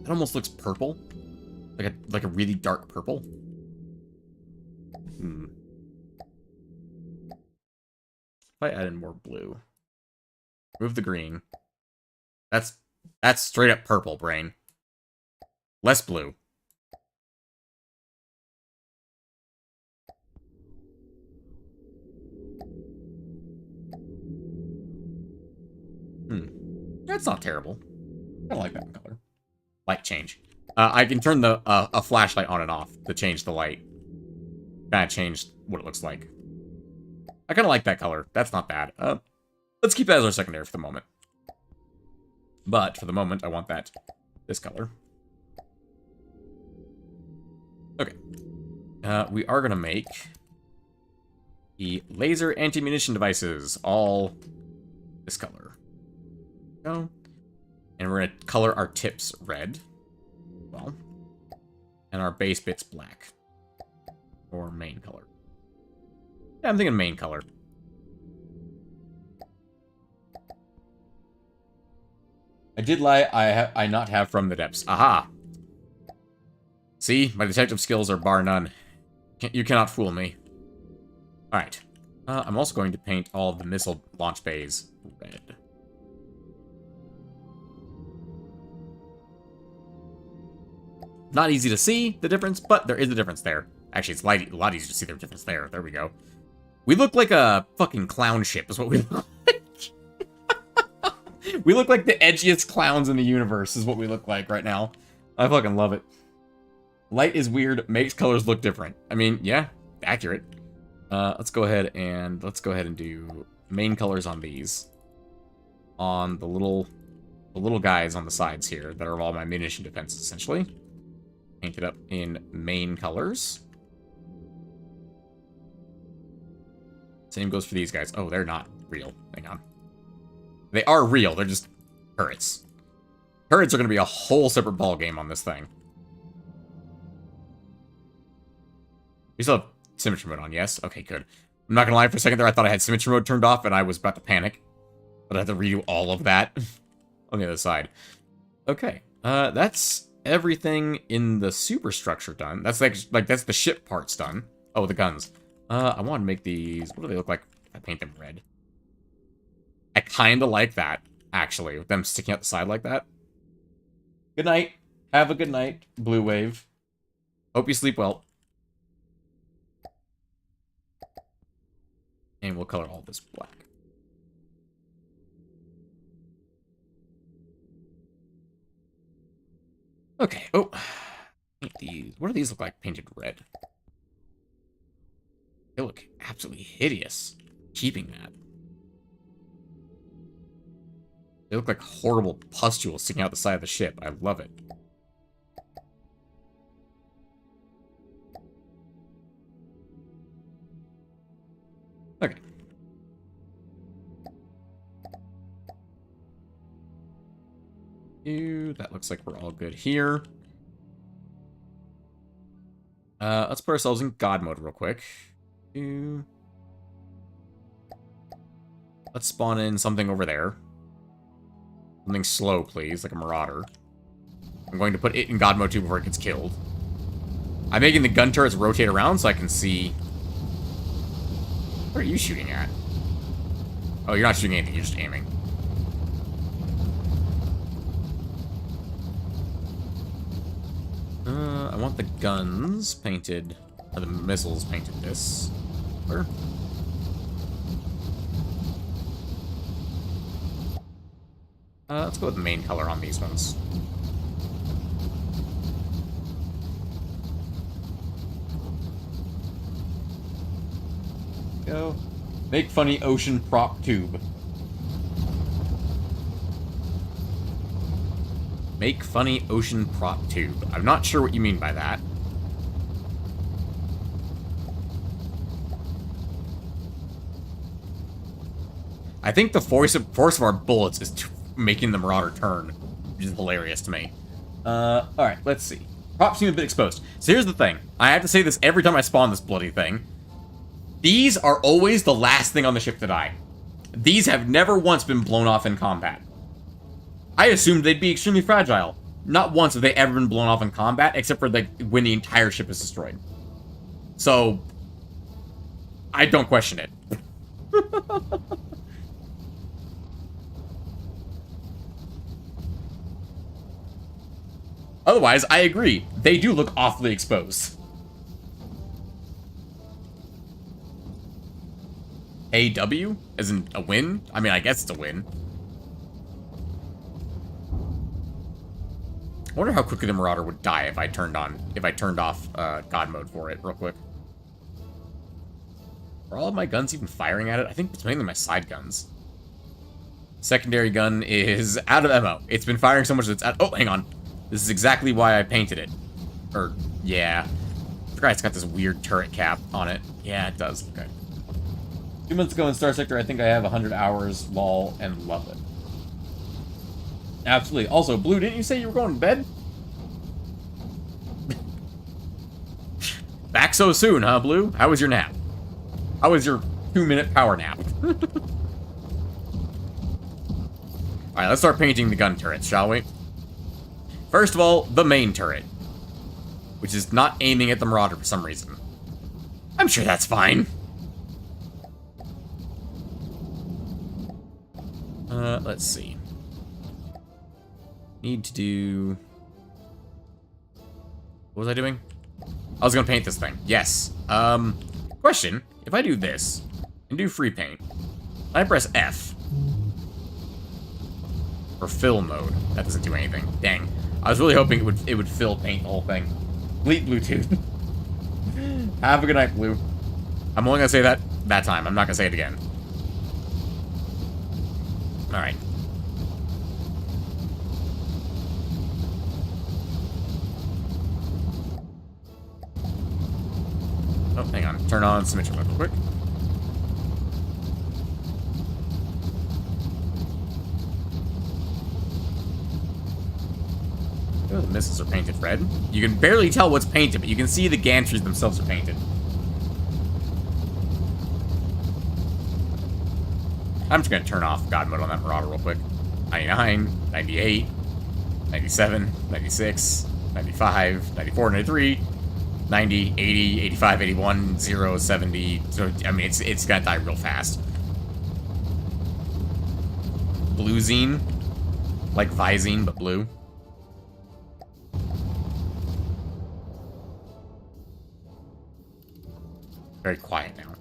That almost looks purple. Like a really dark purple. If I add in more blue. Remove the green. That's straight up purple, brain. Less blue. That's not terrible. I like that in color. Light change. I can turn the a flashlight on and off to change the light. Kind of change what it looks like. I kind of like that color. That's not bad. Let's keep that as our secondary for the moment. But for the moment, I want this color. Okay. We are gonna make the laser anti-munition devices all this color. Go. And we're gonna color our tips red. Well. And our base bits black. Or main color. Yeah, I'm thinking main color. I did lie. I not have from the depths. Aha! See, my detective skills are bar none. You cannot fool me. Alright. I'm also going to paint all of the missile launch bays red. Not easy to see the difference, but there is a difference there. Actually, it's a lot easier to see the difference there. There we go. We look like a fucking clown ship is what we look like. We look like the edgiest clowns in the universe is what we look like right now. I fucking love it. Light is weird, makes colors look different. I mean, yeah, accurate. Let's go ahead and do main colors on these. On the little guys on the sides here that are all my munition defenses, essentially. Paint it up in main colors. Same goes for these guys. Oh, they're not real. Hang on. They are real. They're just turrets. Turrets are going to be a whole separate ballgame on this thing. We still have symmetry mode on, yes? Okay, good. I'm not going to lie, for a second there I thought I had symmetry mode turned off and I was about to panic. But I had to redo all of that on the other side. Okay. That's everything in the superstructure done. That's like that's the ship parts done. Oh, the guns. I want to make these... What do they look like if I paint them red? I kind of like that, actually, with them sticking out the side like that. Good night. Have a good night, Blue Wave. Hope you sleep well. And we'll color all this black. Okay. Oh, paint these. What do these look like painted red? They look absolutely hideous. Keeping that. They look like horrible pustules sticking out the side of the ship. I love it. Okay. That looks like we're all good here. Let's put ourselves in God mode real quick. Let's spawn in something over there. Something slow, please, like a Marauder. I'm going to put it in God mode too before it gets killed. I'm making the gun turrets rotate around so I can see... What are you shooting at? Oh, you're not shooting anything, you're just aiming. I want the guns painted... Or the missiles painted this color. Let's go with the main color on these ones. Go. Make funny ocean prop tube. Make funny ocean prop tube. I'm not sure what you mean by that. I think the force of our bullets is making the Marauder turn, which is hilarious to me. Alright, let's see. Props seem a bit exposed. So here's the thing. I have to say this every time I spawn this bloody thing. These are always the last thing on the ship to die. These have never once been blown off in combat. I assumed they'd be extremely fragile. Not once have they ever been blown off in combat, except for like when the entire ship is destroyed. So, I don't question it. Otherwise, I agree. They do look awfully exposed. AW? As in a win? I mean, I guess it's a win. I wonder how quickly the Marauder would die if I turned off God mode for it real quick. Are all of my guns even firing at it? I think it's mainly my side guns. Secondary gun is out of ammo. It's been firing so much that it's out. Oh, hang on. This is exactly why I painted it. Or, yeah. I forgot it's got this weird turret cap on it. Yeah, it does. Okay. 2 months ago in Star Sector, I think I have 100 hours, lol, and love it. Absolutely. Also, Blue, didn't you say you were going to bed? Back so soon, huh, Blue? How was your nap? How was your 2-minute power nap? Alright, let's start painting the gun turrets, shall we? First of all, the main turret. Which is not aiming at the Marauder for some reason. I'm sure that's fine. Let's see. Need to do... What was I doing? I was gonna paint this thing. Yes. Question. If I do this, and do free paint, and I press F, or fill mode, that doesn't do anything. Dang. I was really hoping it would fill paint the whole thing. Delete Bluetooth. Have a good night, Blue. I'm only gonna say that time. I'm not gonna say it again. Alright. Oh, hang on. Turn on symmetry mode real quick. Oh, the missiles are painted red. You can barely tell what's painted, but you can see the gantries themselves are painted. I'm just going to turn off God mode on that Marauder real quick. 99, 98, 97, 96, 95, 94, 93, 90, 80, 85, 81, 0, 70. So, I mean, it's going to die real fast. Bluezine. Like Visine, but blue. Very quiet now.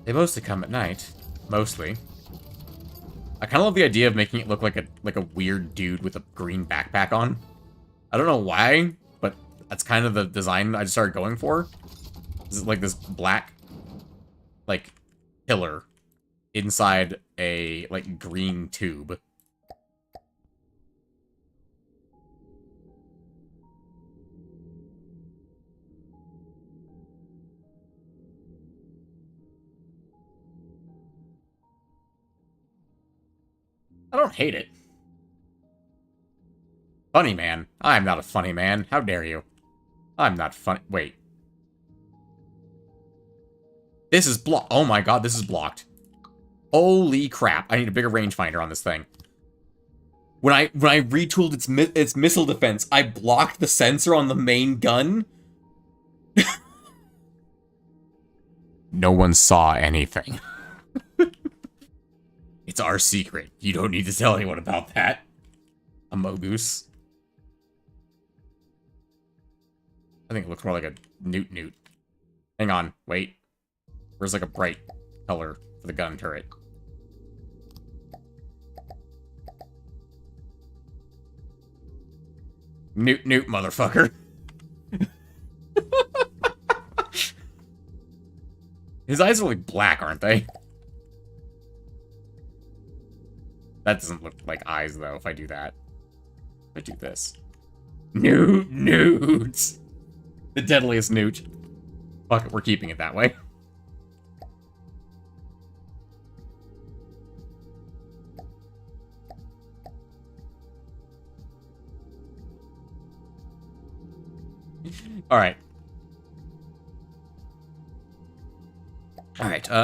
They mostly come at night. Mostly. I kind of love the idea of making it look like a weird dude with a green backpack on. I don't know why, but that's kind of the design I just started going for. Is like this black, like, pillar inside a, like, green tube. I don't hate it. Funny man. I'm not a funny man. How dare you? I'm not funny. Wait. This is blocked. Oh my god, this is blocked. Holy crap. I need a bigger rangefinder on this thing. When I retooled its missile defense, I blocked the sensor on the main gun. No one saw anything. It's our secret. You don't need to tell anyone about that. A Mogoose. I think it looks more like a Newt. Hang on, wait. Where's like a bright color for the gun turret? Newt, motherfucker. His eyes are like black, aren't they? That doesn't look like eyes, though, if I do that. If I do this. Newts! The deadliest newt. Fuck it, we're keeping it that way. Alright.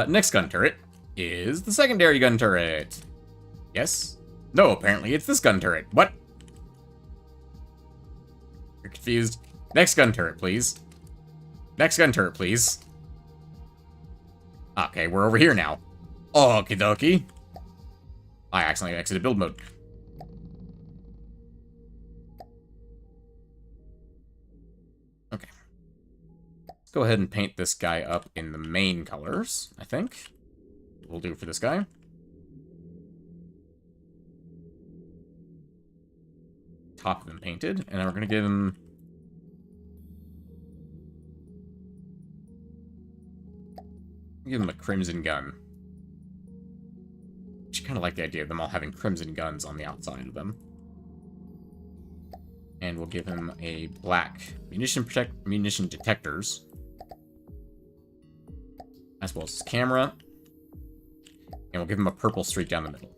next gun turret is the secondary gun turret. Yes? No, apparently it's this gun turret. What? You're confused. Next gun turret, please. Next gun turret, please. Okay, we're over here now. Okie dokie. I accidentally exited build mode. Okay. Let's go ahead and paint this guy up in the main colors, I think. We'll do for this guy. Top of him painted, and then we're gonna give him a crimson gun. I kind of like the idea of them all having crimson guns on the outside of them. And we'll give him a black munition detectors, as well as his camera. And we'll give him a purple streak down the middle.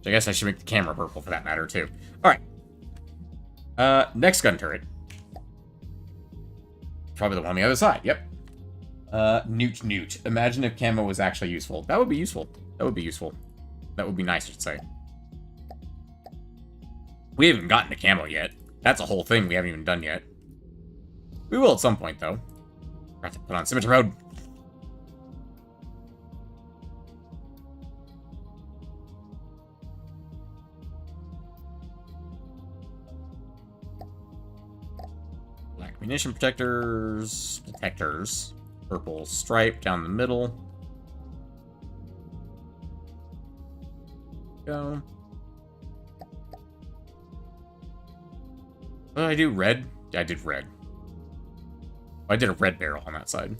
I guess I should make the camera purple for that matter, too. Alright. Next gun turret. Probably the one on the other side, yep. Newt. Imagine if camo was actually useful. That would be useful. That would be useful. That would be nice, I should say. We haven't gotten to camo yet. That's a whole thing we haven't even done yet. We will at some point, though. We'll have to put on Symmetry Mode. Black munition detectors. Purple stripe down the middle. Go. What did I do? Red? Yeah, I did red. I did a red barrel on that side.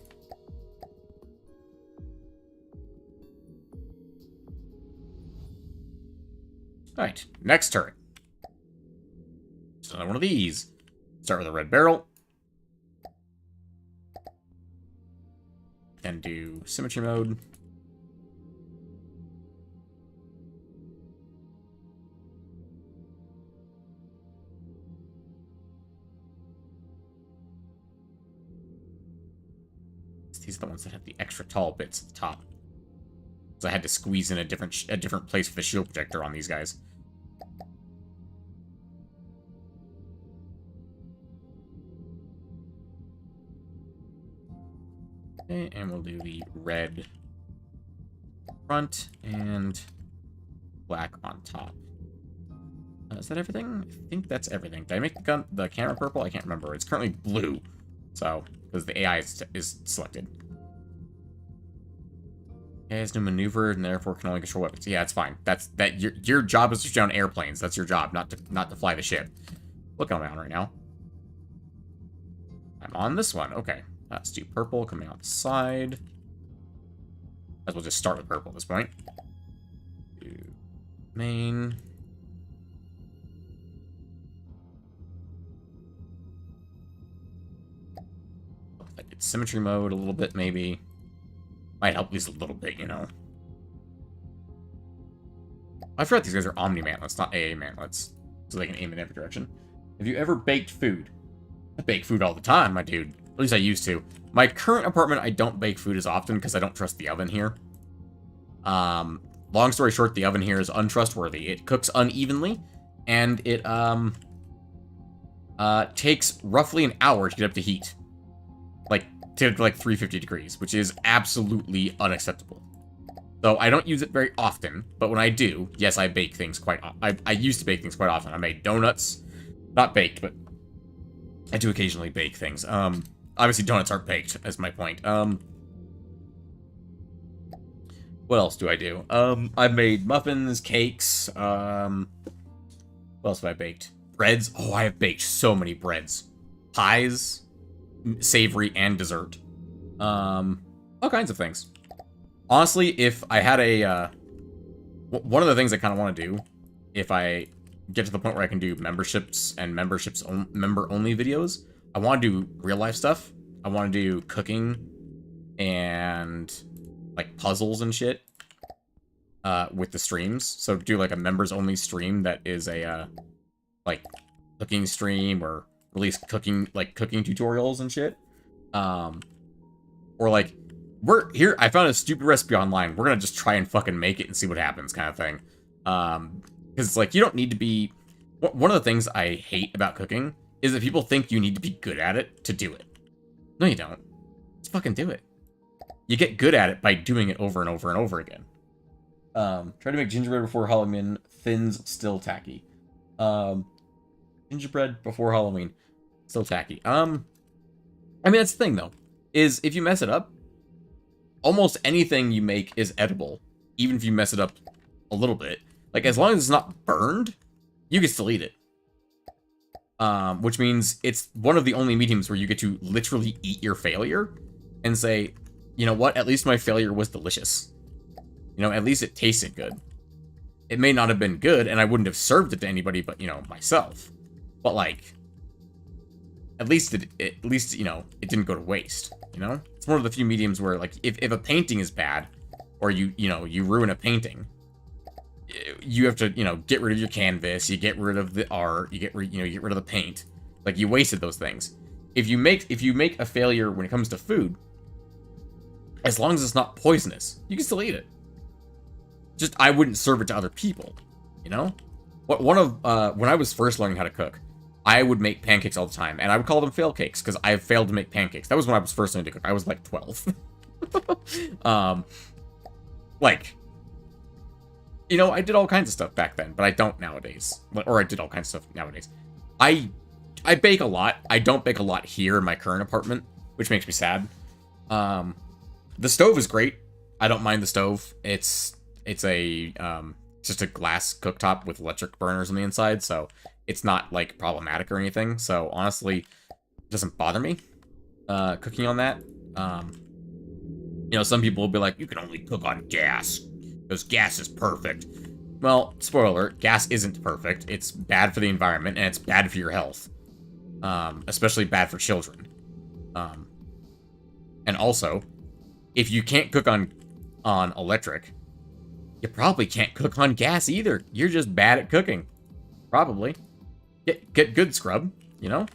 Alright, next turret. Just another one of these. Start with a red barrel. Then do symmetry mode. These are the ones that have the extra tall bits at the top. So I had to squeeze in a different place for the shield projector on these guys. Okay, and we'll do the red front and black on top. Is that everything? I think that's everything. Did I make the camera purple? I can't remember. It's currently blue. So, because the AI is selected. AI has no maneuver and therefore can only control weapons. Yeah, it's fine. Your job is to shoot down airplanes. That's your job, not to fly the ship. Look, I'm on right now. I'm on this one. Okay. Let's do purple coming out the side. As we'll just start with purple at this point. Do main. I did symmetry mode a little bit, maybe. Might help at least a little bit, you know. I forgot these guys are Omni mantlets, not AA mantlets. So they can aim in every direction. Have you ever baked food? I bake food all the time, my dude. At least I used to. My current apartment, I don't bake food as often because I don't trust the oven here. Long story short, the oven here is untrustworthy. It cooks unevenly, and it takes roughly an hour to get up to heat. To 350 degrees, which is absolutely unacceptable. So I don't use it very often, but when I do, yes, I bake things quite I used to bake things quite often. I made donuts. Not baked, but I do occasionally bake things. Obviously donuts aren't baked, is my point. What else do I do? I've made muffins, cakes, what else have I baked? Breads. Oh, I have baked so many breads. Pies. Savory and dessert. All kinds of things. Honestly, if I had a, one of the things I kind of want to do, if I get to the point where I can do memberships and member-only videos, I want to do real-life stuff. I want to do cooking and, like, puzzles and shit. with the streams. So do like a members only stream that is a like cooking stream, or release cooking tutorials and shit. Or like, we're here, I found a stupid recipe online, we're gonna just try and fucking make it and see what happens, kind of thing. Because like, you don't need to be, one of the things I hate about cooking is that people think you need to be good at it to do it. No, you don't. Just fucking do it. You get good at it by doing it over and over and over again. Try to make gingerbread before Halloween. Thins still tacky. Gingerbread before Halloween. Still tacky. I mean, that's the thing, though. Is if you mess it up, almost anything you make is edible. Even if you mess it up a little bit. Like, as long as it's not burned, you can still eat it. Which means it's one of the only mediums where you get to literally eat your failure and say, you know what, at least my failure was delicious. You know, at least it tasted good. It may not have been good, and I wouldn't have served it to anybody but, you know, myself. But, like, at least, you know, it didn't go to waste, you know? It's one of the few mediums where, like, if a painting is bad, or you ruin a painting, you have to, you know, get rid of your canvas, you get rid of the art, you get rid of the paint. Like, you wasted those things. If you make a failure when it comes to food, as long as it's not poisonous, you can still eat it. Just, I wouldn't serve it to other people, you know? When I was first learning how to cook, I would make pancakes all the time, and I would call them fail cakes, because I failed to make pancakes. That was when I was first learning to cook. I was, like, 12. Like, you know, I did all kinds of stuff back then, but I don't nowadays. Or I did all kinds of stuff nowadays. I bake a lot. I don't bake a lot here in my current apartment, which makes me sad. The stove is great. I don't mind the stove. It's a just a glass cooktop with electric burners on the inside, so it's not like problematic or anything. So honestly, it doesn't bother me cooking on that. You know, some people will be like, you can only cook on gas because gas is perfect. Well, spoiler alert, gas isn't perfect. It's bad for the environment and it's bad for your health, especially bad for children. And also, if you can't cook on electric, you probably can't cook on gas either. You're just bad at cooking. Probably. Get good, scrub, you know?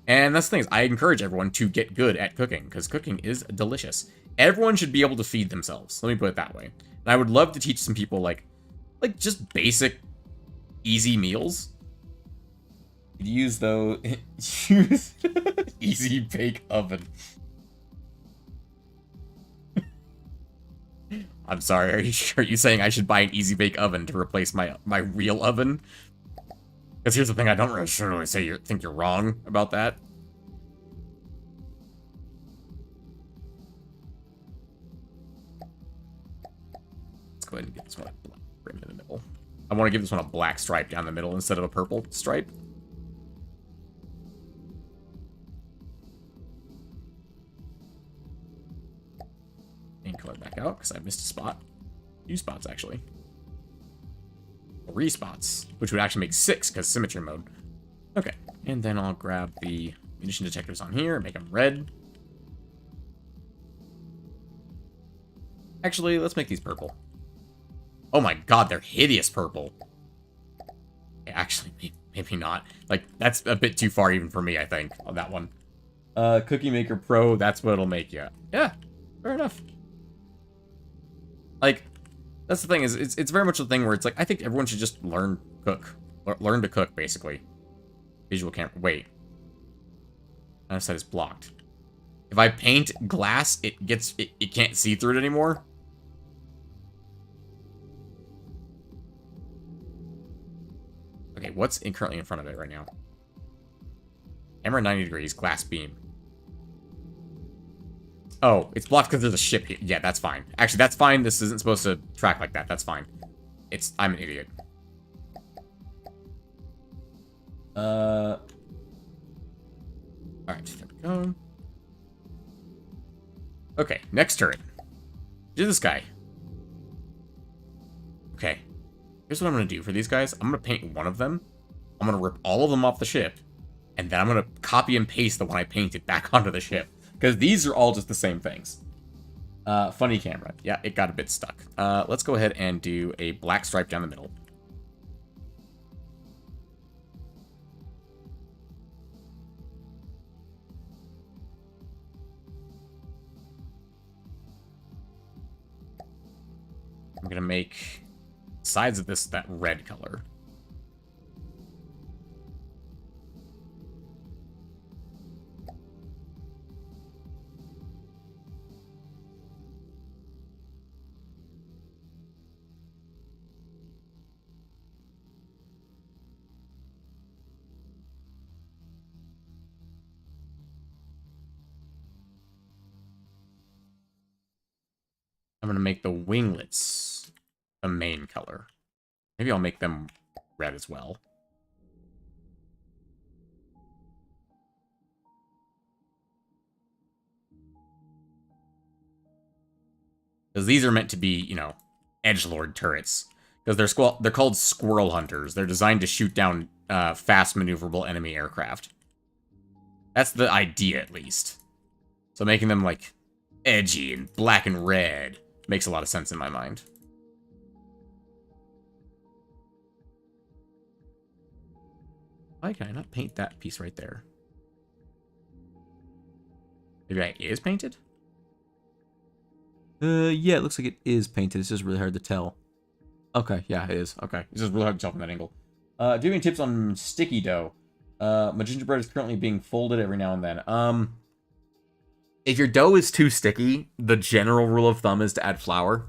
And that's the thing, is I encourage everyone to get good at cooking, because cooking is delicious. Everyone should be able to feed themselves. Let me put it that way. And I would love to teach some people, like just basic, easy meals. Use Easy Bake Oven. I'm sorry, are you saying I should buy an Easy Bake Oven to replace my real oven? Because here's the thing, I don't really think you're wrong about that. Let's go ahead and get this one a black rim in the middle. I want to give this one a black stripe down the middle instead of a purple stripe. And color back out, because I missed a spot. 2 spots, actually. 3 spots, which would actually make 6, because symmetry mode. Okay, and then I'll grab the munition detectors on here, make them red. Actually, let's make these purple. Oh my god, they're hideous purple. Actually, maybe not. Like, that's a bit too far even for me, I think, on that one. Cookie Maker Pro, that's what it'll make you. Yeah, fair enough. Like, that's the thing, is it's very much the thing where it's like, I think everyone should just learn to cook, basically. Visual camera, wait. That side is blocked. If I paint glass, it can't see through it anymore. Okay, what's currently in front of it right now? Camera 90 degrees, glass beam. Oh, it's blocked because there's a ship here. Yeah, that's fine. Actually, that's fine. This isn't supposed to track like that. That's fine. I'm an idiot. Alright, there we go. Okay, next turret. Do this guy. Okay. Here's what I'm going to do for these guys. I'm going to paint one of them. I'm going to rip all of them off the ship. And then I'm going to copy and paste the one I painted back onto the ship. Because these are all just the same things. Funny camera. Yeah, it got a bit stuck. Let's go ahead and do a black stripe down the middle. I'm gonna make sides of this that red color. I'm gonna make the winglets the main color. Maybe I'll make them red as well. Because these are meant to be, you know, edgelord turrets. Because they're called squirrel hunters. They're designed to shoot down fast maneuverable enemy aircraft. That's the idea, at least. So making them, like, edgy and black and red makes a lot of sense in my mind. Why can I not paint that piece right there? Maybe it is painted? Yeah, it looks like it is painted. It's just really hard to tell. Okay, yeah, it is. Okay, it's just really hard to tell from that angle. Do you have any tips on sticky dough? My gingerbread is currently being folded every now and then. If your dough is too sticky, the general rule of thumb is to add flour.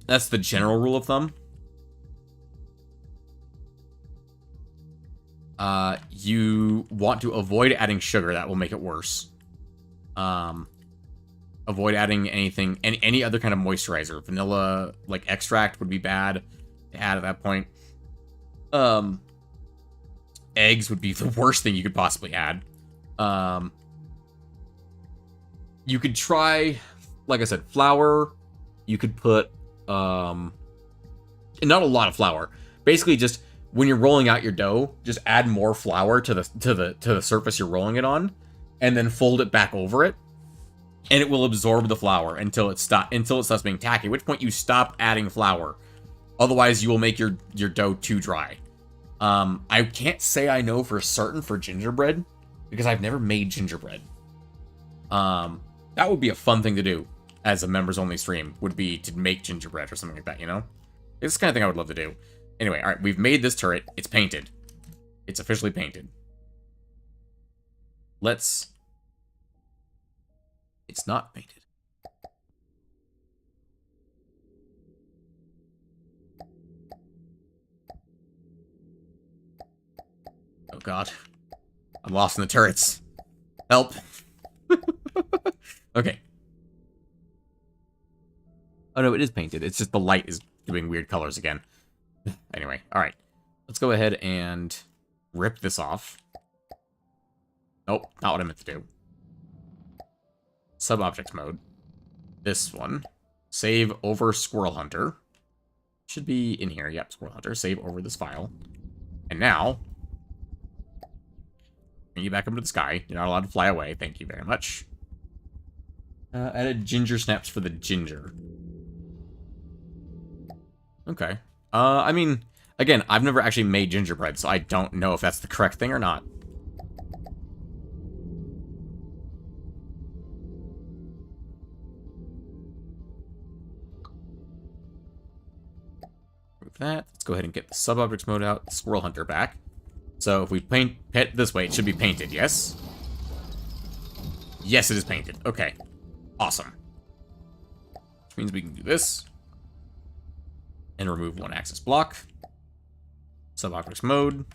That's the general rule of thumb. You want to avoid adding sugar. That will make it worse. Avoid adding anything, any other kind of moisturizer. Vanilla, like, extract would be bad to add at that point. Eggs would be the worst thing you could possibly add. You could try, like I said, flour. You could put, not a lot of flour. Basically, just when you're rolling out your dough, just add more flour to the surface you're rolling it on, and then fold it back over it, and it will absorb the flour until it stops being tacky. At which point you stop adding flour. Otherwise, you will make your dough too dry. I can't say I know for certain for gingerbread, because I've never made gingerbread. That would be a fun thing to do as a members-only stream, would be to make gingerbread or something like that, you know? It's the kind of thing I would love to do. Anyway, alright, we've made this turret. It's painted. It's officially painted. It's not painted. Oh god. I'm lost in the turrets. Help. Okay. Oh no, it is painted. It's just the light is doing weird colors again. Anyway, alright. Let's go ahead and rip this off. Nope, not what I meant to do. Sub-objects mode. This one. Save over Squirrel Hunter. Should be in here. Yep, Squirrel Hunter. Save over this file. And now, bring you back up into the sky. You're not allowed to fly away. Thank you very much. Added ginger snaps for the ginger. Okay. I mean, again, I've never actually made gingerbread, so I don't know if that's the correct thing or not. Move that. Let's go ahead and get the sub-objects mode out, the Squirrel Hunter back. So if we paint it this way, it should be painted, yes? Yes, it is painted. Okay. Awesome. Which means we can do this. And remove one axis block. Sub-objects mode.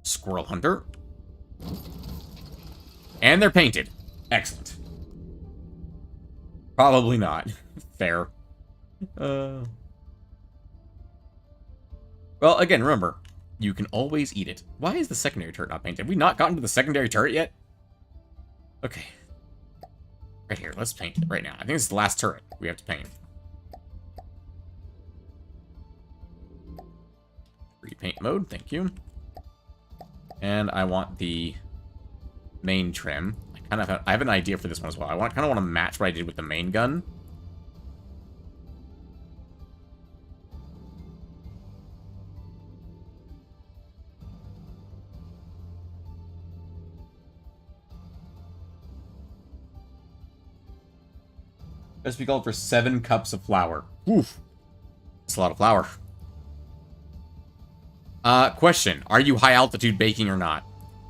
Squirrel Hunter. And they're painted. Excellent. Probably not. Fair. Well, again, remember, you can always eat it. Why is the secondary turret not painted? Have we not gotten to the secondary turret yet? Okay. Right here, let's paint it right now. I think this is the last turret we have to paint. Repaint mode, thank you. And I want the main trim, like kind of I have an idea for this one as well. I kind of want to match what I did with the main gun. Recipe called for 7 cups of flour. Oof. That's a lot of flour. Question. Are you high altitude baking or not?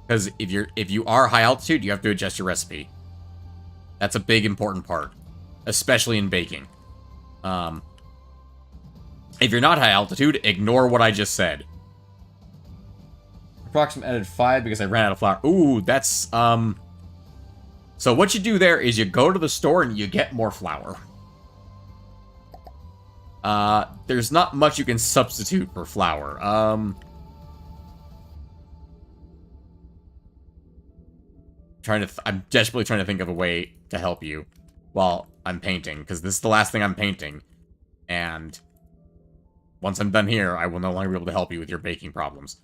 Because if you are high altitude, you have to adjust your recipe. That's a big important part. Especially in baking. If you're not high altitude, ignore what I just said. Approximate added 5 because I ran out of flour. Ooh, that's, So what you do there is you go to the store and you get more flour. There's not much you can substitute for flour. I'm desperately trying to think of a way to help you while I'm painting, because this is the last thing I'm painting. And once I'm done here, I will no longer be able to help you with your baking problems.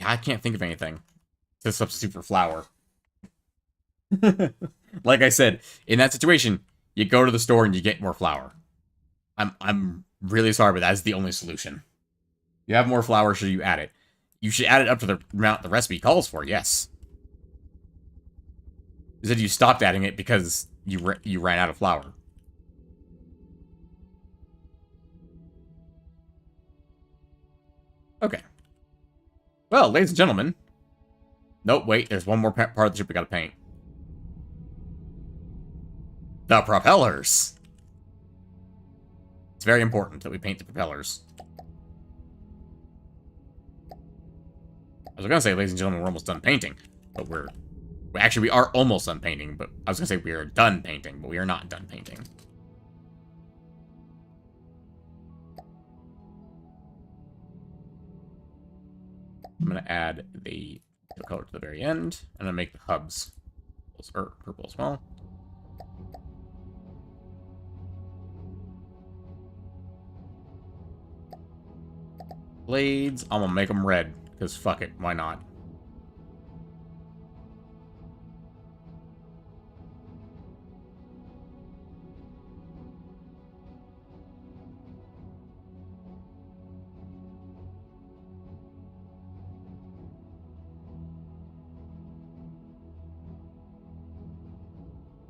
I can't think of anything to substitute for flour. Like I said, in that situation, you go to the store and you get more flour. I'm really sorry, but that's the only solution. You have more flour, should you add it? You should add it up to the amount the recipe calls for, yes. You said you stopped adding it because you ran out of flour. Okay. Well, ladies and gentlemen. Nope, wait, there's one more part of the ship we gotta paint. The propellers. It's very important that we paint the propellers. I was gonna say, ladies and gentlemen, we're almost done painting, but we are almost done painting, but I was gonna say we are done painting, but we are not done painting. I'm gonna add the color to the very end, and I'm gonna make the hubs purple as well. Blades, I'm gonna make them red, because fuck it, why not?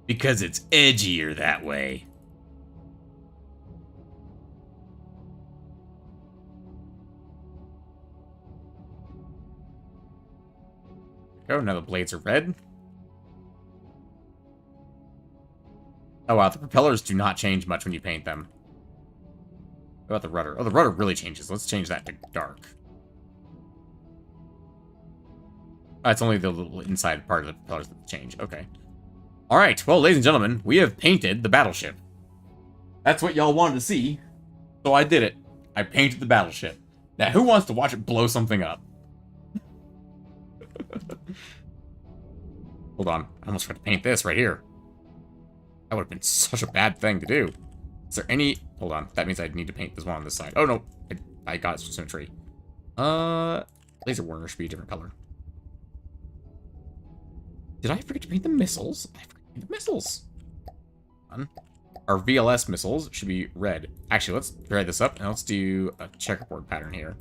Because it's edgier that way. Go, now the blades are red. Oh wow, the propellers do not change much when you paint them. What about the rudder? Oh, the rudder really changes. Let's change that to dark. Oh, it's only the little inside part of the propellers that change. Okay. Alright, well, ladies and gentlemen, we have painted the battleship. That's what y'all wanted to see, so I did it. I painted the battleship. Now, who wants to watch it blow something up? Hold on, I almost forgot to paint this right here. That would have been such a bad thing to do. Is there any... Hold on, that means I need to paint this one on this side. Oh, no, I got symmetry. Laser Warner should be a different color. Did I forget to paint the missiles? I forgot to paint the missiles. Our VLS missiles should be red. Actually, let's drag this up and let's do a checkerboard pattern here.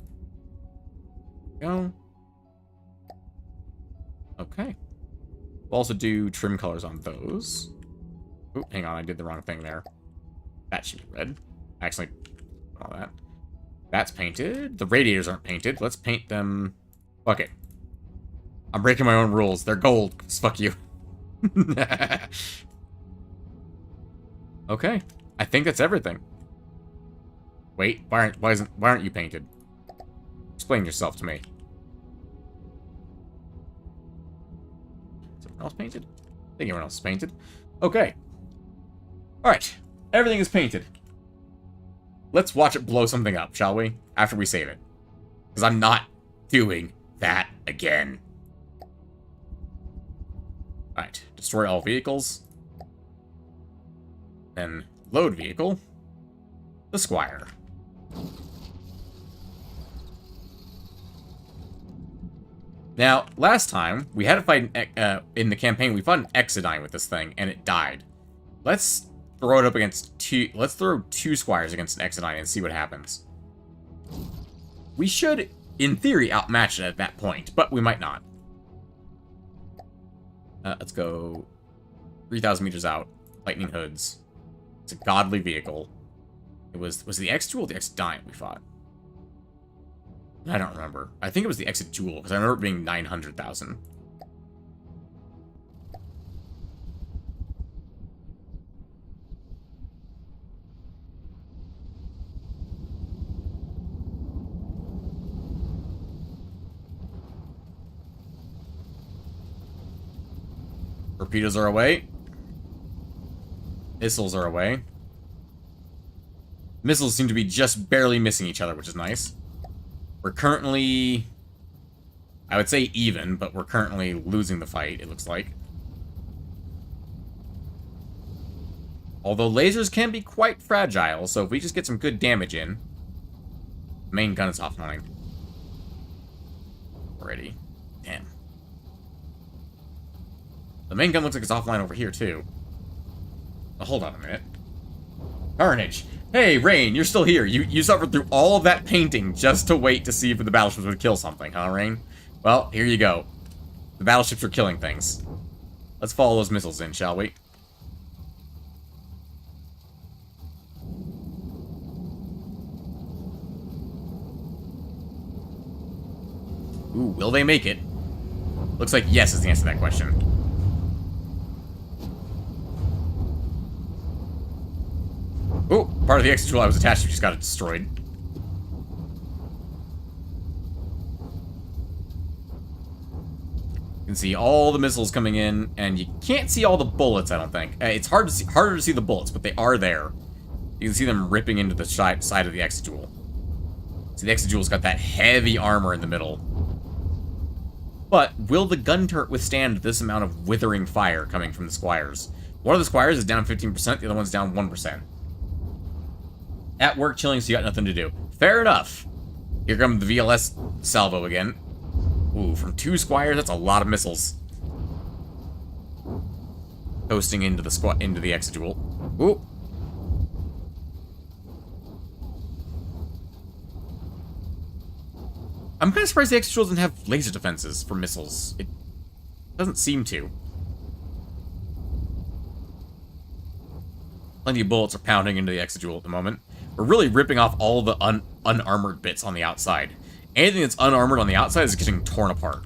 Go. Okay. We'll also do trim colors on those. Oh, hang on, I did the wrong thing there. That should be red. Actually, all that. That's painted. The radiators aren't painted. Let's paint them. Fuck it. I'm breaking my own rules. They're gold. Fuck you. Okay. I think that's everything. Wait, why aren't you painted? Explain yourself to me. Is everyone else painted? I think everyone else is painted. Okay. Alright. Everything is painted. Let's watch it blow something up, shall we? After we save it. Because I'm not doing that again. Right. Destroy all vehicles. Then load vehicle. The Squire. Now, last time, we had to fight in the campaign, we fought an Exodine with this thing, and it died. Let's throw it up against let's throw 2 Squires against an Exodine and see what happens. We should, in theory, outmatch it at that point, but we might not. Let's go 3,000 meters out. Lightning Hoods. It's a godly vehicle. It was the X-Jewel or the Exodine we fought? I don't remember. I think it was the Exit-Jewel, because I remember it being 900,000. Torpedoes are away. Missiles are away. Missiles seem to be just barely missing each other, which is nice. We're currently, I would say even, but we're currently losing the fight, it looks like. Although lasers can be quite fragile, so if we just get some good damage in. Main gun is offline. Already. Damn. The main gun looks like it's offline over here, too. Oh, hold on a minute. Carnage. Hey, Rain, you're still here. You suffered through all of that painting just to wait to see if the battleships would kill something, huh, Rain? Well, here you go. The battleships are killing things. Let's follow those missiles in, shall we? Ooh, will they make it? Looks like yes is the answer to that question. Oh, part of the X-Jewel I was attached to just got destroyed. You can see all the missiles coming in, and you can't see all the bullets, I don't think. It's harder to see the bullets, but they are there. You can see them ripping into the side of the X-Jewel. So the X-Jewel's got that heavy armor in the middle. But will the gun turret withstand this amount of withering fire coming from the Squires? One of the Squires is down 15%, the other one's down 1%. At work chilling, so you got nothing to do. Fair enough. Here comes the VLS salvo again. Ooh, from 2 Squires, that's a lot of missiles. Coasting into the X-Jewel. Ooh. I'm kind of surprised the X-Jewel doesn't have laser defenses for missiles. It doesn't seem to. Plenty of bullets are pounding into the X-Jewel at the moment. We're really ripping off all the unarmored bits on the outside. Anything that's unarmored on the outside is getting torn apart.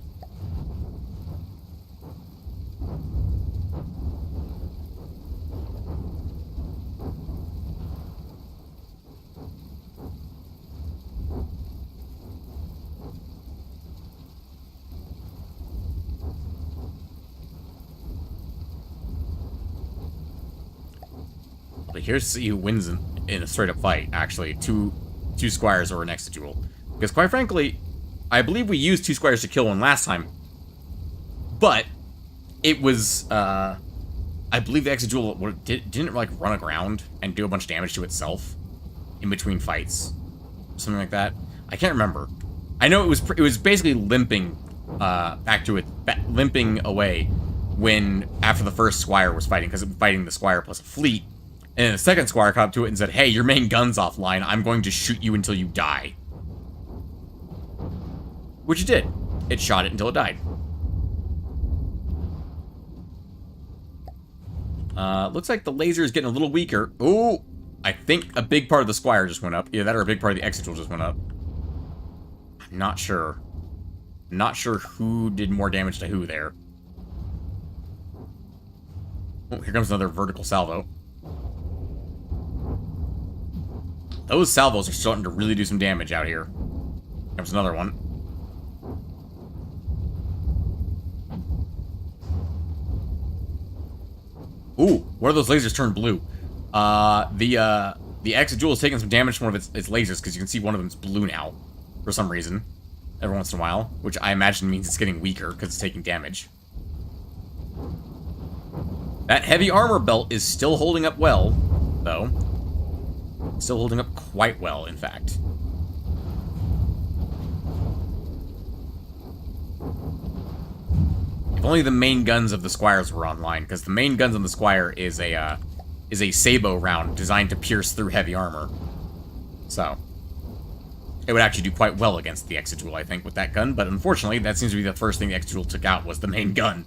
But here's to see who wins in a straight-up fight, actually. Two Squires or an Exit-Jewel. Because, quite frankly, I believe we used 2 Squires to kill one last time. But, it was, I believe the Exit-Jewel didn't, like, run aground and do a bunch of damage to itself in between fights. Something like that. I can't remember. I know it was basically limping, limping away after the first Squire was fighting, because it was fighting the Squire plus a fleet. And then the second Squire caught up to it and said, hey, your main gun's offline. I'm going to shoot you until you die. Which it did. It shot it until it died. Looks like the laser is getting a little weaker. Ooh! I think a big part of the Squire just went up. Either that or a big part of the Exit-Jewel just went up. I'm not sure. I'm not sure who did more damage to who there. Oh, here comes another vertical salvo. Those salvos are starting to really do some damage out here. There's another one. Ooh, what are those lasers turned blue? The Exit-Jewel is taking some damage from one of its lasers, because you can see one of them's blue now, for some reason, every once in a while, which I imagine means it's getting weaker, because it's taking damage. That heavy armor belt is still holding up well, though. Still holding up quite well, in fact. If only the main guns of the Squires were online, because the main guns on the Squire is a Sabo round designed to pierce through heavy armor. So, it would actually do quite well against the Exegol, I think, with that gun, but unfortunately, that seems to be the first thing the Exegol took out was the main gun.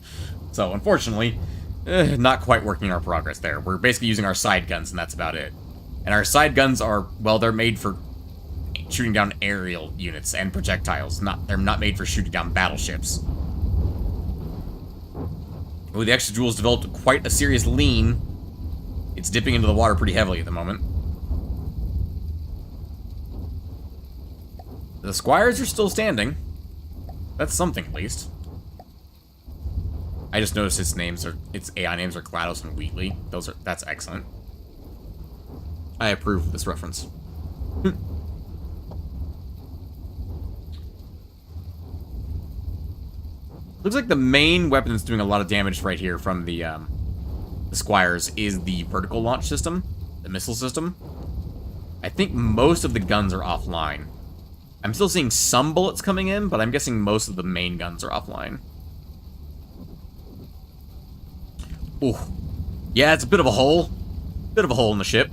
So, unfortunately, not quite working our progress there. We're basically using our side guns, and that's about it. And our side guns are, well, they're made for shooting down aerial units and projectiles. They're not made for shooting down battleships. Ooh, the Exegol's developed quite a serious lean. It's dipping into the water pretty heavily at the moment. The Squires are still standing. That's something, at least. I just noticed its AI names are GLaDOS and Wheatley. That's excellent. I approve of this reference. Looks like the main weapon that's doing a lot of damage right here from the Squires is the vertical launch system, the missile system. I think most of the guns are offline. I'm still seeing some bullets coming in, but I'm guessing most of the main guns are offline. Ooh. Yeah, it's a bit of a hole. Bit of a hole in the ship.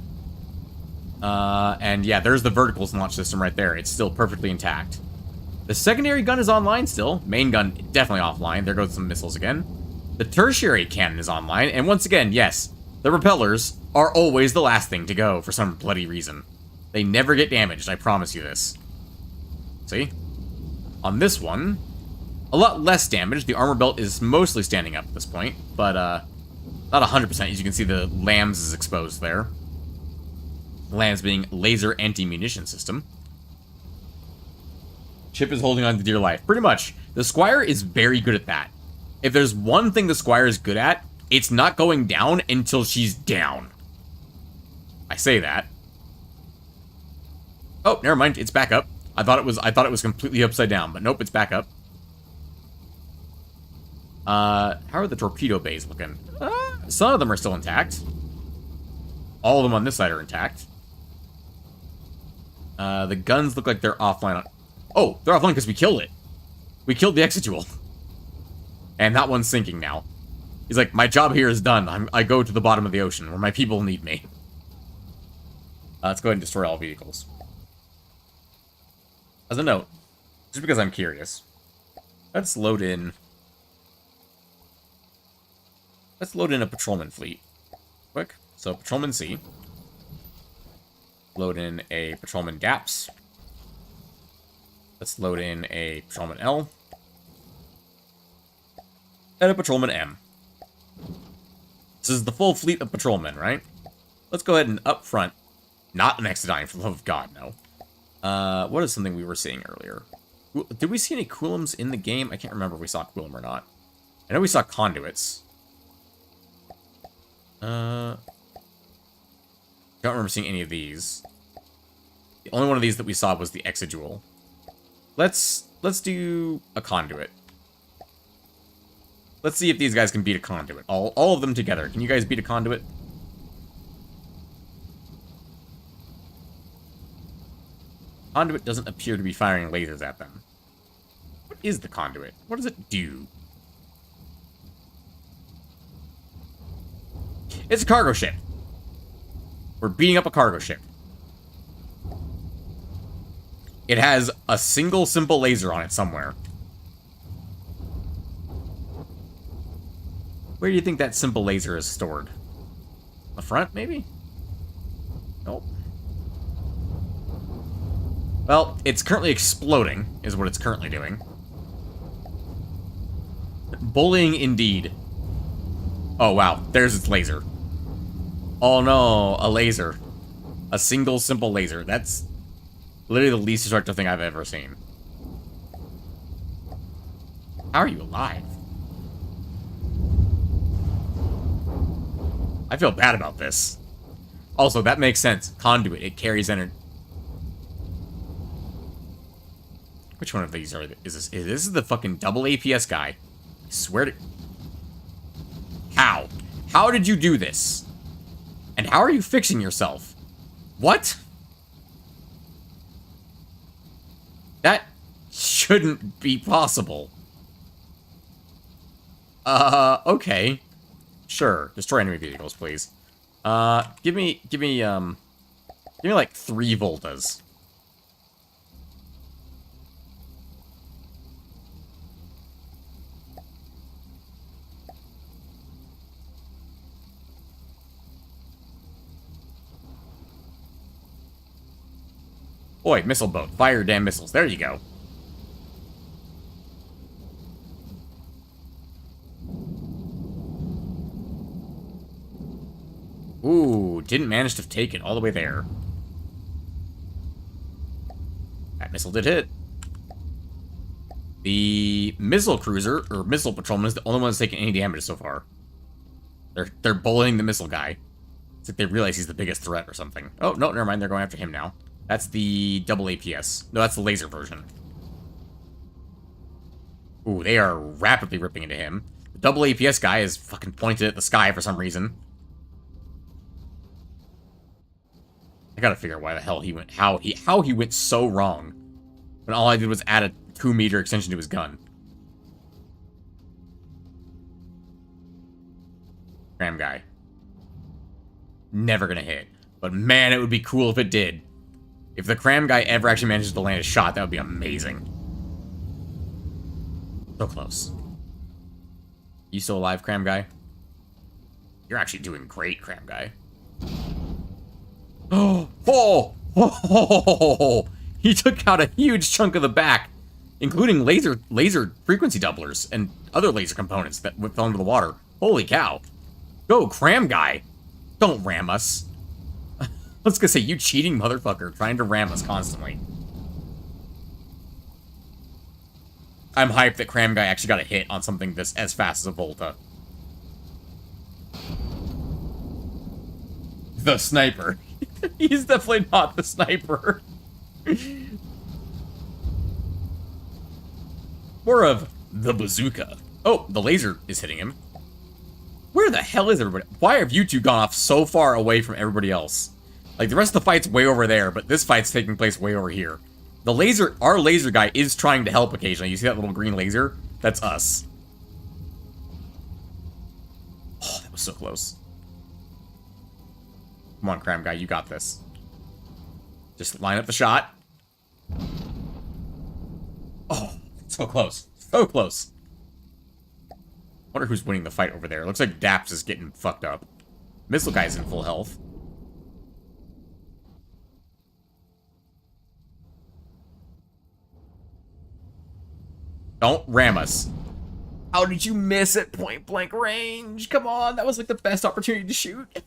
And yeah, there's the vertical launch system right there. It's still perfectly intact. The secondary gun is online still. Main gun, definitely offline. There goes some missiles again. The tertiary cannon is online. And once again, yes, the repellers are always the last thing to go for some bloody reason. They never get damaged, I promise you this. See? On this one, a lot less damage. The armor belt is mostly standing up at this point, but not 100%. As you can see, the LAMS is exposed there. LAMS being laser anti-munition system. Chip is holding on to dear life. Pretty much. The Squire is very good at that. If there's one thing the Squire is good at, it's not going down until she's down. I say that. Oh, never mind. It's back up. I thought it was completely upside down, but nope, it's back up. How are the torpedo bays looking? Some of them are still intact. All of them on this side are intact. The guns look like they're offline. Oh, they're offline because we killed it. We killed the Exegol. And that one's sinking now. He's like, my job here is done. I go to the bottom of the ocean where my people need me. Let's go ahead and destroy all vehicles. As a note, just because I'm curious, let's load in a patrolman fleet. Quick. So, patrolman C. Load in a patrolman GAPS. Let's load in a patrolman L. And a patrolman M. This is the full fleet of patrolmen, right? Let's go ahead and up front. Not an Exodine, for the love of God, no. What is something we were seeing earlier? Did we see any Coulom's in the game? I can't remember if we saw Coulom or not. I know we saw conduits. Don't remember seeing any of these. The only one of these that we saw was the Exegol. Let's do a conduit. Let's see if these guys can beat a conduit. All of them together. Can you guys beat a conduit? Conduit doesn't appear to be firing lasers at them. What is the conduit? What does it do? It's a cargo ship. We're beating up a cargo ship. It has a single simple laser on it somewhere. Where do you think that simple laser is stored? The front, maybe? Nope. Well, it's currently exploding, is what it's currently doing. Bullying indeed. Oh, wow. There's its laser. Oh, no. A laser. A single, simple laser. That's literally the least destructive thing I've ever seen. How are you alive? I feel bad about this. Also, that makes sense. Conduit. It carries energy. Which one of these is this? This is the fucking double APS guy. I swear to... How? How did you do this? And how are you fixing yourself? What? That shouldn't be possible. Okay. Sure. Destroy enemy vehicles, please. Give me like 3 Voltas. Boy, missile boat. Fire damn missiles. There you go. Ooh, didn't manage to take it all the way there. That missile did hit. The missile cruiser, or missile patrolman, is the only one that's taken any damage so far. They're bullying the missile guy. It's like they realize he's the biggest threat or something. Oh, no, never mind. They're going after him now. That's the double APS. No, that's the laser version. Ooh, they are rapidly ripping into him. The double APS guy is fucking pointed at the sky for some reason. I gotta figure out why the hell he went, how he went so wrong. When all I did was add a 2-meter extension to his gun. Cram guy. Never gonna hit. But man, it would be cool if it did. If the cram guy ever actually manages to land a shot, that would be amazing. So close. You still alive, cram guy? You're actually doing great, cram guy. Oh! Oh! He took out a huge chunk of the back, including laser frequency doublers and other laser components that fell into the water. Holy cow. Go, cram guy. Don't ram us. I was gonna say, you cheating motherfucker trying to ram us constantly. I'm hyped that Cram Guy actually got a hit on something this as fast as a Volta. The sniper. He's definitely not the sniper. More of the bazooka. Oh, the laser is hitting him. Where the hell is everybody? Why have you two gone off so far away from everybody else? Like, the rest of the fight's way over there, but this fight's taking place way over here. The laser, our laser guy is trying to help occasionally. You see that little green laser? That's us. Oh, that was so close. Come on, Cram Guy, you got this. Just line up the shot. Oh, so close. So close. Wonder who's winning the fight over there. Looks like Daps is getting fucked up. Missile Guy's in full health. Don't ram us. How did you miss at point blank range? Come on, that was like the best opportunity to shoot.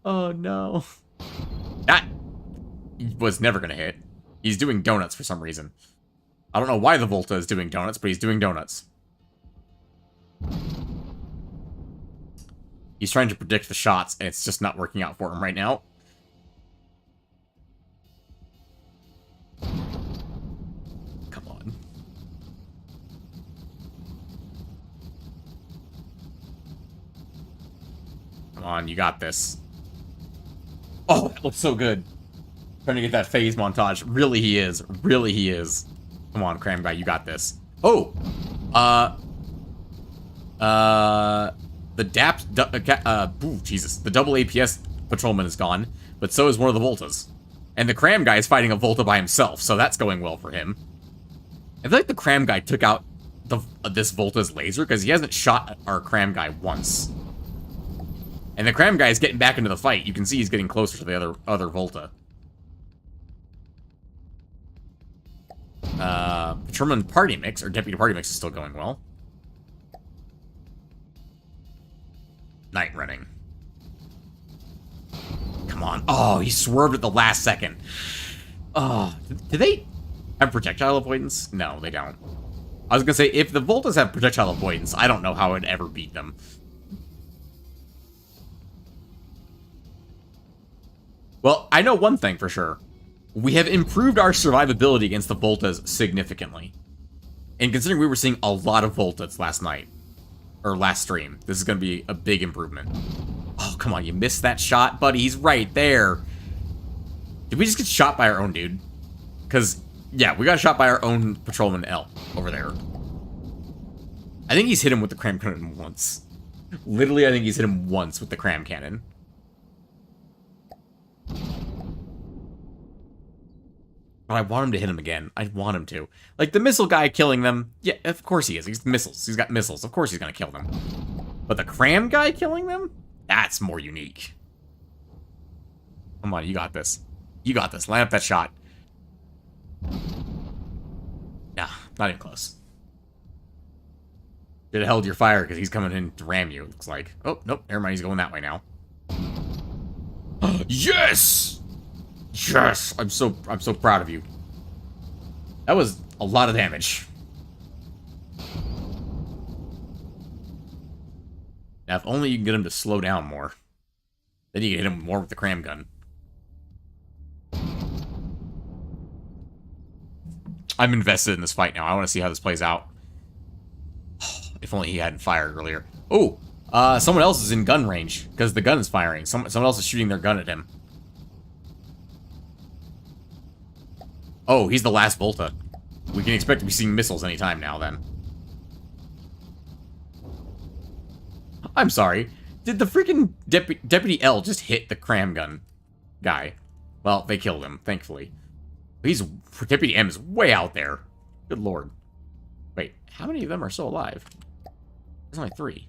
Oh no. That was never gonna hit. He's doing donuts for some reason. I don't know why the Volta is doing donuts, but he's doing donuts. He's trying to predict the shots, and it's just not working out for him right now. Come on. Come on, you got this. Oh, that looks so good. Trying to get that phase montage. Really he is. Really he is. Come on, Cram Guy, you got this. Oh! The DAPS, Jesus. The double APS patrolman is gone, but so is one of the Voltas. And the Cram Guy is fighting a Volta by himself, so that's going well for him. I feel like the Cram Guy took out this Volta's laser, because he hasn't shot our Cram Guy once. And the Cram Guy is getting back into the fight. You can see he's getting closer to the other Volta. Patrolman Party Mix, or Deputy Party Mix, is still going well. Night running. Come on. Oh, he swerved at the last second. Oh, do they have projectile avoidance? No, they don't. I was gonna say, if the Voltas have projectile avoidance, I don't know how I'd ever beat them. Well, I know one thing for sure. We have improved our survivability against the Voltas significantly. And considering we were seeing a lot of Voltas last night, or last stream. This is going to be a big improvement. Oh, come on. You missed that shot, buddy. He's right there. Did we just get shot by our own dude? Because, yeah, we got shot by our own patrolman L over there. I think he's hit him with the cram cannon once. Literally, I think he's hit him once with the cram cannon. But I want him to hit him again. I want him to. Like, the missile guy killing them, yeah, of course he is. He's missiles. He's got missiles. Of course he's going to kill them. But the cram guy killing them? That's more unique. Come on, you got this. You got this. Line up that shot. Nah, not even close. Should have held your fire because he's coming in to ram you, it looks like. Oh, nope. Never mind. He's going that way now. Yes! Yes! I'm so proud of you. That was a lot of damage. Now, if only you can get him to slow down more. Then you can hit him more with the cram gun. I'm invested in this fight now. I want to see how this plays out. If only he hadn't fired earlier. Oh, someone else is in gun range because the gun is firing. Someone else is shooting their gun at him. Oh, he's the last Volta. We can expect to be seeing missiles anytime now, then. I'm sorry. Did the freaking Deputy L just hit the cram gun guy? Well, they killed him, thankfully. Deputy M is way out there. Good lord. Wait, how many of them are still alive? There's only 3.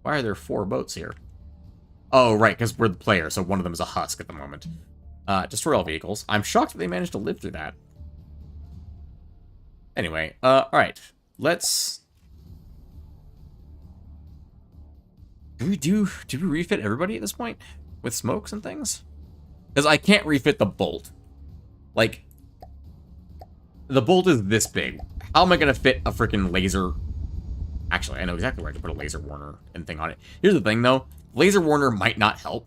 Why are there 4 boats here? Oh, right, because we're the player, so one of them is a husk at the moment. Destroy all vehicles. I'm shocked that they managed to live through that. Anyway, alright. Let's... Did we refit everybody at this point? With smokes and things? Because I can't refit the bolt. Like, the bolt is this big. How am I going to fit a freaking laser... Actually, I know exactly where I can put a laser warner and thing on it. Here's the thing, though. Laser warner might not help.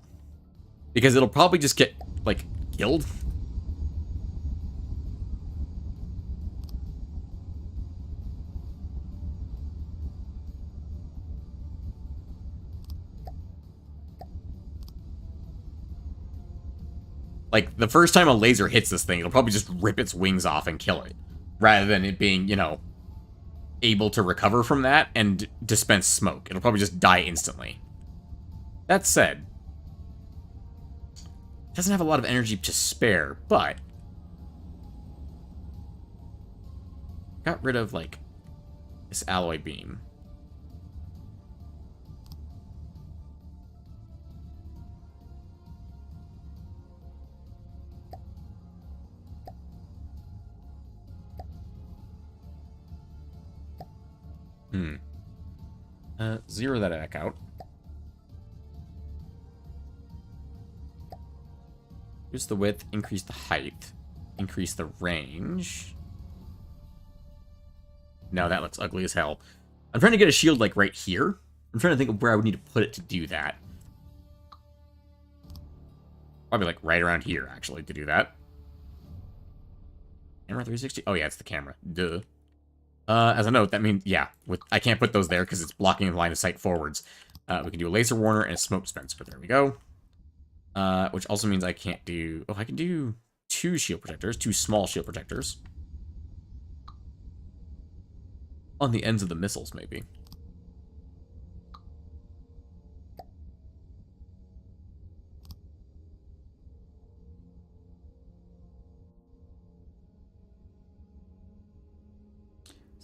Because it'll probably just get, like, killed. Like, the first time a laser hits this thing, it'll probably just rip its wings off and kill it. Rather than it being, you know, able to recover from that and dispense smoke. It'll probably just die instantly. That said, it doesn't have a lot of energy to spare, but got rid of, like, this alloy beam. Zero that back out. Reduce the width, increase the height, increase the range. No, that looks ugly as hell. I'm trying to get a shield, like, right here. I'm trying to think of where I would need to put it to do that. Probably, like, right around here, actually, to do that. Camera 360? Oh, yeah, it's the camera. Duh. As a note, that means, yeah, I can't put those there because it's blocking the line of sight forwards. We can do a laser warner and a smoke dispenser. There we go. Which also means I can't do... Oh, I can do 2 shield protectors, 2 small shield protectors. On the ends of the missiles, maybe.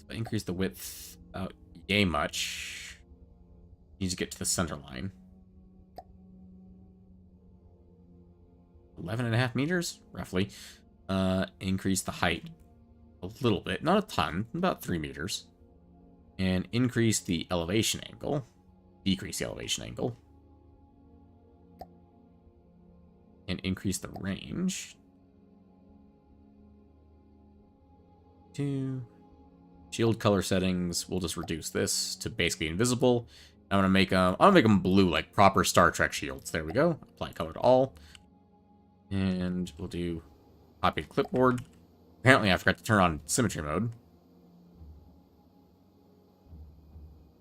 Increase the width about yay much. Need to get to the center line. 11.5 meters, roughly. Increase the height a little bit, not a ton, about 3 meters. And increase the elevation angle. Decrease the elevation angle. And increase the range. 2... Shield color settings, we'll just reduce this to basically invisible. I'm gonna make them blue, like proper Star Trek shields. There we go. Apply color to all. And we'll do copy to clipboard. Apparently I forgot to turn on symmetry mode.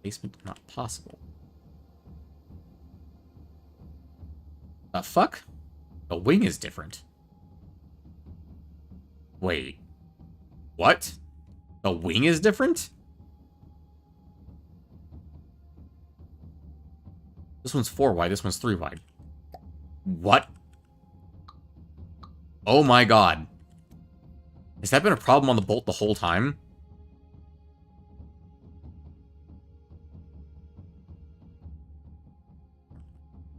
Placement not possible. The fuck? The wing is different. Wait. What? The wing is different? This one's 4 wide, this one's 3 wide. What? Oh my god. Has that been a problem on the Bolt the whole time?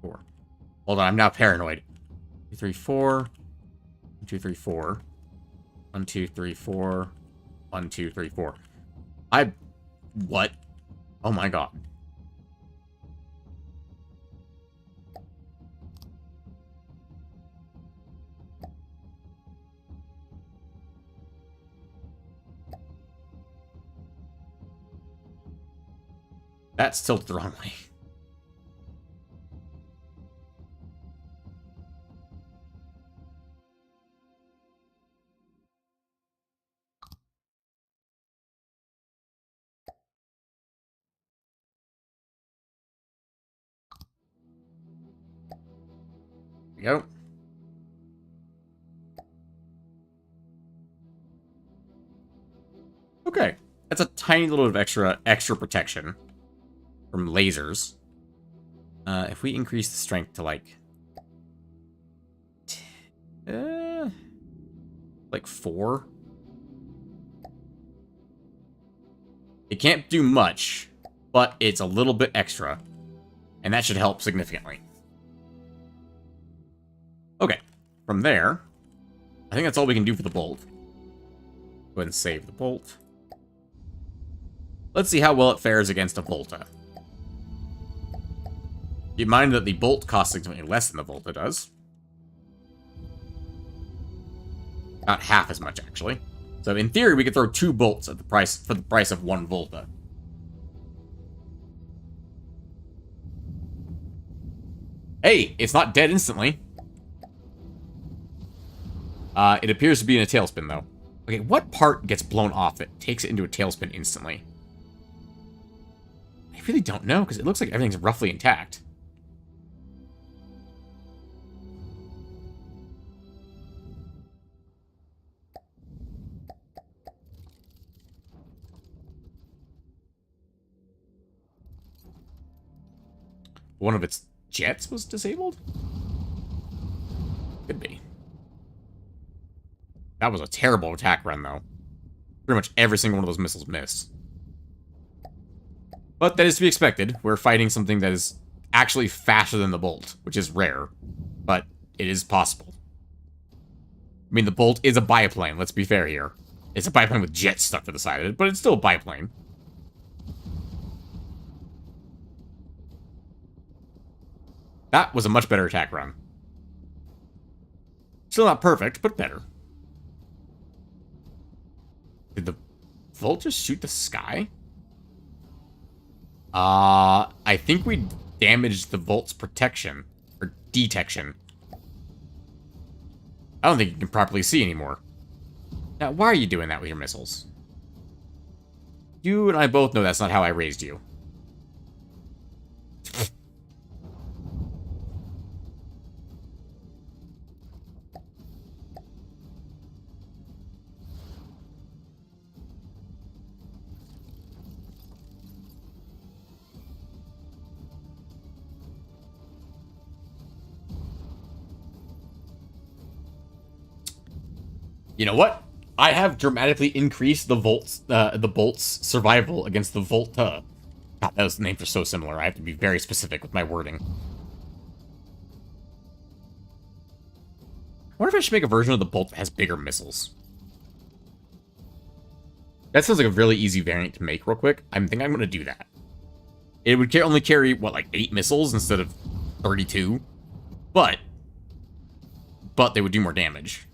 Four. Hold on, I'm now paranoid. 2, 3, 4. 1, 2, 3, 4. 1, 2, 3, 4. 1, 2, 3, 4. What? Oh my god. That's tilted the wrong way. There we go. Okay. That's a tiny little bit of extra protection from lasers. If we increase the strength to like 4. It can't do much, but it's a little bit extra. And that should help significantly. Okay. From there, I think that's all we can do for the bolt. Go ahead and save the bolt. Let's see how well it fares against a Volta. Keep in mind that the bolt costs significantly less than the Volta does. About half as much, actually. So in theory, we could throw 2 bolts at the price for the price of 1 Volta. Hey, it's not dead instantly. It appears to be in a tailspin, though. Okay, what part gets blown off that takes it into a tailspin instantly? I really don't know, because it looks like everything's roughly intact. One of its jets was disabled? Could be. That was a terrible attack run, though. Pretty much every single one of those missiles missed. But that is to be expected. We're fighting something that is actually faster than the Bolt, which is rare. But it is possible. I mean, the Bolt is a biplane, let's be fair here. It's a biplane with jets stuck to the side of it, but it's still a biplane. That was a much better attack run. Still not perfect, but better. Did the Volt just shoot the sky? I think we damaged the Volt's protection. Or detection. I don't think you can properly see anymore. Now, why are you doing that with your missiles? You and I both know that's not how I raised you. You know what? I have dramatically increased the Bolt's survival against the Volta. God, those names are so similar. I have to be very specific with my wording. I wonder if I should make a version of the Bolt that has bigger missiles. That sounds like a really easy variant to make real quick. I think I'm going to do that. It would only carry, what, like 8 missiles instead of 32? But they would do more damage.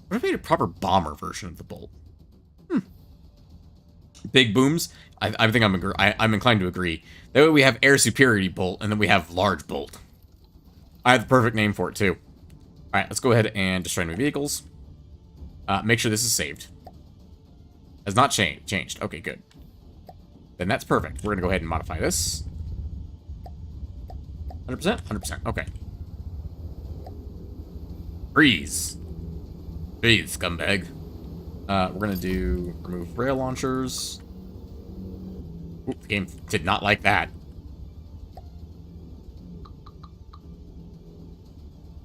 What if I made a proper bomber version of the Bolt? Big booms? I think I'm inclined to agree. That way we have air superiority Bolt, and then we have large Bolt. I have the perfect name for it, too. Alright, let's go ahead and destroy new vehicles. Make sure this is saved. Has not changed. Okay, good. Then that's perfect. We're going to go ahead and modify this. 100%? 100%. Okay. Freeze. Freeze, scumbag. We're going to do remove rail launchers. Ooh, the game did not like that.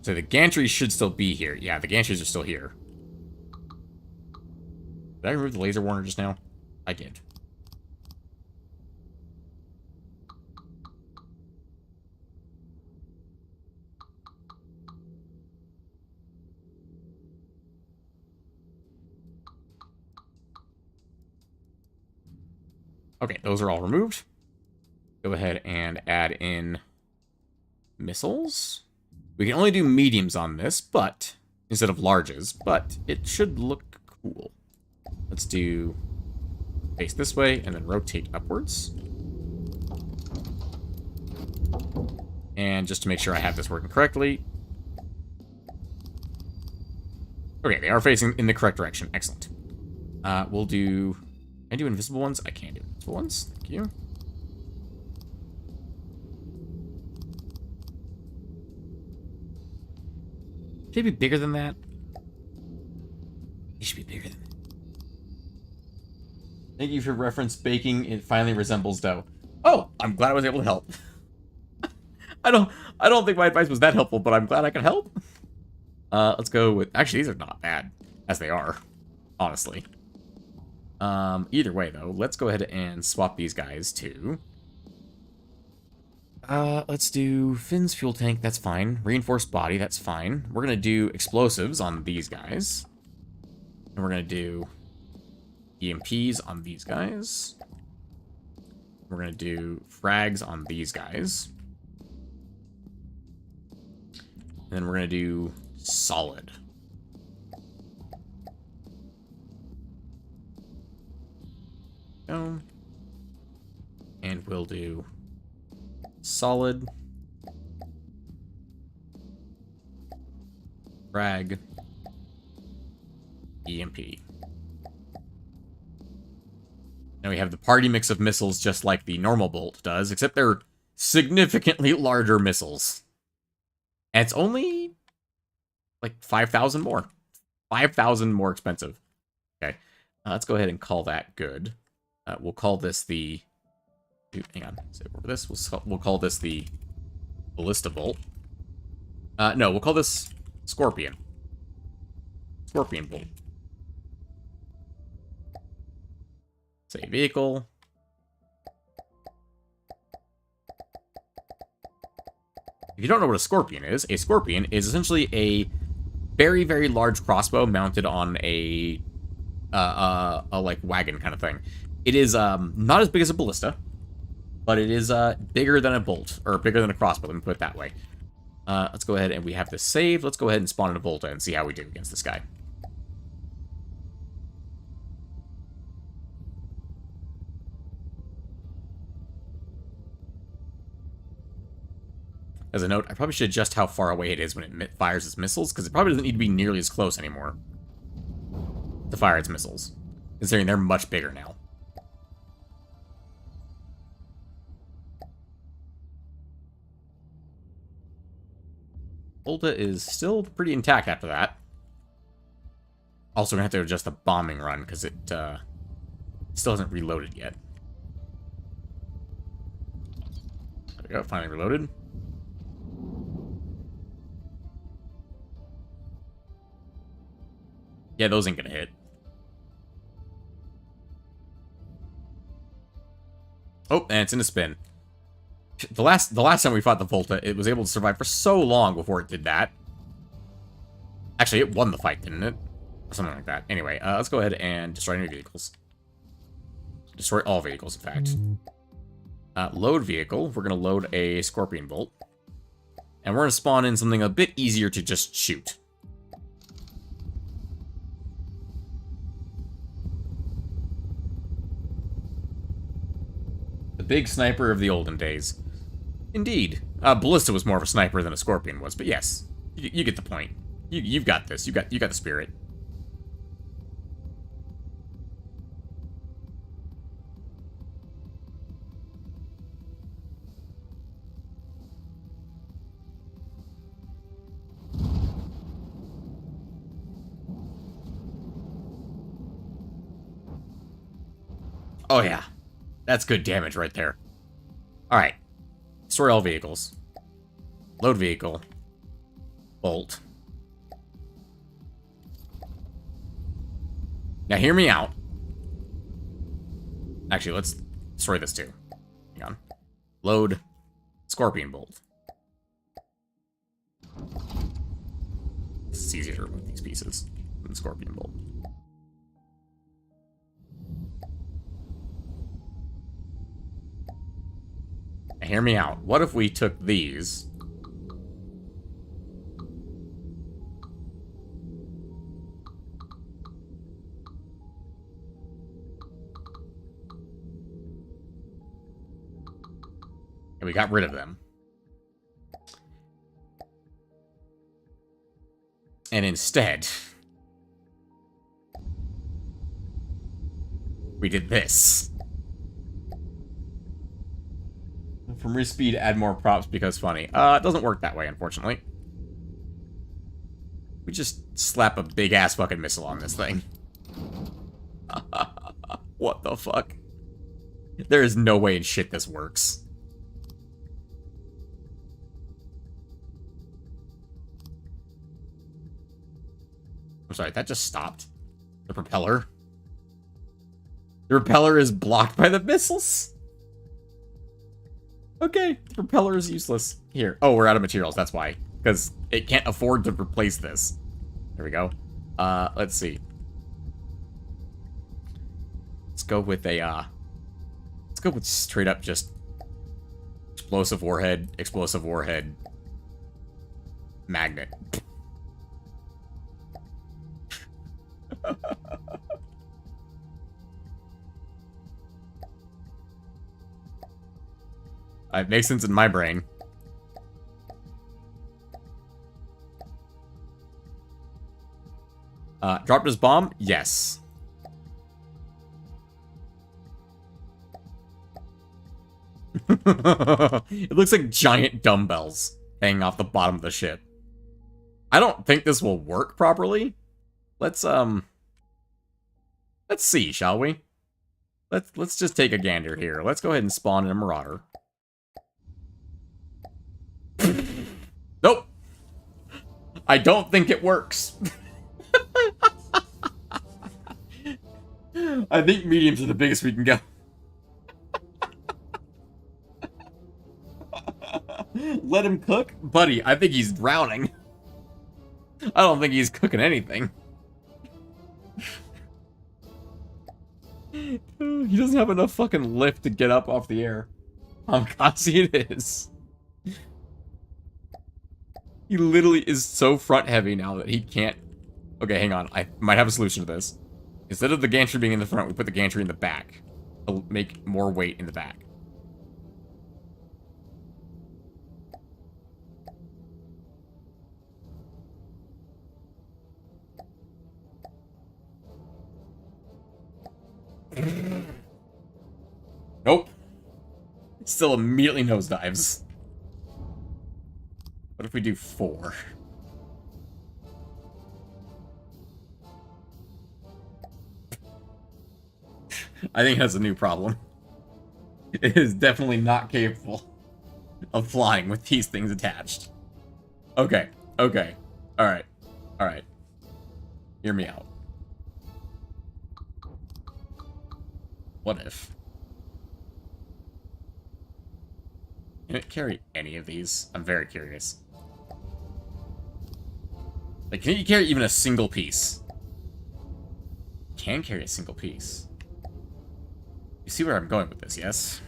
So the gantries should still be here. Yeah, the gantries are still here. Did I remove the laser warner just now? I did. Okay, those are all removed. Go ahead and add in missiles. We can only do mediums on this, but instead of larges, but it should look cool. Let's do face this way and then rotate upwards. And just to make sure I have this working correctly. Okay, they are facing in the correct direction. Excellent. We'll do... Can I do invisible ones? I can do invisible ones. Thank you. Should it be bigger than that? It should be bigger than that. Thank you for reference baking. It finally resembles dough. Oh, I'm glad I was able to help. I don't think my advice was that helpful, but I'm glad I could help. Let's go with... Actually, these are not bad, as they are, honestly. Either way, though, let's go ahead and swap these guys to... let's do Finn's fuel tank, that's fine. Reinforced body, that's fine. We're gonna do explosives on these guys. And we're gonna do EMPs on these guys. We're gonna do frags on these guys. And then we're gonna do solid. And we'll do solid, frag, EMP. Now we have the party mix of missiles just like the normal bolt does, except they're significantly larger missiles. And it's only like 5,000 more. 5,000 more expensive. Okay, let's go ahead and call that good. We'll call this the... hang on. Save over this. We'll call this the Ballista Bolt. No, we'll call this Scorpion. Scorpion Bolt. Say vehicle. If you don't know what a Scorpion is essentially a very, very large crossbow mounted on a like wagon kind of thing. It is not as big as a ballista, but it is bigger than a bolt, or bigger than a crossbow, let me put it that way. Let's go ahead and we have this saved. Let's go ahead and spawn in a Volta and see how we do against this guy. As a note, I probably should adjust how far away it is when it fires its missiles, because it probably doesn't need to be nearly as close anymore to fire its missiles, considering they're much bigger now. Volta is still pretty intact after that. Also, we're going to have to adjust the bombing run, because it still hasn't reloaded yet. There we go, finally reloaded. Yeah, those ain't gonna hit. Oh, and it's in a spin. The last time we fought the Volta, it was able to survive for so long before it did that. Actually, it won the fight, didn't it? Something like that. Anyway, let's go ahead and destroy any vehicles. Destroy all vehicles, in fact. Load vehicle. We're gonna load a Scorpion Bolt. And we're gonna spawn in something a bit easier to just shoot. Big sniper of the olden days. Indeed. Ballista was more of a sniper than a Scorpion was, but yes. You get the point. You've got this. You got the spirit. Oh, yeah. That's good damage right there. Alright. Destroy all vehicles. Load vehicle. Bolt. Now, hear me out. Actually, let's destroy this too. Hang on. Load Scorpion Bolt. It's easier to remove these pieces than Scorpion Bolt. Now, hear me out. What if we took these? And we got rid of them. And instead, we did this. From Respeed, add more props because funny. It doesn't work that way, unfortunately. We just slap a big-ass fucking missile on this thing. What the fuck? There is no way in shit this works. I'm sorry, that just stopped. The propeller? The propeller is blocked by the missiles? Okay, the propeller is useless. Here. Oh, we're out of materials, that's why. Because it can't afford to replace this. There we go. Let's see. Let's go with a, let's go with straight up just explosive warhead, magnet. It makes sense in my brain. Dropped his bomb? Yes. It looks like giant dumbbells hanging off the bottom of the ship. I don't think this will work properly. Let's see, shall we? Let's just take a gander here. Let's go ahead and spawn in a Marauder. Nope. I don't think it works. I think mediums are the biggest we can go. Let him cook? Buddy, I think he's drowning. I don't think he's cooking anything. He doesn't have enough fucking lift to get up off the air. Kamikaze it is. He literally is so front heavy now that he can't... Okay, hang on. I might have a solution to this. Instead of the gantry being in the front, we put the gantry in the back. To make more weight in the back. Nope. Still immediately nosedives. What if we do 4? I think that's a new problem. It is definitely not capable of flying with these things attached. Okay, okay. Alright, alright. Hear me out. What if? Can it carry any of these? I'm very curious. Like, can you carry even a single piece? Can carry a single piece. You see where I'm going with this, yes?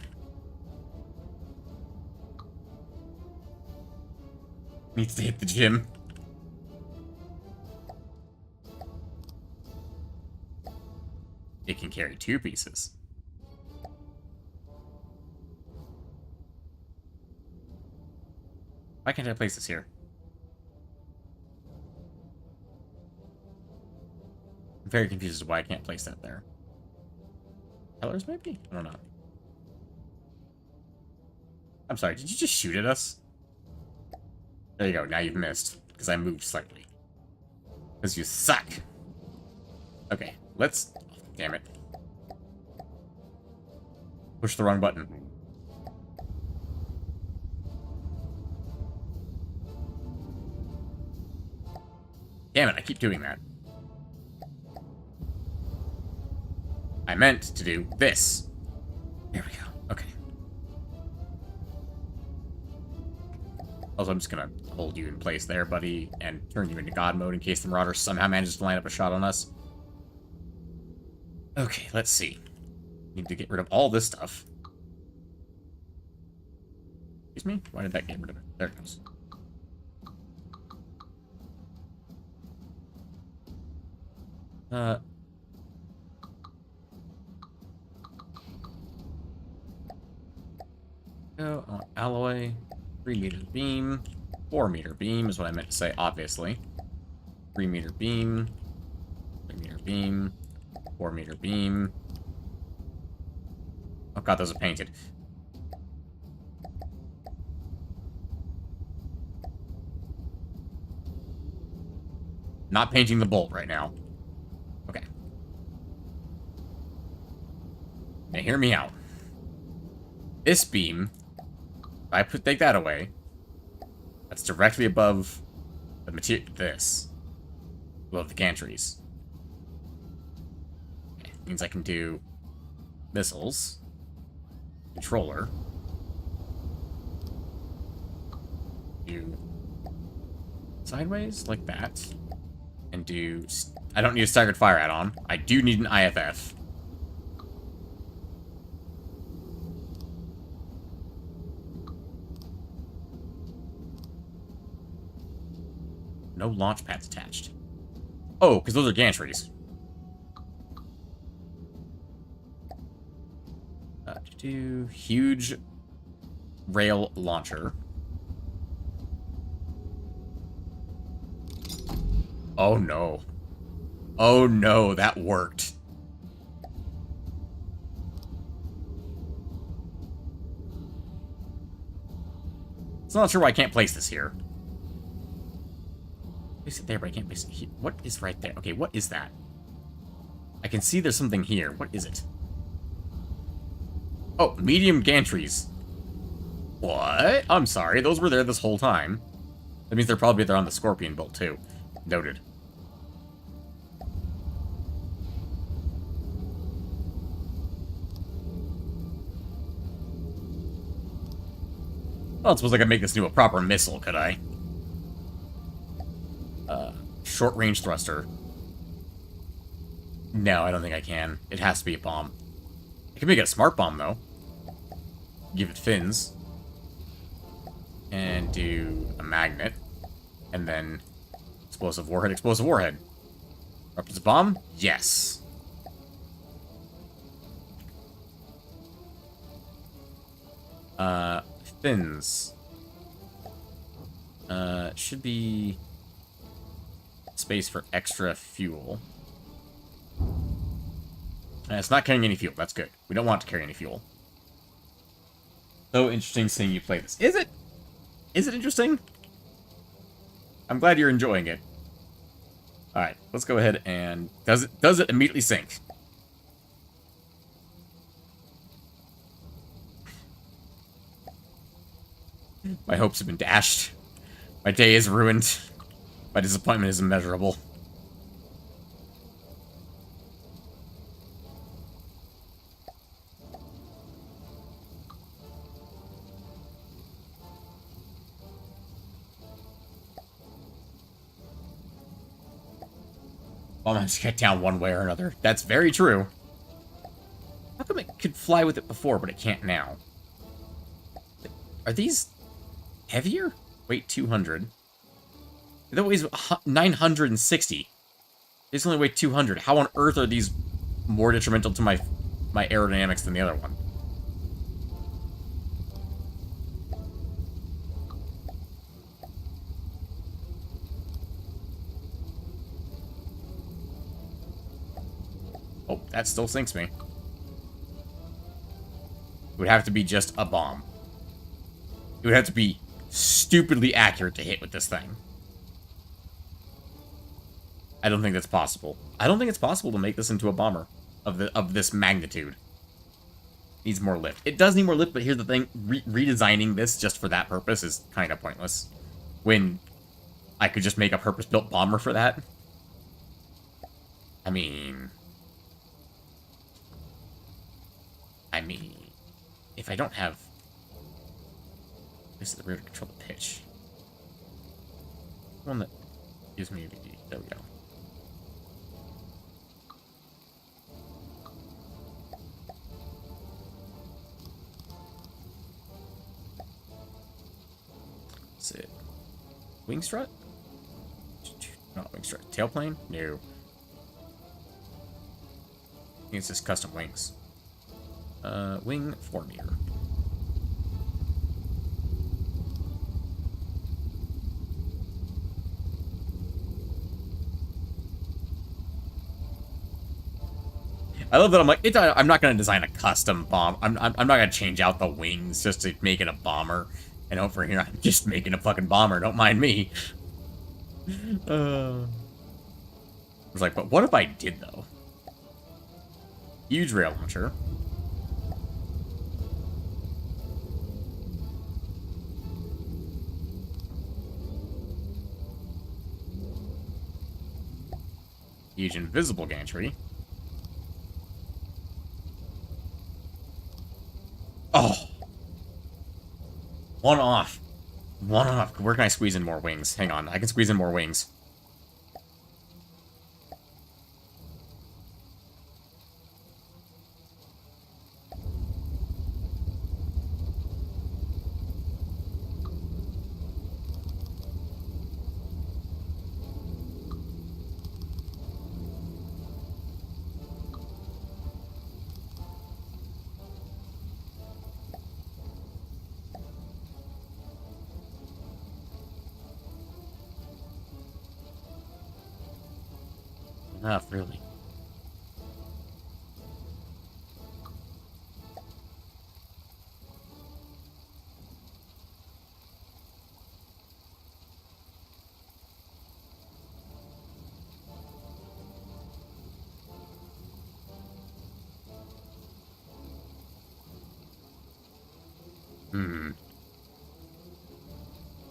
Needs to hit the gym. It can carry 2 pieces. Why can't I place this here? I'm very confused as to why I can't place that there. Colors, maybe? I don't know. I'm sorry, did you just shoot at us? There you go, now you've missed. Because I moved slightly. Because you suck. Okay, let's... Oh, damn it. Push the wrong button. Damn it, I keep doing that. I meant to do this. There we go. Okay. Also, I'm just gonna hold you in place there, buddy, and turn you into God mode in case the Marauder somehow manages to line up a shot on us. Okay, let's see. Need to get rid of all this stuff. Excuse me? Why did that get rid of it? There it goes. Go on alloy. 3-meter beam. 4-meter beam is what I meant to say, obviously. 3-meter beam. 3-meter beam. 4-meter beam. Oh god, those are painted. Not painting the bolt right now. Okay. Now hear me out. This beam, if I take that away, that's directly above the material. This. Above the gantries. Okay. Means I can do missiles. Controller. Do sideways like that. And do... I don't need a staggered fire add-on. I do need an IFF. No launch pads attached. Oh, because those are gantries. Do huge rail launcher. Oh no. Oh no, that worked. So I'm not sure why I can't place this here. Place it there, but I can't place it here. What is right there? Okay, what is that? I can see there's something here. What is it? Oh, medium gantries. What? I'm sorry, those were there this whole time. That means they're probably there on the Scorpion bolt too. Noted. I don't suppose I could make this into a proper missile, could I? Short-range thruster. No, I don't think I can. It has to be a bomb. I can make it a smart bomb, though. Give it fins. And do a magnet. And then explosive warhead, explosive warhead. Up as a bomb? Yes. Fins. Should be space for extra fuel. It's not carrying any fuel. That's good. We don't want to carry any fuel. So interesting seeing you play this. Is it? Is it interesting? I'm glad you're enjoying it. Alright, let's go ahead and... Does it immediately sink? My hopes have been dashed. My day is ruined. My disappointment is immeasurable. Well, I'm just get down one way or another. That's very true. How come it could fly with it before, but it can't now? Are these heavier? Weight 200. That weighs 960. These only weigh 200. How on earth are these more detrimental to my aerodynamics than the other one? Oh, that still sinks me. It would have to be just a bomb. It would have to be stupidly accurate to hit with this thing. I don't think that's possible. I don't think it's possible to make this into a bomber of this magnitude. Needs more lift. It does need more lift, but here's the thing. Redesigning this just for that purpose is kind of pointless. When I could just make a purpose-built bomber for that. I mean, if I don't have... This is the way to control the pitch. One that gives me... There we go. Is it wing strut? Not wing strut. Tailplane? No. I think it's just custom wings. Wing 4 meter. I love that I'm like, I'm not going to design a custom bomb. I'm not going to change out the wings just to make it a bomber. And over here, I'm just making a fucking bomber. Don't mind me. I was like, but what if I did, though? Huge rail launcher. Huge invisible gantry. Oh! One off. One off. Where can I squeeze in more wings? Hang on. I can squeeze in more wings. Enough, really.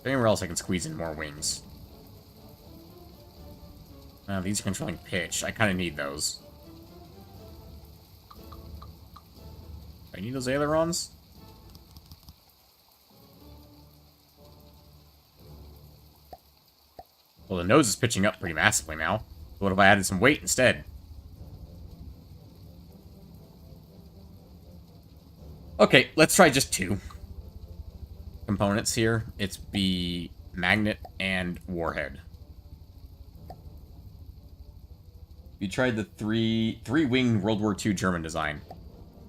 Anywhere else I can squeeze in more wings. These are controlling pitch. I kind of need those. I need those ailerons? Well, the nose is pitching up pretty massively now. What if I added some weight instead? Okay, let's try just 2 components here. It's the magnet and warhead. You tried the three-wing World War II German design.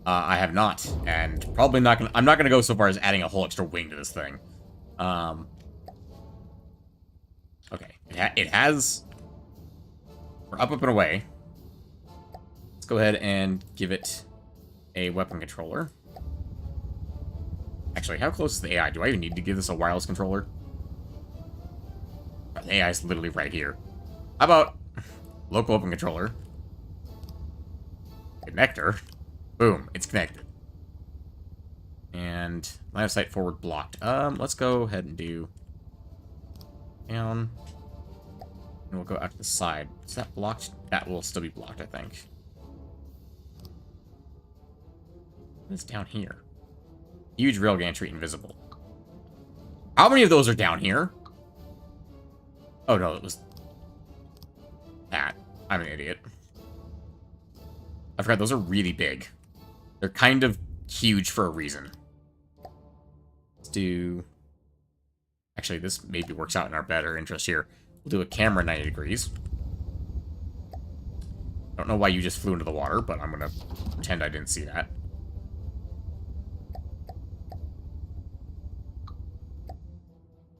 I have not, and probably not gonna. I'm not gonna go so far as adding a whole extra wing to this thing. Okay, it has. We're up and away. Let's go ahead and give it a weapon controller. Actually, how close is the AI? Do I even need to give this a wireless controller? The AI is literally right here. How about local open controller? Connector. Boom, it's connected. And line of sight forward blocked. Let's go ahead and do down. And we'll go out to the side. Is that blocked? That will still be blocked, I think. What's down here? Huge rail gantry invisible. How many of those are down here? Oh no, it was that. I'm an idiot. I forgot those are really big. They're kind of huge for a reason. Let's do... Actually, this maybe works out in our better interest here. We'll do a camera 90 degrees. Don't know why you just flew into the water, but I'm gonna pretend I didn't see that.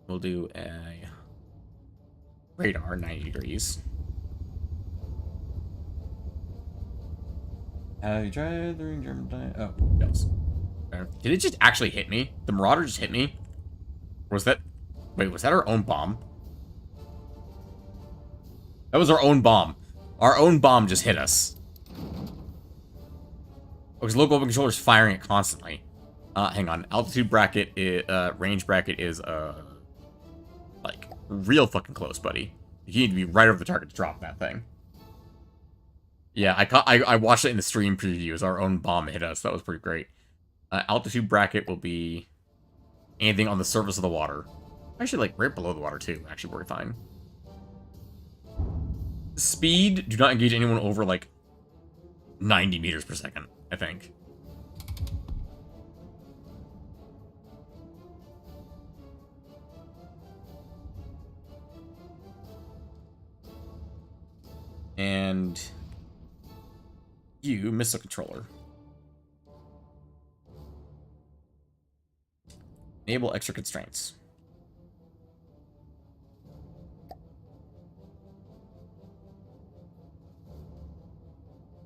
We'll do a radar 90 degrees. Have you tried the German diet? Oh, yes. Did it just actually hit me? The Marauder just hit me? Or was that... Wait, was that our own bomb? That was our own bomb. Our own bomb just hit us. Because local weapon controller is firing it constantly. Hang on. Altitude bracket, range bracket is, like, real fucking close, buddy. You need to be right over the target to drop that thing. Yeah, I watched it in the stream preview as our own bomb hit us. That was pretty great. Altitude bracket will be anything on the surface of the water. Actually, like, right below the water, too. Actually, we're fine. Speed, do not engage anyone over, like, 90 meters per second, I think. And you, missile controller. Enable extra constraints.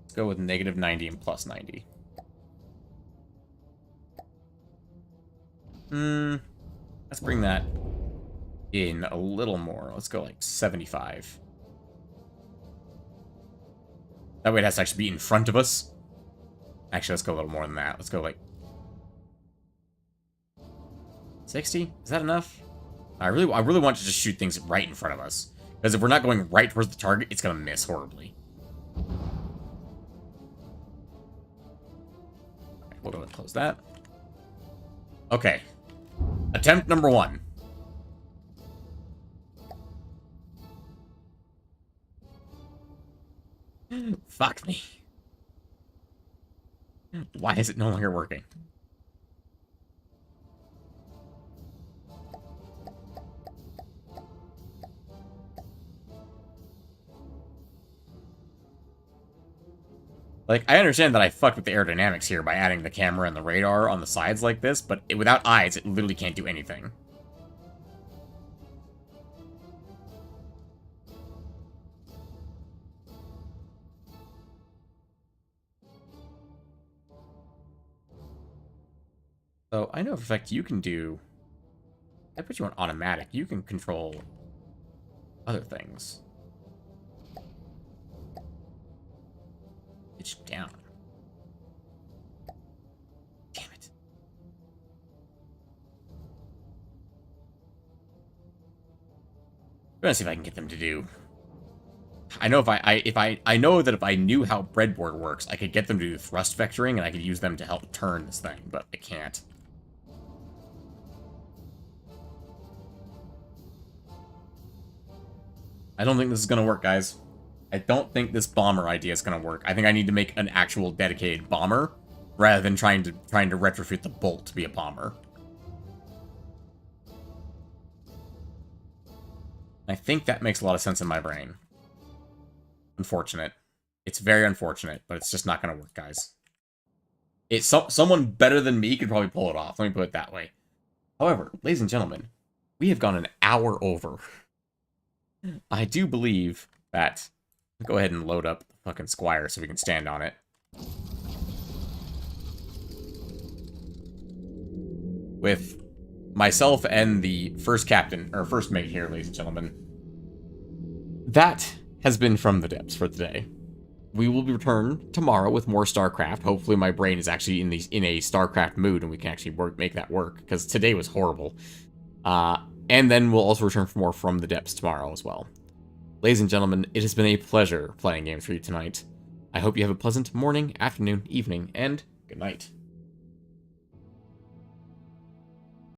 Let's go with negative 90 and plus 90. Let's bring that in a little more. Let's go like 75. That way it has to actually be in front of us. Actually, let's go a little more than that. Let's go like 60? Is that enough? I really want to just shoot things right in front of us. Because if we're not going right towards the target, it's going to miss horribly. Okay, we'll go and close that. Okay. Attempt number 1. Fuck me. Why is it no longer working? Like, I understand that I fucked with the aerodynamics here by adding the camera and the radar on the sides like this, but without eyes, it literally can't do anything. So, I know for a fact you can do... I put you on automatic. You can control other things. Pitch down. Damn it. I'm gonna see if I can get them to do... I know I know that if I knew how breadboard works, I could get them to do thrust vectoring, and I could use them to help turn this thing, but I can't. I don't think this is gonna work, guys. I don't think this bomber idea is gonna work. I think I need to make an actual dedicated bomber, rather than trying to retrofit the Bolt to be a bomber. I think that makes a lot of sense in my brain. Unfortunate. It's very unfortunate, but it's just not gonna work, guys. It's someone better than me could probably pull it off. Let me put it that way. However, ladies and gentlemen, we have gone an hour over. I do believe that... Go ahead and load up the fucking Squire so we can stand on it. With myself and the first captain, or first mate here, ladies and gentlemen. That has been From the Depths for today. We will return tomorrow with more StarCraft. Hopefully my brain is actually in a StarCraft mood and we can actually make that work, because today was horrible. And then we'll also return for more From the Depths tomorrow as well. Ladies and gentlemen, it has been a pleasure playing games for you tonight. I hope you have a pleasant morning, afternoon, evening, and good night.